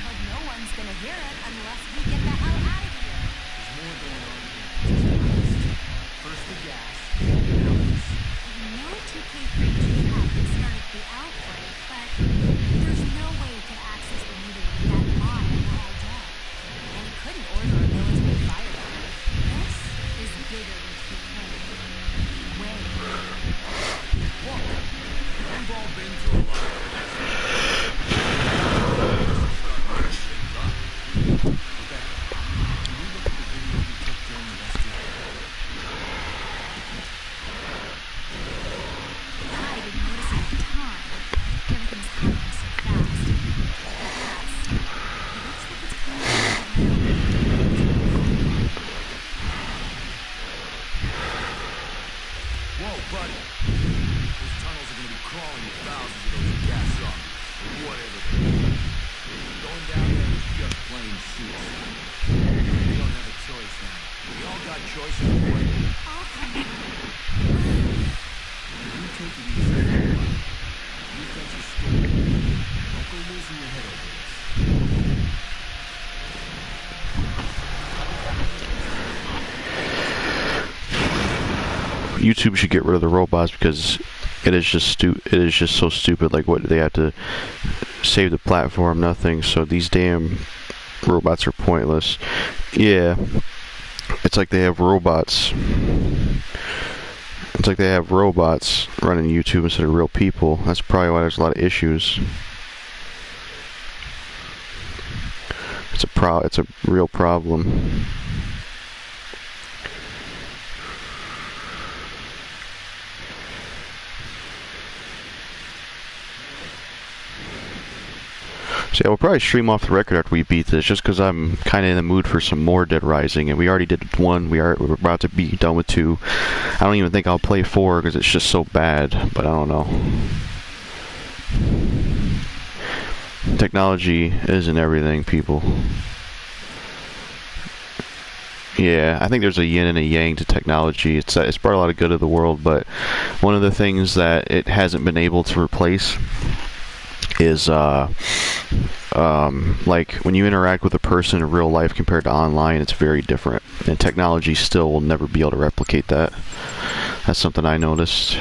But no one's gonna hear it unless we get the hell out of here. There's more going on here. First the gas, now this. No TK3G haven't started the outbreak, but there's no way it can access the meter with that mine and we're all dead. And it couldn't order a military fire. This is bigger than TK. Way. Look, we've all been through a lot of this. Okay, can we look at the video we took during the rescue? I didn't notice it at the time. Everything's happening so fast. Yes. It looks like it's coming from the Whoa, buddy. Those tunnels are gonna be crawling with thousands of those gas zombies, or whatever they are. Going down there is just plain suicide. We don't have a choice now. We all got choices, boy. I'll come in. You take it easy for a while. You've got your story. Don't go losing your head over this. YouTube should get rid of the robots because it is just it is just so stupid. Like, what they have to save the platform, nothing. So these damn robots are pointless. Yeah, it's like they have robots. It's like they have robots running YouTube instead of real people. That's probably why there's a lot of issues. It's a real problem. So yeah, we'll probably stream off the record after we beat this, just because I'm kind of in the mood for some more Dead Rising, and we already did 1. We're about to be done with 2. I don't even think I'll play 4 because it's just so bad. But I don't know. Technology isn't everything, people. Yeah, I think there's a yin and a yang to technology. It's brought a lot of good to the world, but one of the things that it hasn't been able to replace is like when you interact with a person in real life compared to online, it's very different, and technology still will never be able to replicate that. That's something I noticed.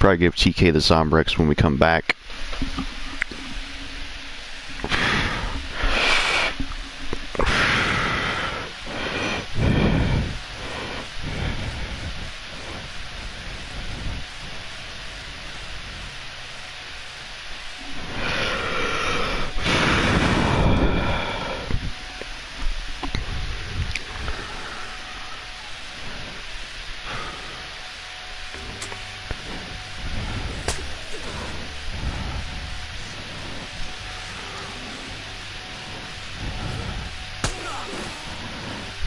Probably give TK the Zombrex when we come back.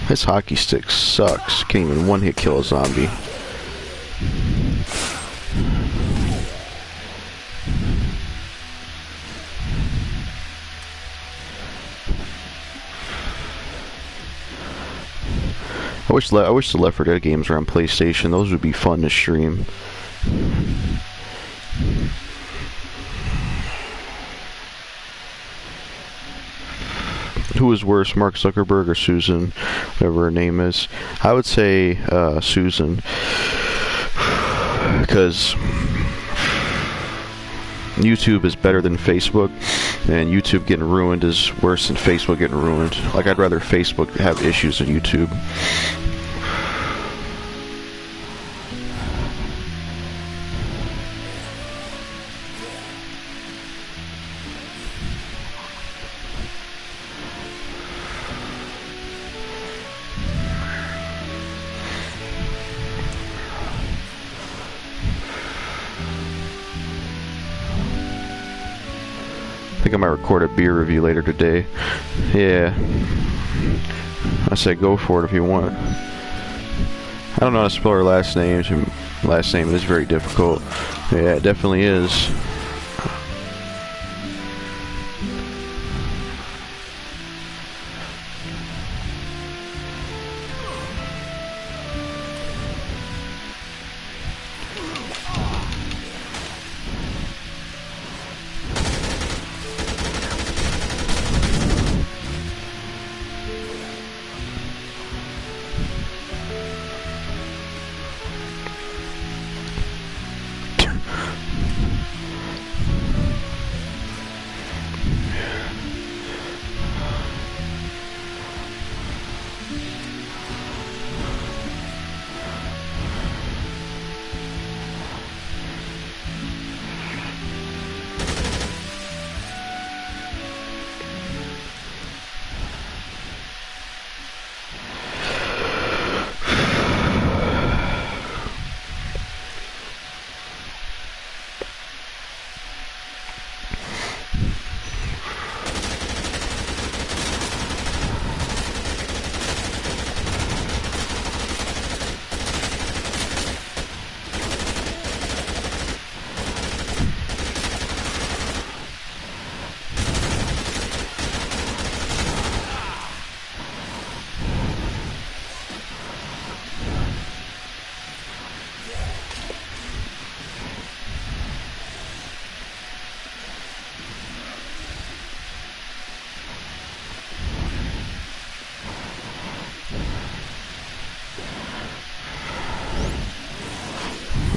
This hockey stick sucks. Can't even one-hit kill a zombie. I wish the Left 4 Dead games were on PlayStation. Those would be fun to stream. Who is worse, Mark Zuckerberg or Susan, whatever her name is? I would say Susan, because YouTube is better than Facebook, and YouTube getting ruined is worse than Facebook getting ruined. Like, I'd rather Facebook have issues than YouTube. I think I might record a beer review later today. Yeah. I said go for it if you want. I don't know how to spell her last name. Her last name is very difficult. Yeah, it definitely is.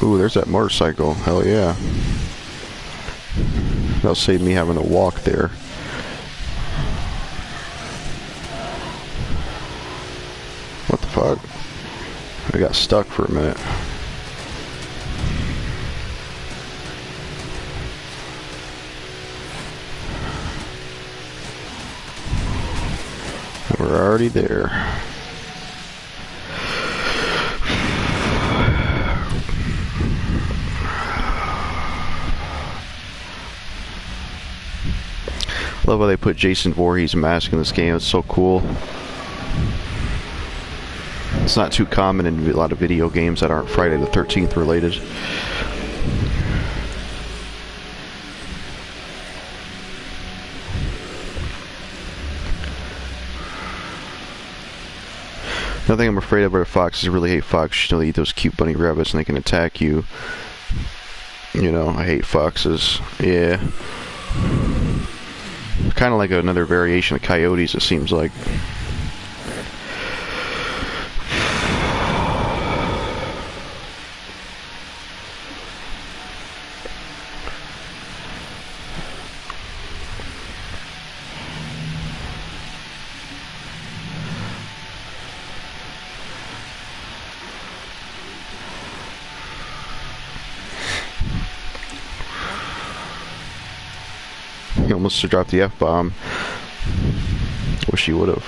Ooh, there's that motorcycle. Hell yeah. That'll save me having to walk there. What the fuck? I got stuck for a minute. We're already there. Love how they put Jason Voorhees mask in this game. It's so cool. It's not too common in a lot of video games that aren't Friday the 13th related. Another thing I'm afraid of are foxes. I really hate foxes. You know, they eat those cute bunny rabbits and they can attack you. You know, I hate foxes. Yeah. Kind of like another variation of coyotes, it seems like. almost dropped the F-bomb. Wish he would have.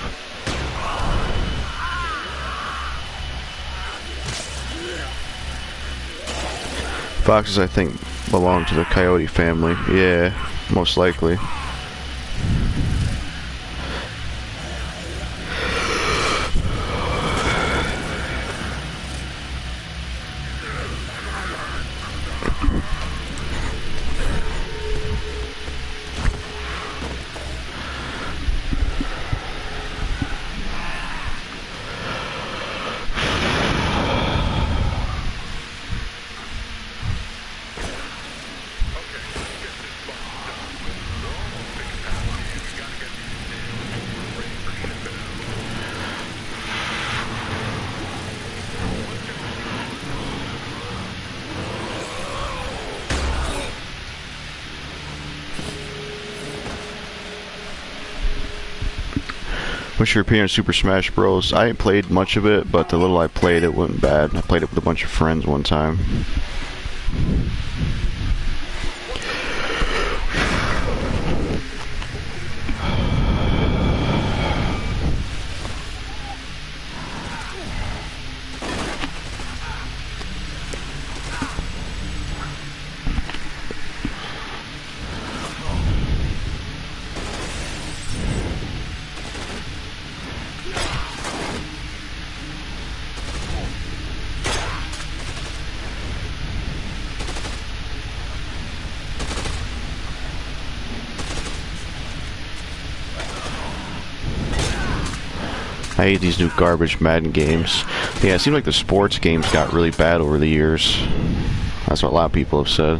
Foxes, I think, belong to the coyote family. Yeah, most likely. What's your opinion on Super Smash Bros? I ain't played much of it, but the little I played, it wasn't bad. I played it with a bunch of friends one time. I hate these new garbage Madden games. Yeah, it seems like the sports games got really bad over the years. That's what a lot of people have said.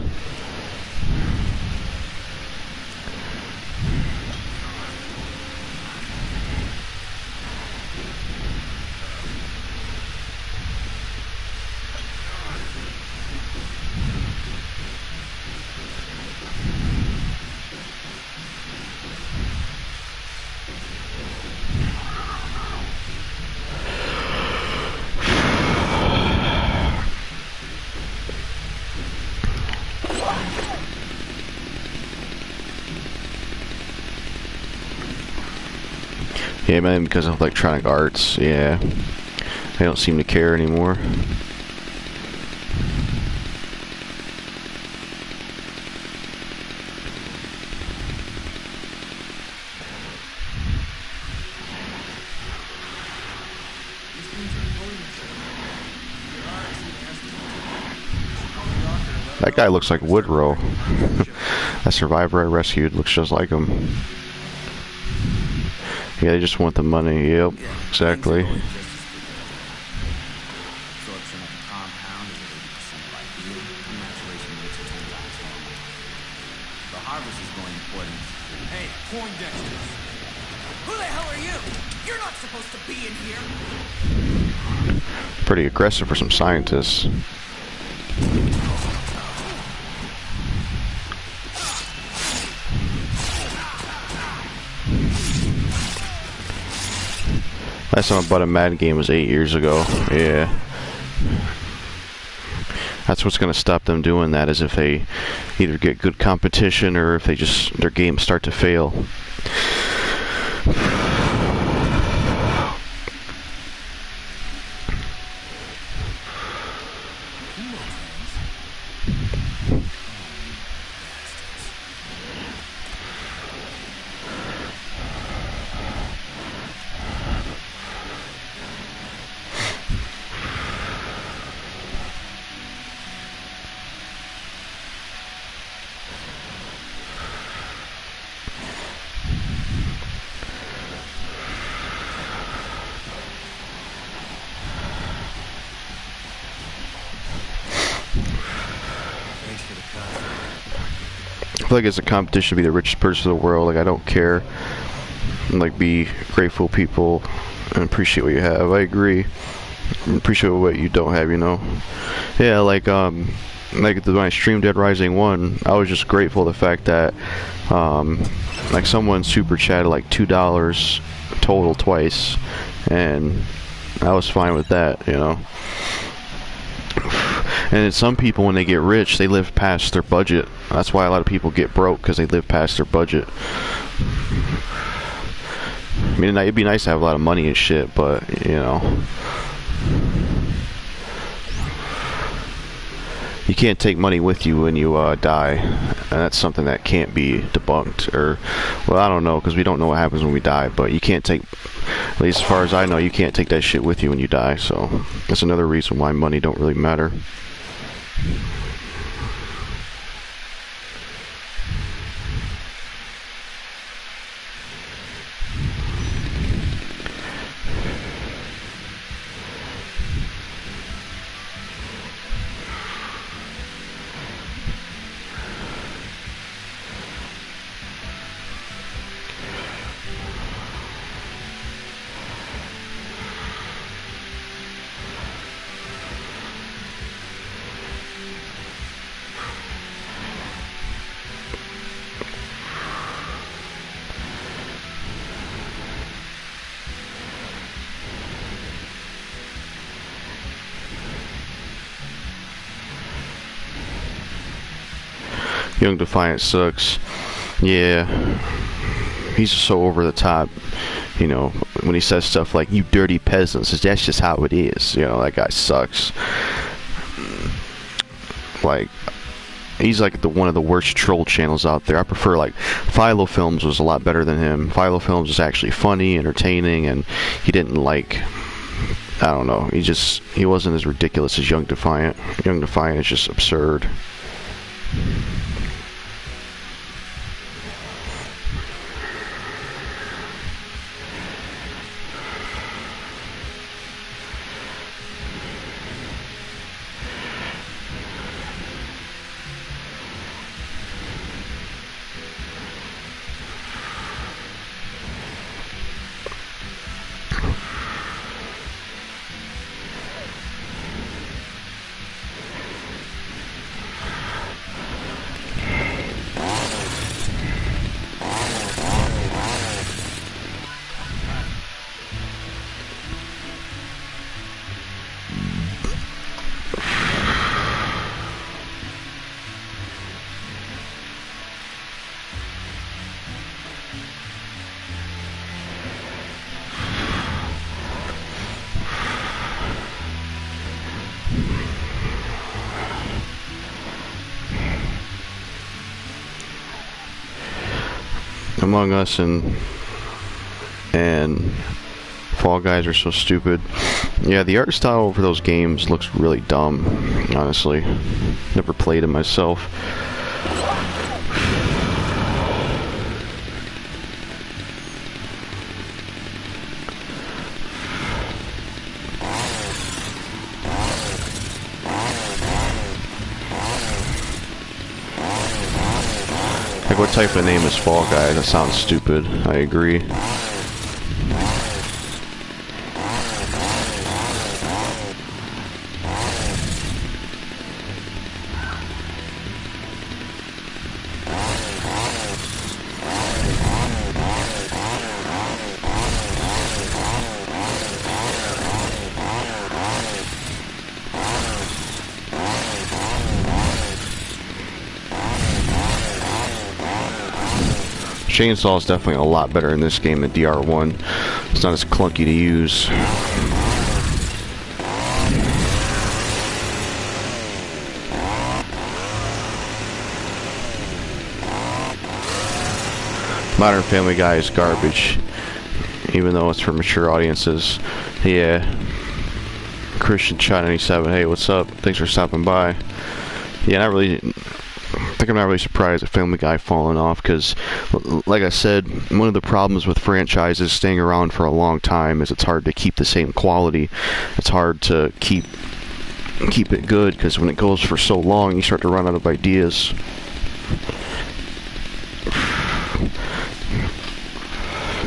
Yeah, man, because of Electronic Arts, yeah. They don't seem to care anymore. That guy looks like Woodrow. That survivor I rescued looks just like him. Yeah, they just want the money. Yep, exactly. Absorption of the compound is at 80% by yield, and maturation rates are 10 times normal. The harvest is going according to... Hey, Poindexters! Who the hell are you? You're not supposed to be in here! Pretty aggressive for some scientists. Last time I bought a Madden game was 8 years ago. Yeah. That's what's going to stop them doing that, is if they either get good competition or if they just, their games start to fail. I feel like it's a competition to be the richest person in the world. Like, I don't care. Like, be grateful people and appreciate what you have. I agree. Appreciate what you don't have, you know. Yeah, like when I streamed Dead Rising 1, I was just grateful the fact that like someone super chatted like $2 total twice, and I was fine with that, you know. And some people, when they get rich, they live past their budget. That's why a lot of people get broke, because they live past their budget. I mean, it'd be nice to have a lot of money and shit, but, you know, you can't take money with you when you die, and that's something that can't be debunked. Or, well, I don't know, because we don't know what happens when we die, but you can't take, at least as far as I know, you can't take that shit with you when you die. So that's another reason why money don't really matter. Young Defiant sucks. Yeah, he's just so over the top. You know, when he says stuff like, "You dirty peasants," that's just how it is. You know, that guy sucks. Like, he's like one of the worst troll channels out there. I prefer, like, Philo Films was a lot better than him. Philo Films was actually funny, entertaining, and he didn't, like, I don't know, he wasn't as ridiculous as Young Defiant. Young Defiant is just absurd. Among Us and Fall Guys are so stupid. Yeah, the art style for those games looks really dumb, honestly. Never played it myself. Like, what type of name is Fall Guy? That sounds stupid. I agree. Chainsaw is definitely a lot better in this game than DR1. It's not as clunky to use. Modern Family Guy is garbage, even though it's for mature audiences. Yeah. Christian China 97, hey, what's up? Thanks for stopping by. Yeah, not really. I think I'm not really surprised at Family Guy falling off, because, like I said, one of the problems with franchises staying around for a long time is it's hard to keep the same quality. It's hard to keep it good, because when it goes for so long, you start to run out of ideas.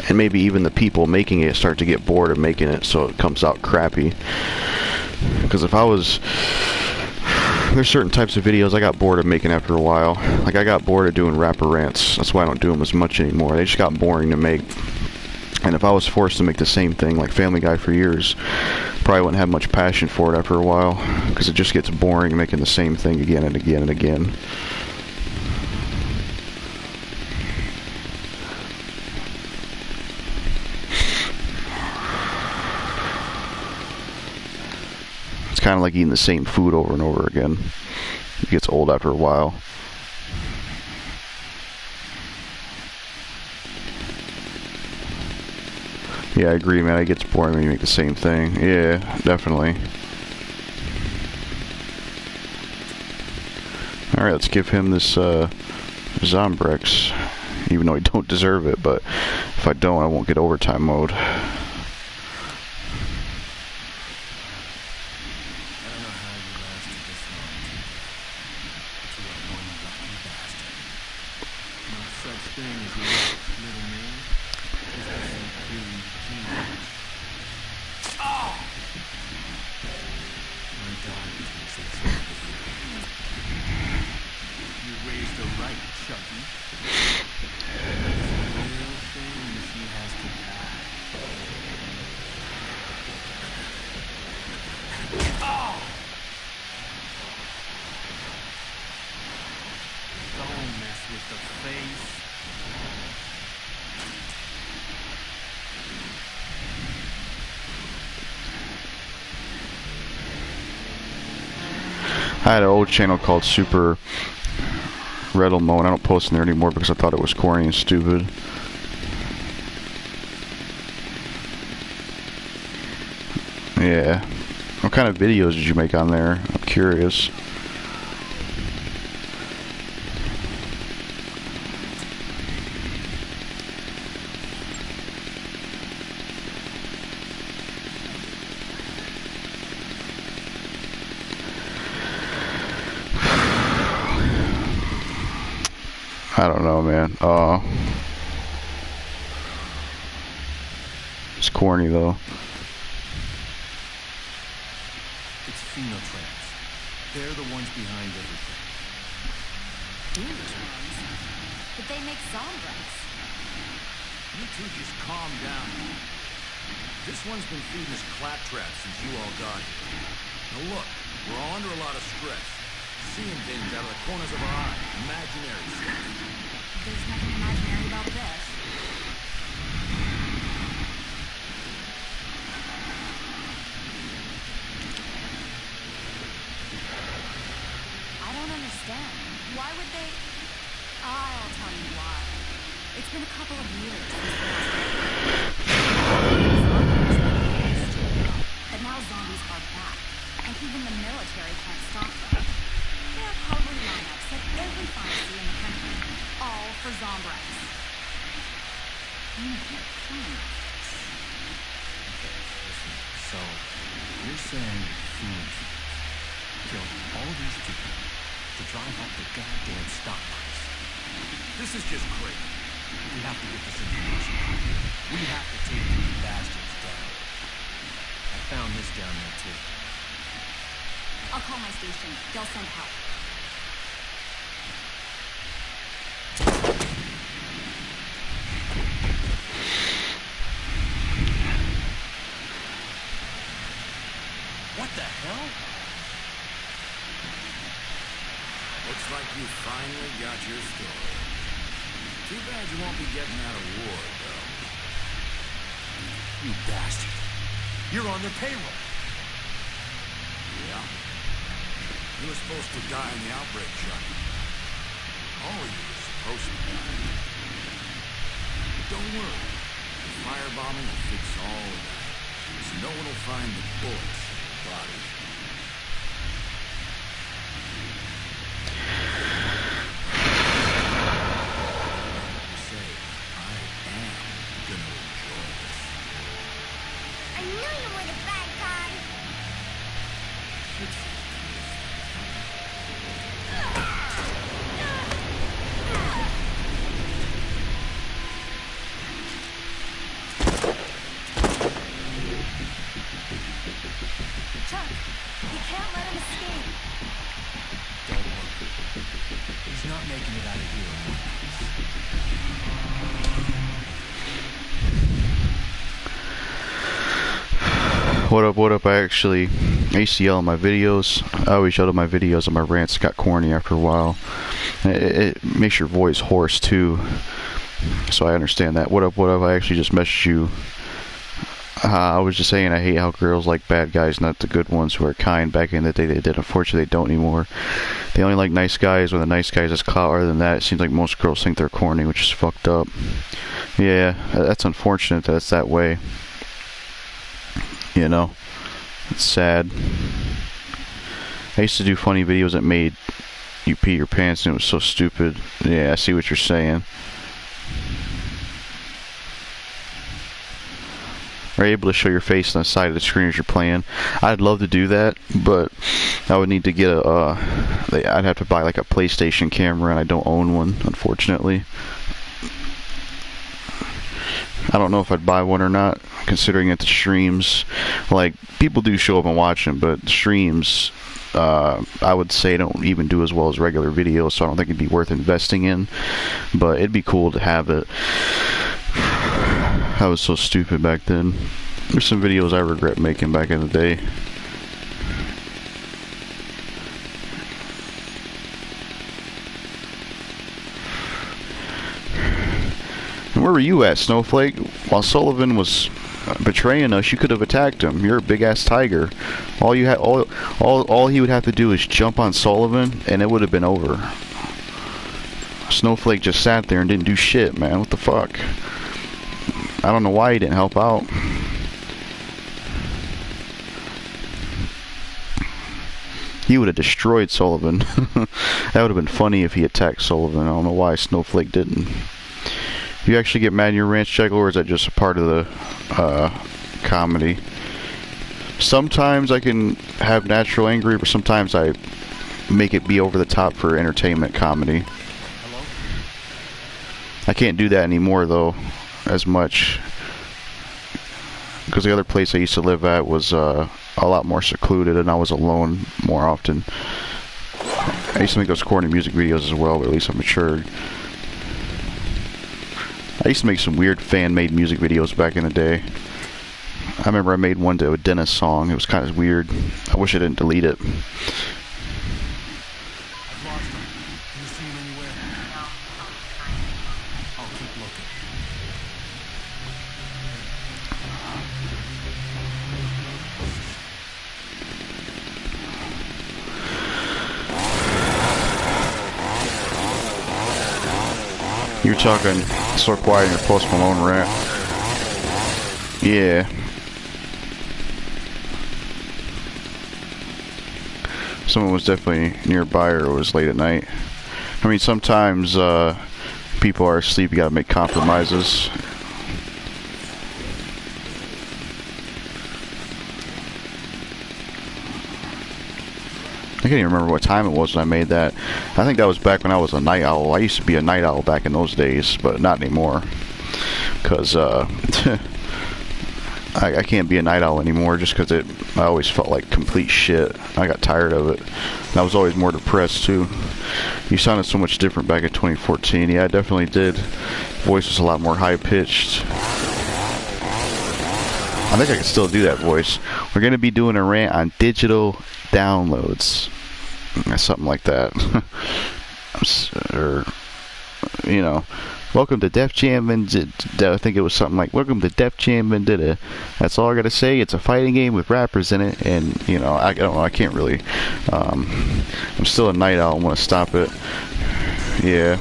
And maybe even the people making it start to get bored of making it, so it comes out crappy. Because if I was... There's certain types of videos I got bored of making after a while. Like, I got bored of doing rapper rants. That's why I don't do them as much anymore. They just got boring to make. And if I was forced to make the same thing like Family Guy for years, probably wouldn't have much passion for it after a while, because it just gets boring making the same thing again and again and again. It's kind of like eating the same food over and over again. It gets old after a while. Yeah, I agree, man. It gets boring when you make the same thing. Yeah, definitely. Alright, let's give him this Zombrex. Even though I don't deserve it, but if I don't, I won't get overtime mode. I don't know how you lasted this long, but you are one lucky bastard. No such thing as luck, little man. Just as you really can. Oh! My daughter thinks it's unbelievable. You raised her right, Chucky. It's a real thing she has to die. Oh! Don't mess with the face. I had an old channel called Super Redlemo, and I don't post in there anymore because I thought it was corny and stupid. Yeah. What kind of videos did you make on there? I'm curious. I don't know, man. It's corny though. It's phenotrans. They're the ones behind everything. English ones. But they make Zombrex. You two just calm down. This one's been feeding us claptrap since you all got here. Now look, we're all under a lot of stress. Seeing things out of the corners of our eye. Imaginary stuff. There's nothing imaginary about this. I don't understand. Why would they... I'll tell you why. It's been a couple of years since the last but now zombies are back, and even the military can't stop them. They have hardly lineups at every pharmacy in the country, all for Zombrex. So, you're saying fiends killed all these people to drive up the goddamn stock price? This is just crazy. We have to get this information out. We have to take these bastards down. I found this down there too. I'll call my station. They'll send help. What the hell? Looks like you finally got your story. Too bad you won't be getting that award, though. You bastard. You're on their payroll. Yeah. You were supposed to die in the outbreak, Chuck. All of you were supposed to die. But don't worry. The firebombing will fix all of that. So no one will find the bullets in the bodies. Say, I am gonna enjoy this. I knew you were the bad guy. Chuck, you can't let him escape. Don't worry. He's not making it out of here in one piece. What up, what up? I used to yell in my videos. I always yelled in my videos and my rants got corny after a while. It makes your voice hoarse too. So I understand that. What up, what up? I actually just messaged you. I was just saying I hate how girls like bad guys, not the good ones who are kind. Back in the day they did. Unfortunately they don't anymore. They only like nice guys when the nice guys has clout. Other than that, it seems like most girls think they're corny, which is fucked up. Yeah, that's unfortunate that it's that way. You know, it's sad. I used to do funny videos that made you pee your pants and it was so stupid. Yeah, I see what you're saying. Are you able to show your face on the side of the screen as you're playing? I'd love to do that, but I would need to get I'd have to buy like a PlayStation camera, and I don't own one, unfortunately. I don't know if I'd buy one or not, considering that the streams, like, people do show up and watch them, but streams, I would say don't even do as well as regular videos, so I don't think it'd be worth investing in, but it'd be cool to have it. I was so stupid back then. There's some videos I regret making back in the day. And where were you at, Snowflake? While Sullivan was betraying us, you could have attacked him. You're a big ass tiger. All you had, all he would have to do is jump on Sullivan, and it would have been over. Snowflake just sat there and didn't do shit, man. What the fuck? I don't know why he didn't help out. He would have destroyed Sullivan. That would have been funny if he attacked Sullivan. I don't know why Snowflake didn't. You actually get mad in your rants, Jekyll, or is that just a part of the comedy? Sometimes I can have natural anger, but sometimes I make it be over the top for entertainment comedy. Hello? I can't do that anymore, though, as much. Because the other place I used to live at was a lot more secluded, and I was alone more often. I used to make those corny music videos as well, but at least I matured. I used to make some weird fan-made music videos back in the day. I remember I made one to a Dennis song. It was kind of weird. I wish I didn't delete it. I've lost him. Can you see him anywhere? I'll keep looking. You're talking so quiet in your Post Malone rant. Yeah. Someone was definitely nearby, or it was late at night. I mean, sometimes people are asleep, you gotta make compromises. I can't even remember what time it was when I made that. I think that was back when I was a night owl. I used to be a night owl back in those days, but not anymore. Because I can't be a night owl anymore just because I always felt like complete shit. I got tired of it. And I was always more depressed too. You sounded so much different back in 2014. Yeah, I definitely did. Voice was a lot more high-pitched. I think I can still do that voice. We're going to be doing a rant on digital downloads. Something like that. Or, you know, welcome to Def Jam Vendetta. I think it was something like, welcome to Def Jam Vendetta. That's all I gotta say. It's a fighting game with rappers in it. And, you know, I don't know. I can't really. I'm still a night owl. I want to stop it. Yeah.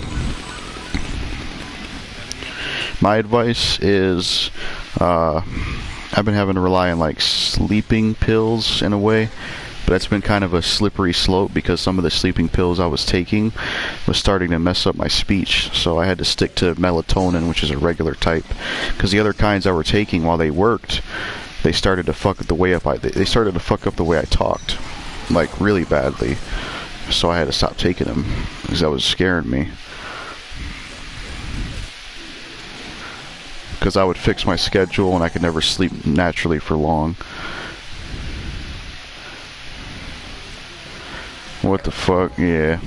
My advice is, I've been having to rely on like sleeping pills in a way, but that's been kind of a slippery slope because some of the sleeping pills I was taking was starting to mess up my speech, so I had to stick to melatonin, which is a regular type, because the other kinds I were taking, while they worked, they started to fuck up the way they started to fuck up the way I talked, like really badly. So I had to stop taking them because that was scaring me. Because I would fix my schedule and I could never sleep naturally for long. What the fuck? Yeah.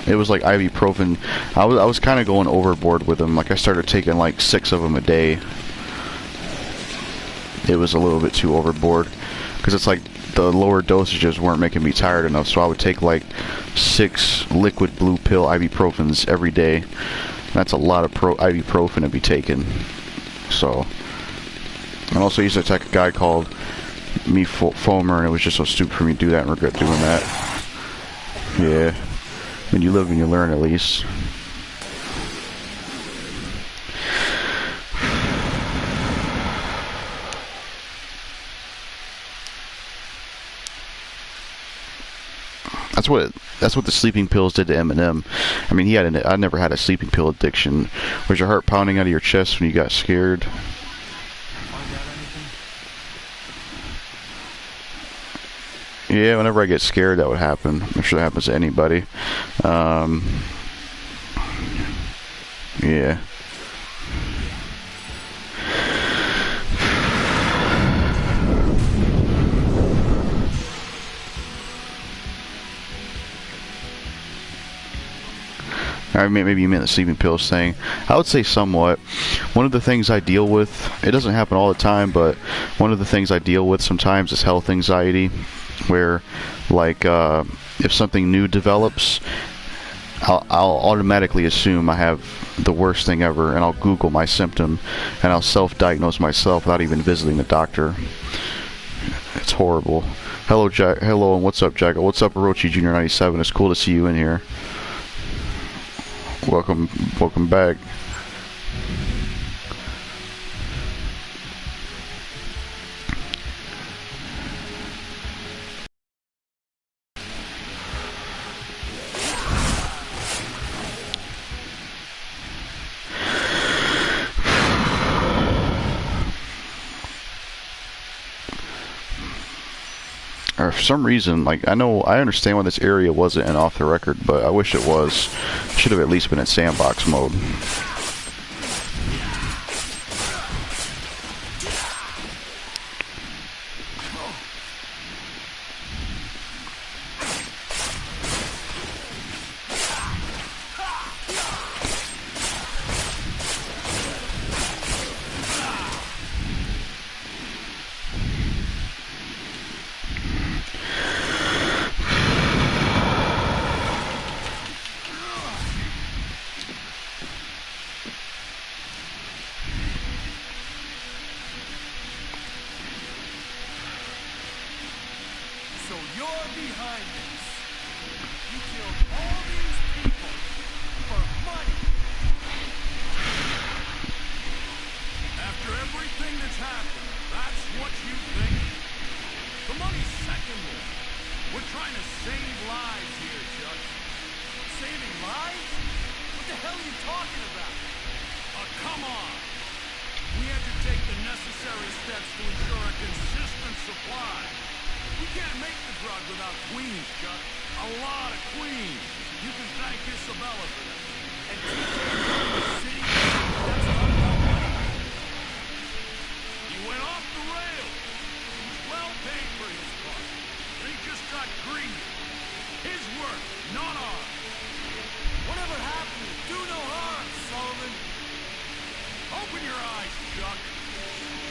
It was like ibuprofen. I was kind of going overboard with them. Like I started taking like 6 of them a day. it was a little bit too overboard, because it's like the lower dosages weren't making me tired enough, so I would take like 6 liquid blue pill ibuprofens every day. That's a lot of ibuprofen to be taken. So, and also I used to take a guy called me Foamer, and it was just so stupid for me to do that and regret doing that. Yeah, when you live and you learn, at least. That's what the sleeping pills did to Eminem. I mean, I never had a sleeping pill addiction. Was your heart pounding out of your chest when you got scared? Find out anything? Yeah, whenever I get scared, that would happen. I'm sure that happens to anybody. Yeah. Or maybe you meant the sleeping pills thing. I would say somewhat. One of the things I deal with, it doesn't happen all the time, but one of the things I deal with sometimes is health anxiety, where, like, if something new develops, I'll automatically assume I have the worst thing ever, and I'll Google my symptom, and I'll self-diagnose myself without even visiting the doctor. It's horrible. Hello, Jack. Hello, and what's up, Jack? What's up, Orochi Junior 97? It's cool to see you in here. Welcome back. Or for some reason, like, I understand why this area wasn't in off the record, but I wish it was. It should have at least been in sandbox mode. So you're behind this. You killed all these people for money. After everything that's happened, that's what you think? The money's secondary. We're trying to save lives here, Judge. Saving lives? What the hell are you talking about? Come on. We had to take the necessary steps to ensure a consistent supply. We can't make the drug without queens, Chuck. A lot of queens. You can thank Isabella for that. And TK running the city, that's not about money. He went off the rails. He was well paid for his part. But he just got greedy. His work, not ours. Whatever happened, do no harm, Sullivan. Open your eyes, Chuck.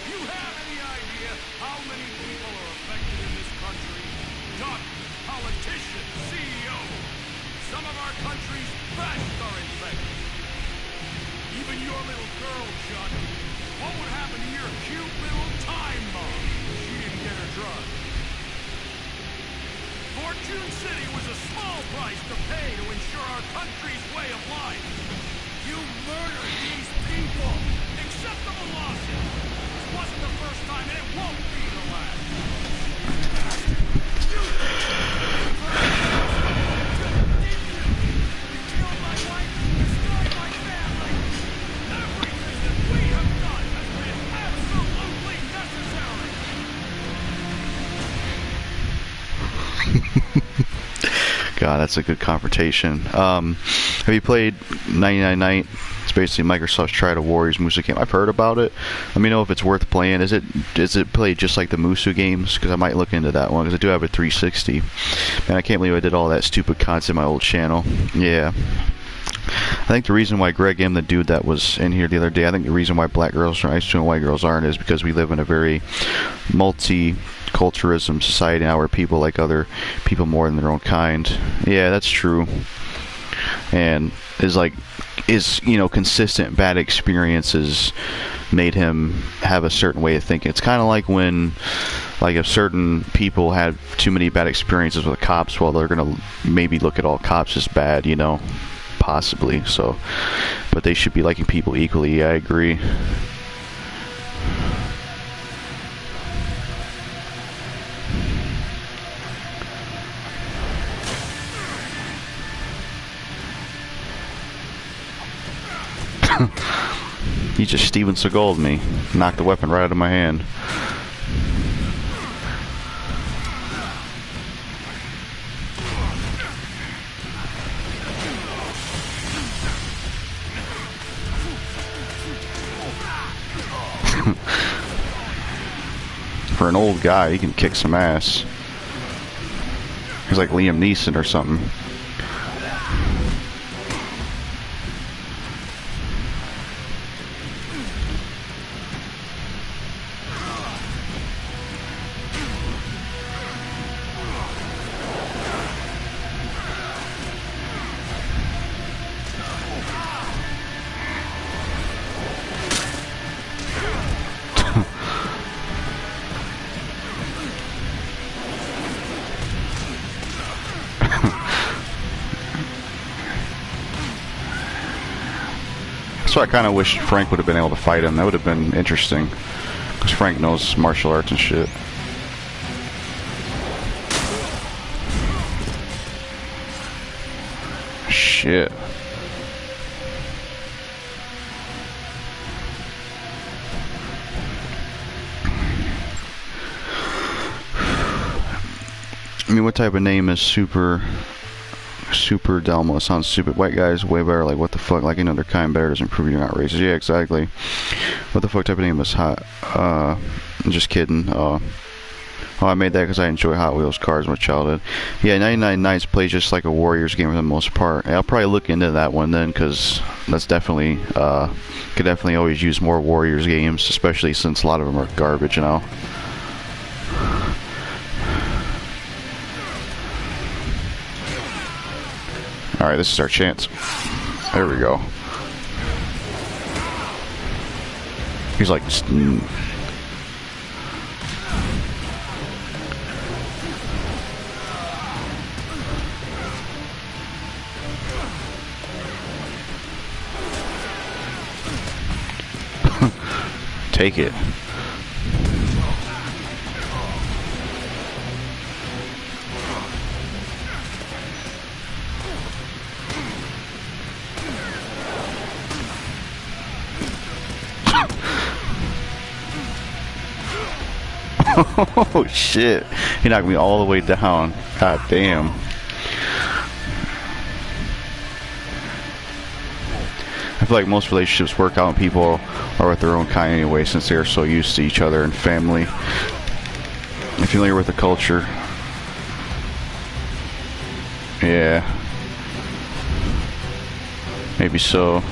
You have any idea how many people are affected in this country? Doctors, politicians, CEOs. Some of our country's best are infected. Even your little girl, Chuck. What would happen to your cute little time bomb if she didn't get her drug? Fortune City was a small price to pay to ensure our country's way of life. You murdered these people! Acceptable losses! This wasn't the first time, and it won't be the last! You killed my wife, destroyed my family! Everything that we have done has been absolutely necessary! God, that's a good confrontation. Have you played 99 Night? It's basically Microsoft's Try to Warriors Musu game. I've heard about it. Let me know if it's worth playing. Is it played just like the Musu games? Because I might look into that one, because I do have a 360. Man, I can't believe I did all that stupid content on my old channel. Yeah. I think the reason why Greg M, the dude that was in here the other day, I think the reason why black girls are nice to and white girls aren't is because we live in a very multiculturalism society now where people like other people more than their own kind. Yeah, that's true. And is consistent bad experiences made him have a certain way of thinking. It's kind of like when, like, if certain people had too many bad experiences with cops, well, they're gonna maybe look at all cops as bad, possibly. So, but they should be liking people equally. Yeah, I agree. He just Steven Seagal'd me. Knocked the weapon right out of my hand. For an old guy, he can kick some ass. He's like Liam Neeson or something. So I kind of wish Frank would have been able to fight him. That would have been interesting. Because Frank knows martial arts and shit. Shit. I mean, what type of name is Super Delmo? It sounds stupid. White guys way better. Like, what the fuck? Like, another kind better doesn't prove you're not racist. Yeah, exactly. What the fuck type of name is Hot? I'm just kidding. Oh, I made that because I enjoy Hot Wheels cars in my childhood. Yeah, 99 Nights plays just like a Warriors game for the most part. I'll probably look into that one then, because that's definitely, could definitely always use more Warriors games, especially since a lot of them are garbage now. Alright, this is our chance. There we go. He's like... Take it. Oh shit. He knocked me all the way down. God damn. I feel like most relationships work out when people are with their own kind anyway, since they are so used to each other and family. I'm familiar with the culture. Yeah. Maybe so.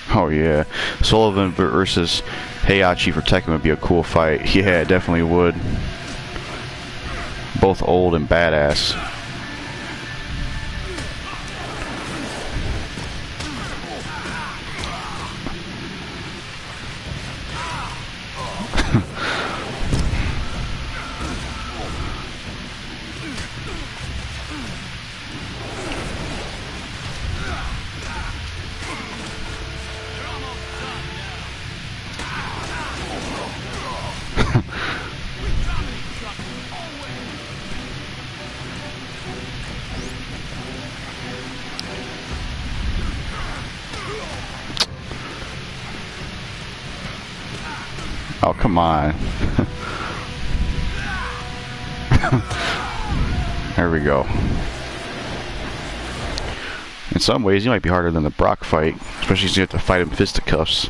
Oh yeah, Sullivan versus Heihachi for Tekken would be a cool fight. Yeah, it definitely would. Both old and badass. Oh, come on. There we go. In some ways, he might be harder than the Brock fight, especially since you have to fight him fisticuffs.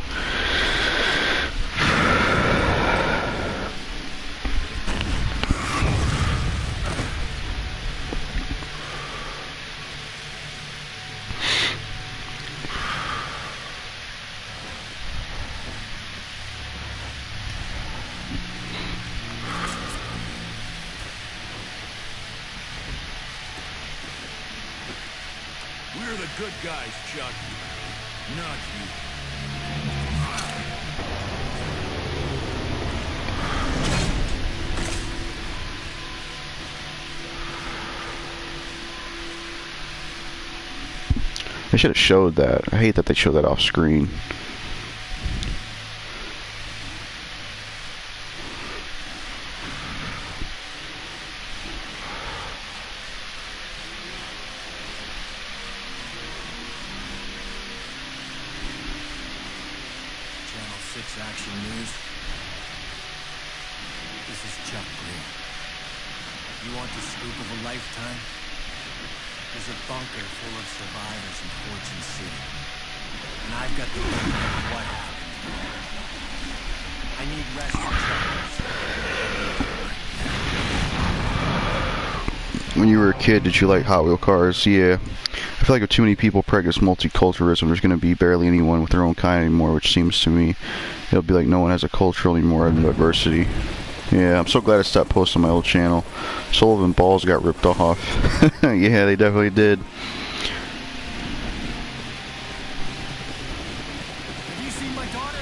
We're the good guys, Chuck. Not you. They should have showed that. I hate that they show that off screen. Channel 6 Action News. This is Chuck Green. You want the scoop of a lifetime? There's a bunker full of survivors in Fortune City. And I've got the bunker of what happened. I need rescue truckers. When you were a kid, did you like Hot Wheel cars? Yeah. I feel like with too many people practice multiculturalism, there's going to be barely anyone with their own kind anymore, which seems to me it'll be like no one has a culture anymore in diversity. Yeah, I'm so glad I stopped posting my old channel. Sullivan balls got ripped off. Yeah, they definitely did. Have you seen my daughter?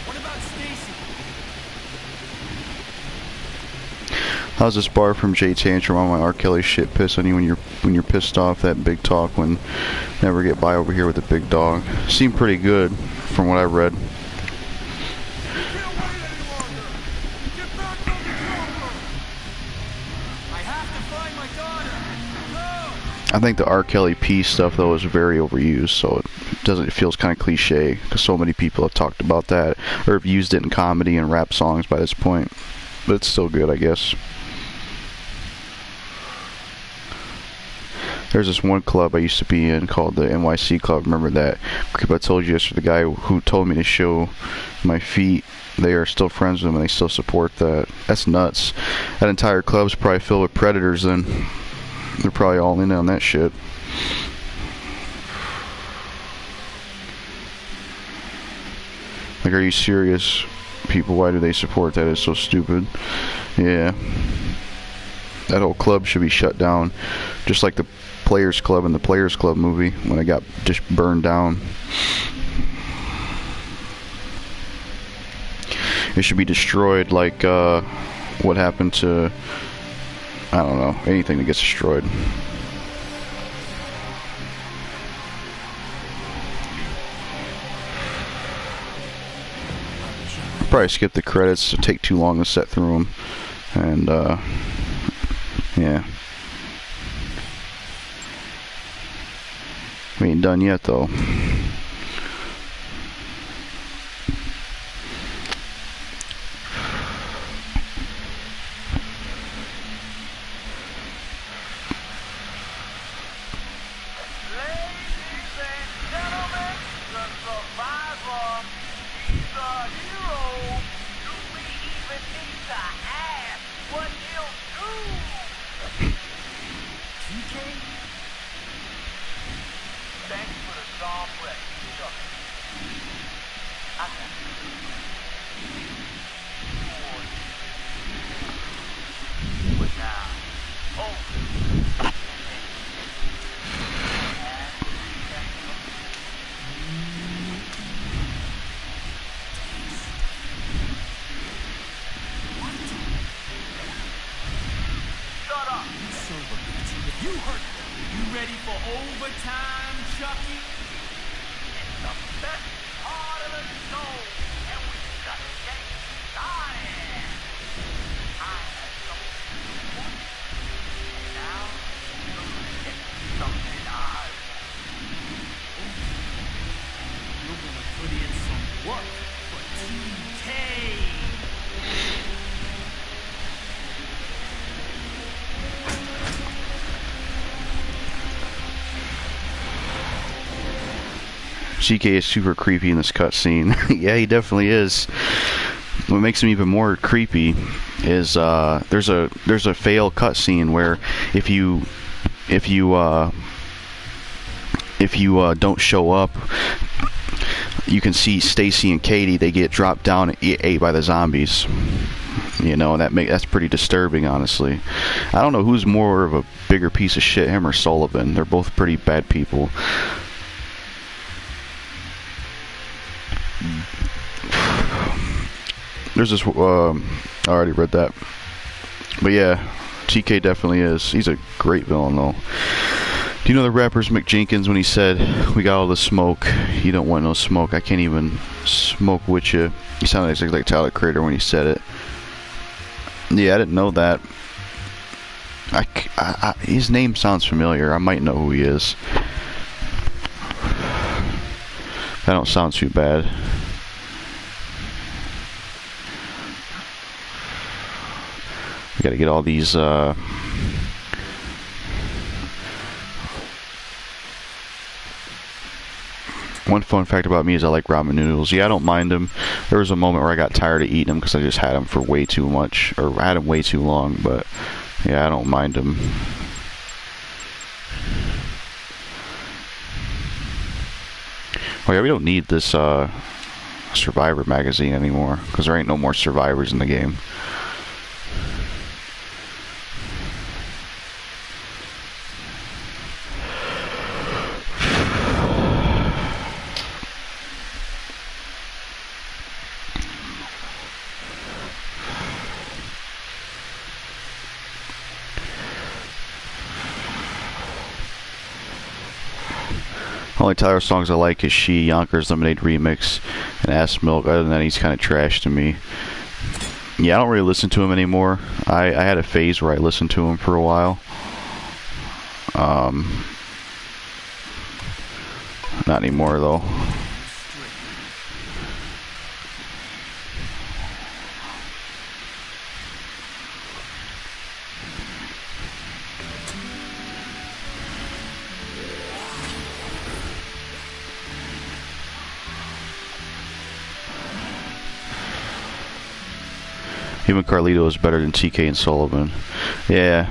What about Stacy? How's this bar from Jay Tantrum on my R. Kelly shit piss on you when you're pissed off? That big talk when never get by over here with the big dog. Seemed pretty good from what I read. I think the R. Kelly piece stuff though is very overused, so it feels kind of cliche because so many people have talked about that or have used it in comedy and rap songs by this point. But it's still good, I guess. There's this one club I used to be in called the NYC Club. Remember that? I told you yesterday, the guy who told me to show my feet, they are still friends with him and they still support that. That's nuts. That entire club's probably filled with predators then. They're probably all in on that shit. Like, are you serious? People, why do they support that? It's so stupid. Yeah. That whole club should be shut down. Just like the Players Club in the Players Club movie when it got just burned down. It should be destroyed like what happened to, I don't know, anything that gets destroyed. I'll probably skip the credits. It'll take too long to set through them. And, yeah. We ain't done yet, though. You heard it. You ready for overtime, Chucky? It's the best part of the show, and we just getting started. I had something and now you're getting something hard. You're gonna put in some work for TK. GK is super creepy in this cutscene. Yeah, he definitely is. What makes him even more creepy is there's a fail cutscene where if you don't show up, you can see Stacy and Katie. They get dropped down and ate by the zombies. You know, and that's pretty disturbing, honestly. I don't know who's more of a bigger piece of shit, him or Sullivan. They're both pretty bad people. There's this. I already read that, but yeah, GK definitely is. He's a great villain, though. Do you know the rapper's Mick Jenkins when he said, "We got all the smoke, you don't want no smoke. I can't even smoke with you." He sounded exactly like Tyler Creator when he said it. Yeah, I didn't know that. His name sounds familiar. I might know who he is. That don't sound too bad. We gotta get all these, One fun fact about me is I like ramen noodles. Yeah, I don't mind them. There was a moment where I got tired of eating them because I just had them for way too much, or I had them way too long, but yeah, I don't mind them. Oh yeah, we don't need this Survivor magazine anymore because there ain't no more survivors in the game. Only Tyler songs I like is She, Yonkers Lemonade Remix, and Ass Milk. Other than that, he's kind of trash to me. Yeah, I don't really listen to him anymore. I had a phase where I listened to him for a while. Not anymore, though. Even Carlito is better than TK and Sullivan. Yeah,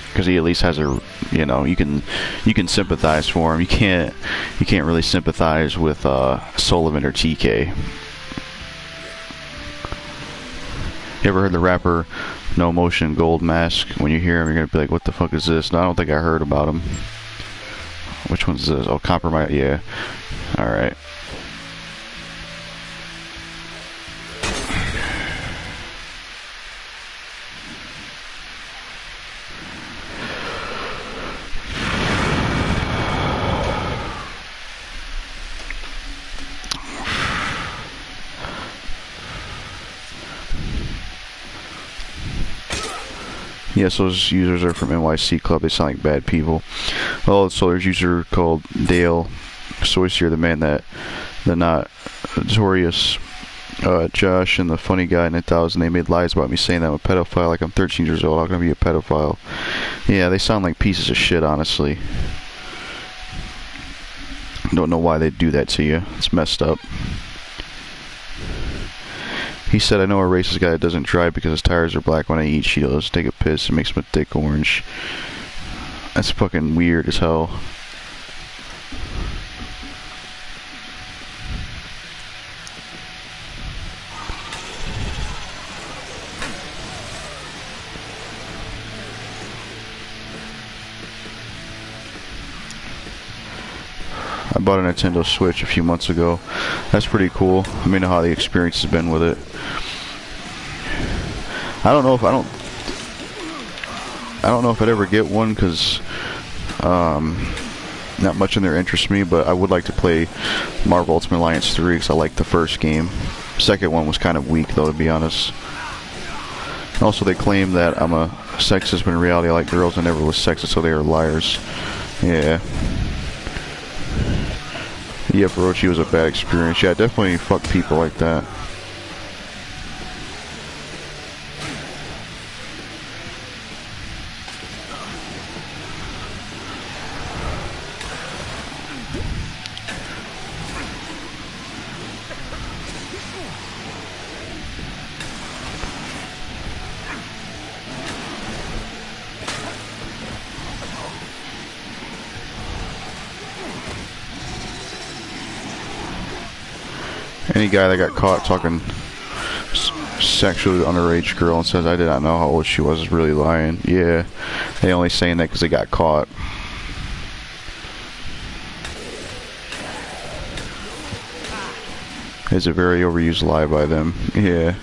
because he at least has a, you know, you can sympathize for him. You can't really sympathize with Sullivan or TK. You ever heard the rapper No Motion Gold Mask? When you hear him, you're gonna be like, "What the fuck is this?" No, I don't think I heard about him. Which one's this? Oh, Compromise. Yeah. All right. Yes, those users are from NYC Club. They sound like bad people. Oh, so there's a user called Dale Soysier, the man that the not notorious Josh and the funny guy in 1000. They made lies about me saying that I'm a pedophile. Like I'm 13 years old. How can I be a pedophile? Yeah, they sound like pieces of shit, honestly. Don't know why they'd do that to you. It's messed up. He said, "I know a racist guy that doesn't drive because his tires are black when I eat Cheetos. Take a piss, it makes my dick orange." That's fucking weird as hell. I bought a Nintendo Switch a few months ago. That's pretty cool. Let me know how the experience has been with it. I don't know if I'd ever get one because not much in there interests me, but I would like to play Marvel Ultimate Alliance 3 because I liked the first game. Second one was kind of weak, though, to be honest. Also, they claim that I'm a sexist, but in reality I like girls. I never was sexist, so they are liars. Yeah. Yeah, Feroci was a bad experience. Yeah, definitely fuck people like that. Any guy that got caught talking sexually with an underage girl and says I did not know how old she was is really lying. Yeah, they only saying that because they got caught. It's a very overused lie by them. Yeah.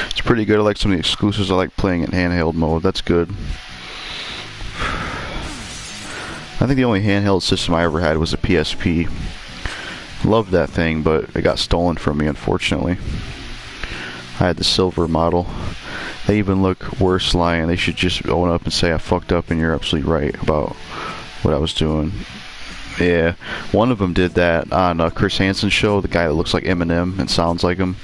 It's pretty good. I like some of the exclusives. I like playing in handheld mode. That's good. I think the only handheld system I ever had was a PSP. Loved that thing, but it got stolen from me, unfortunately. I had the silver model. They even look worse lying. They should just own up and say I fucked up and you're absolutely right about what I was doing. Yeah, one of them did that on Chris Hansen's show, the guy that looks like Eminem and sounds like him.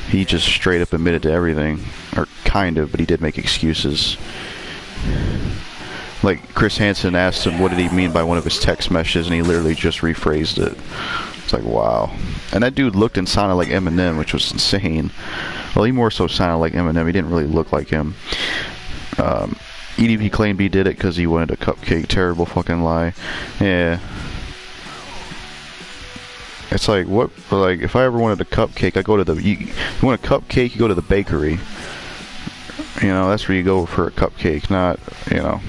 He just straight up admitted to everything. Or kind of, but he did make excuses. Like, Chris Hansen asked him what did he mean by one of his text messages, and he literally just rephrased it. It's like, wow. And that dude looked and sounded like Eminem, which was insane. Well, he more so sounded like Eminem. He didn't really look like him. He claimed he did it because he wanted a cupcake. Terrible fucking lie. Yeah. It's like, what? Like, if I ever wanted a cupcake, I go to the... You want a cupcake, you go to the bakery. You know, that's where you go for a cupcake, not, you know...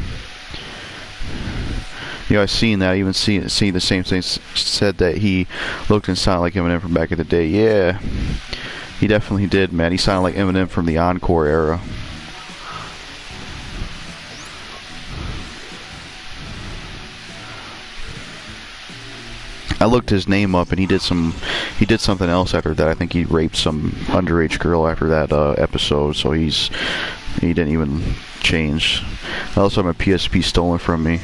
You know, I seen that. I even seen the same thing. Said that he looked and sounded like Eminem from back in the day. Yeah, he definitely did, man. He sounded like Eminem from the Encore era. I looked his name up, and he did something else after that. I think he raped some underage girl after that episode. So he didn't even change. I also had my PSP stolen from me.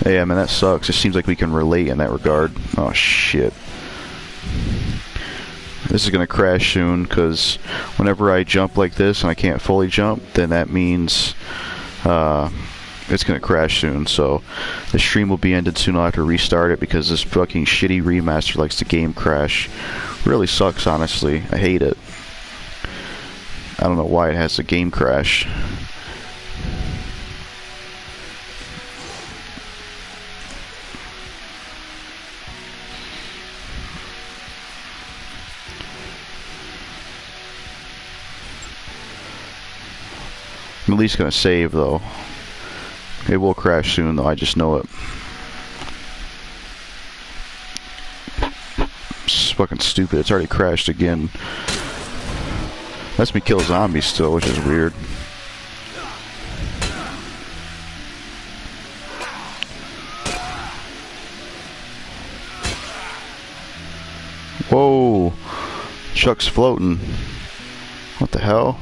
Yeah, man, that sucks. It seems like we can relate in that regard. Oh, shit. This is going to crash soon, because whenever I jump like this and I can't fully jump, then that means it's going to crash soon. So the stream will be ended soon. I'll have to restart it, because this fucking shitty remaster likes to game crash. Really sucks, honestly. I hate it. I don't know why it has a game crash. I'm at least gonna save though. It will crash soon though, I just know it. It's fucking stupid. It's already crashed again. Lets me kill zombies still, which is weird. Whoa! Chuck's floating. What the hell?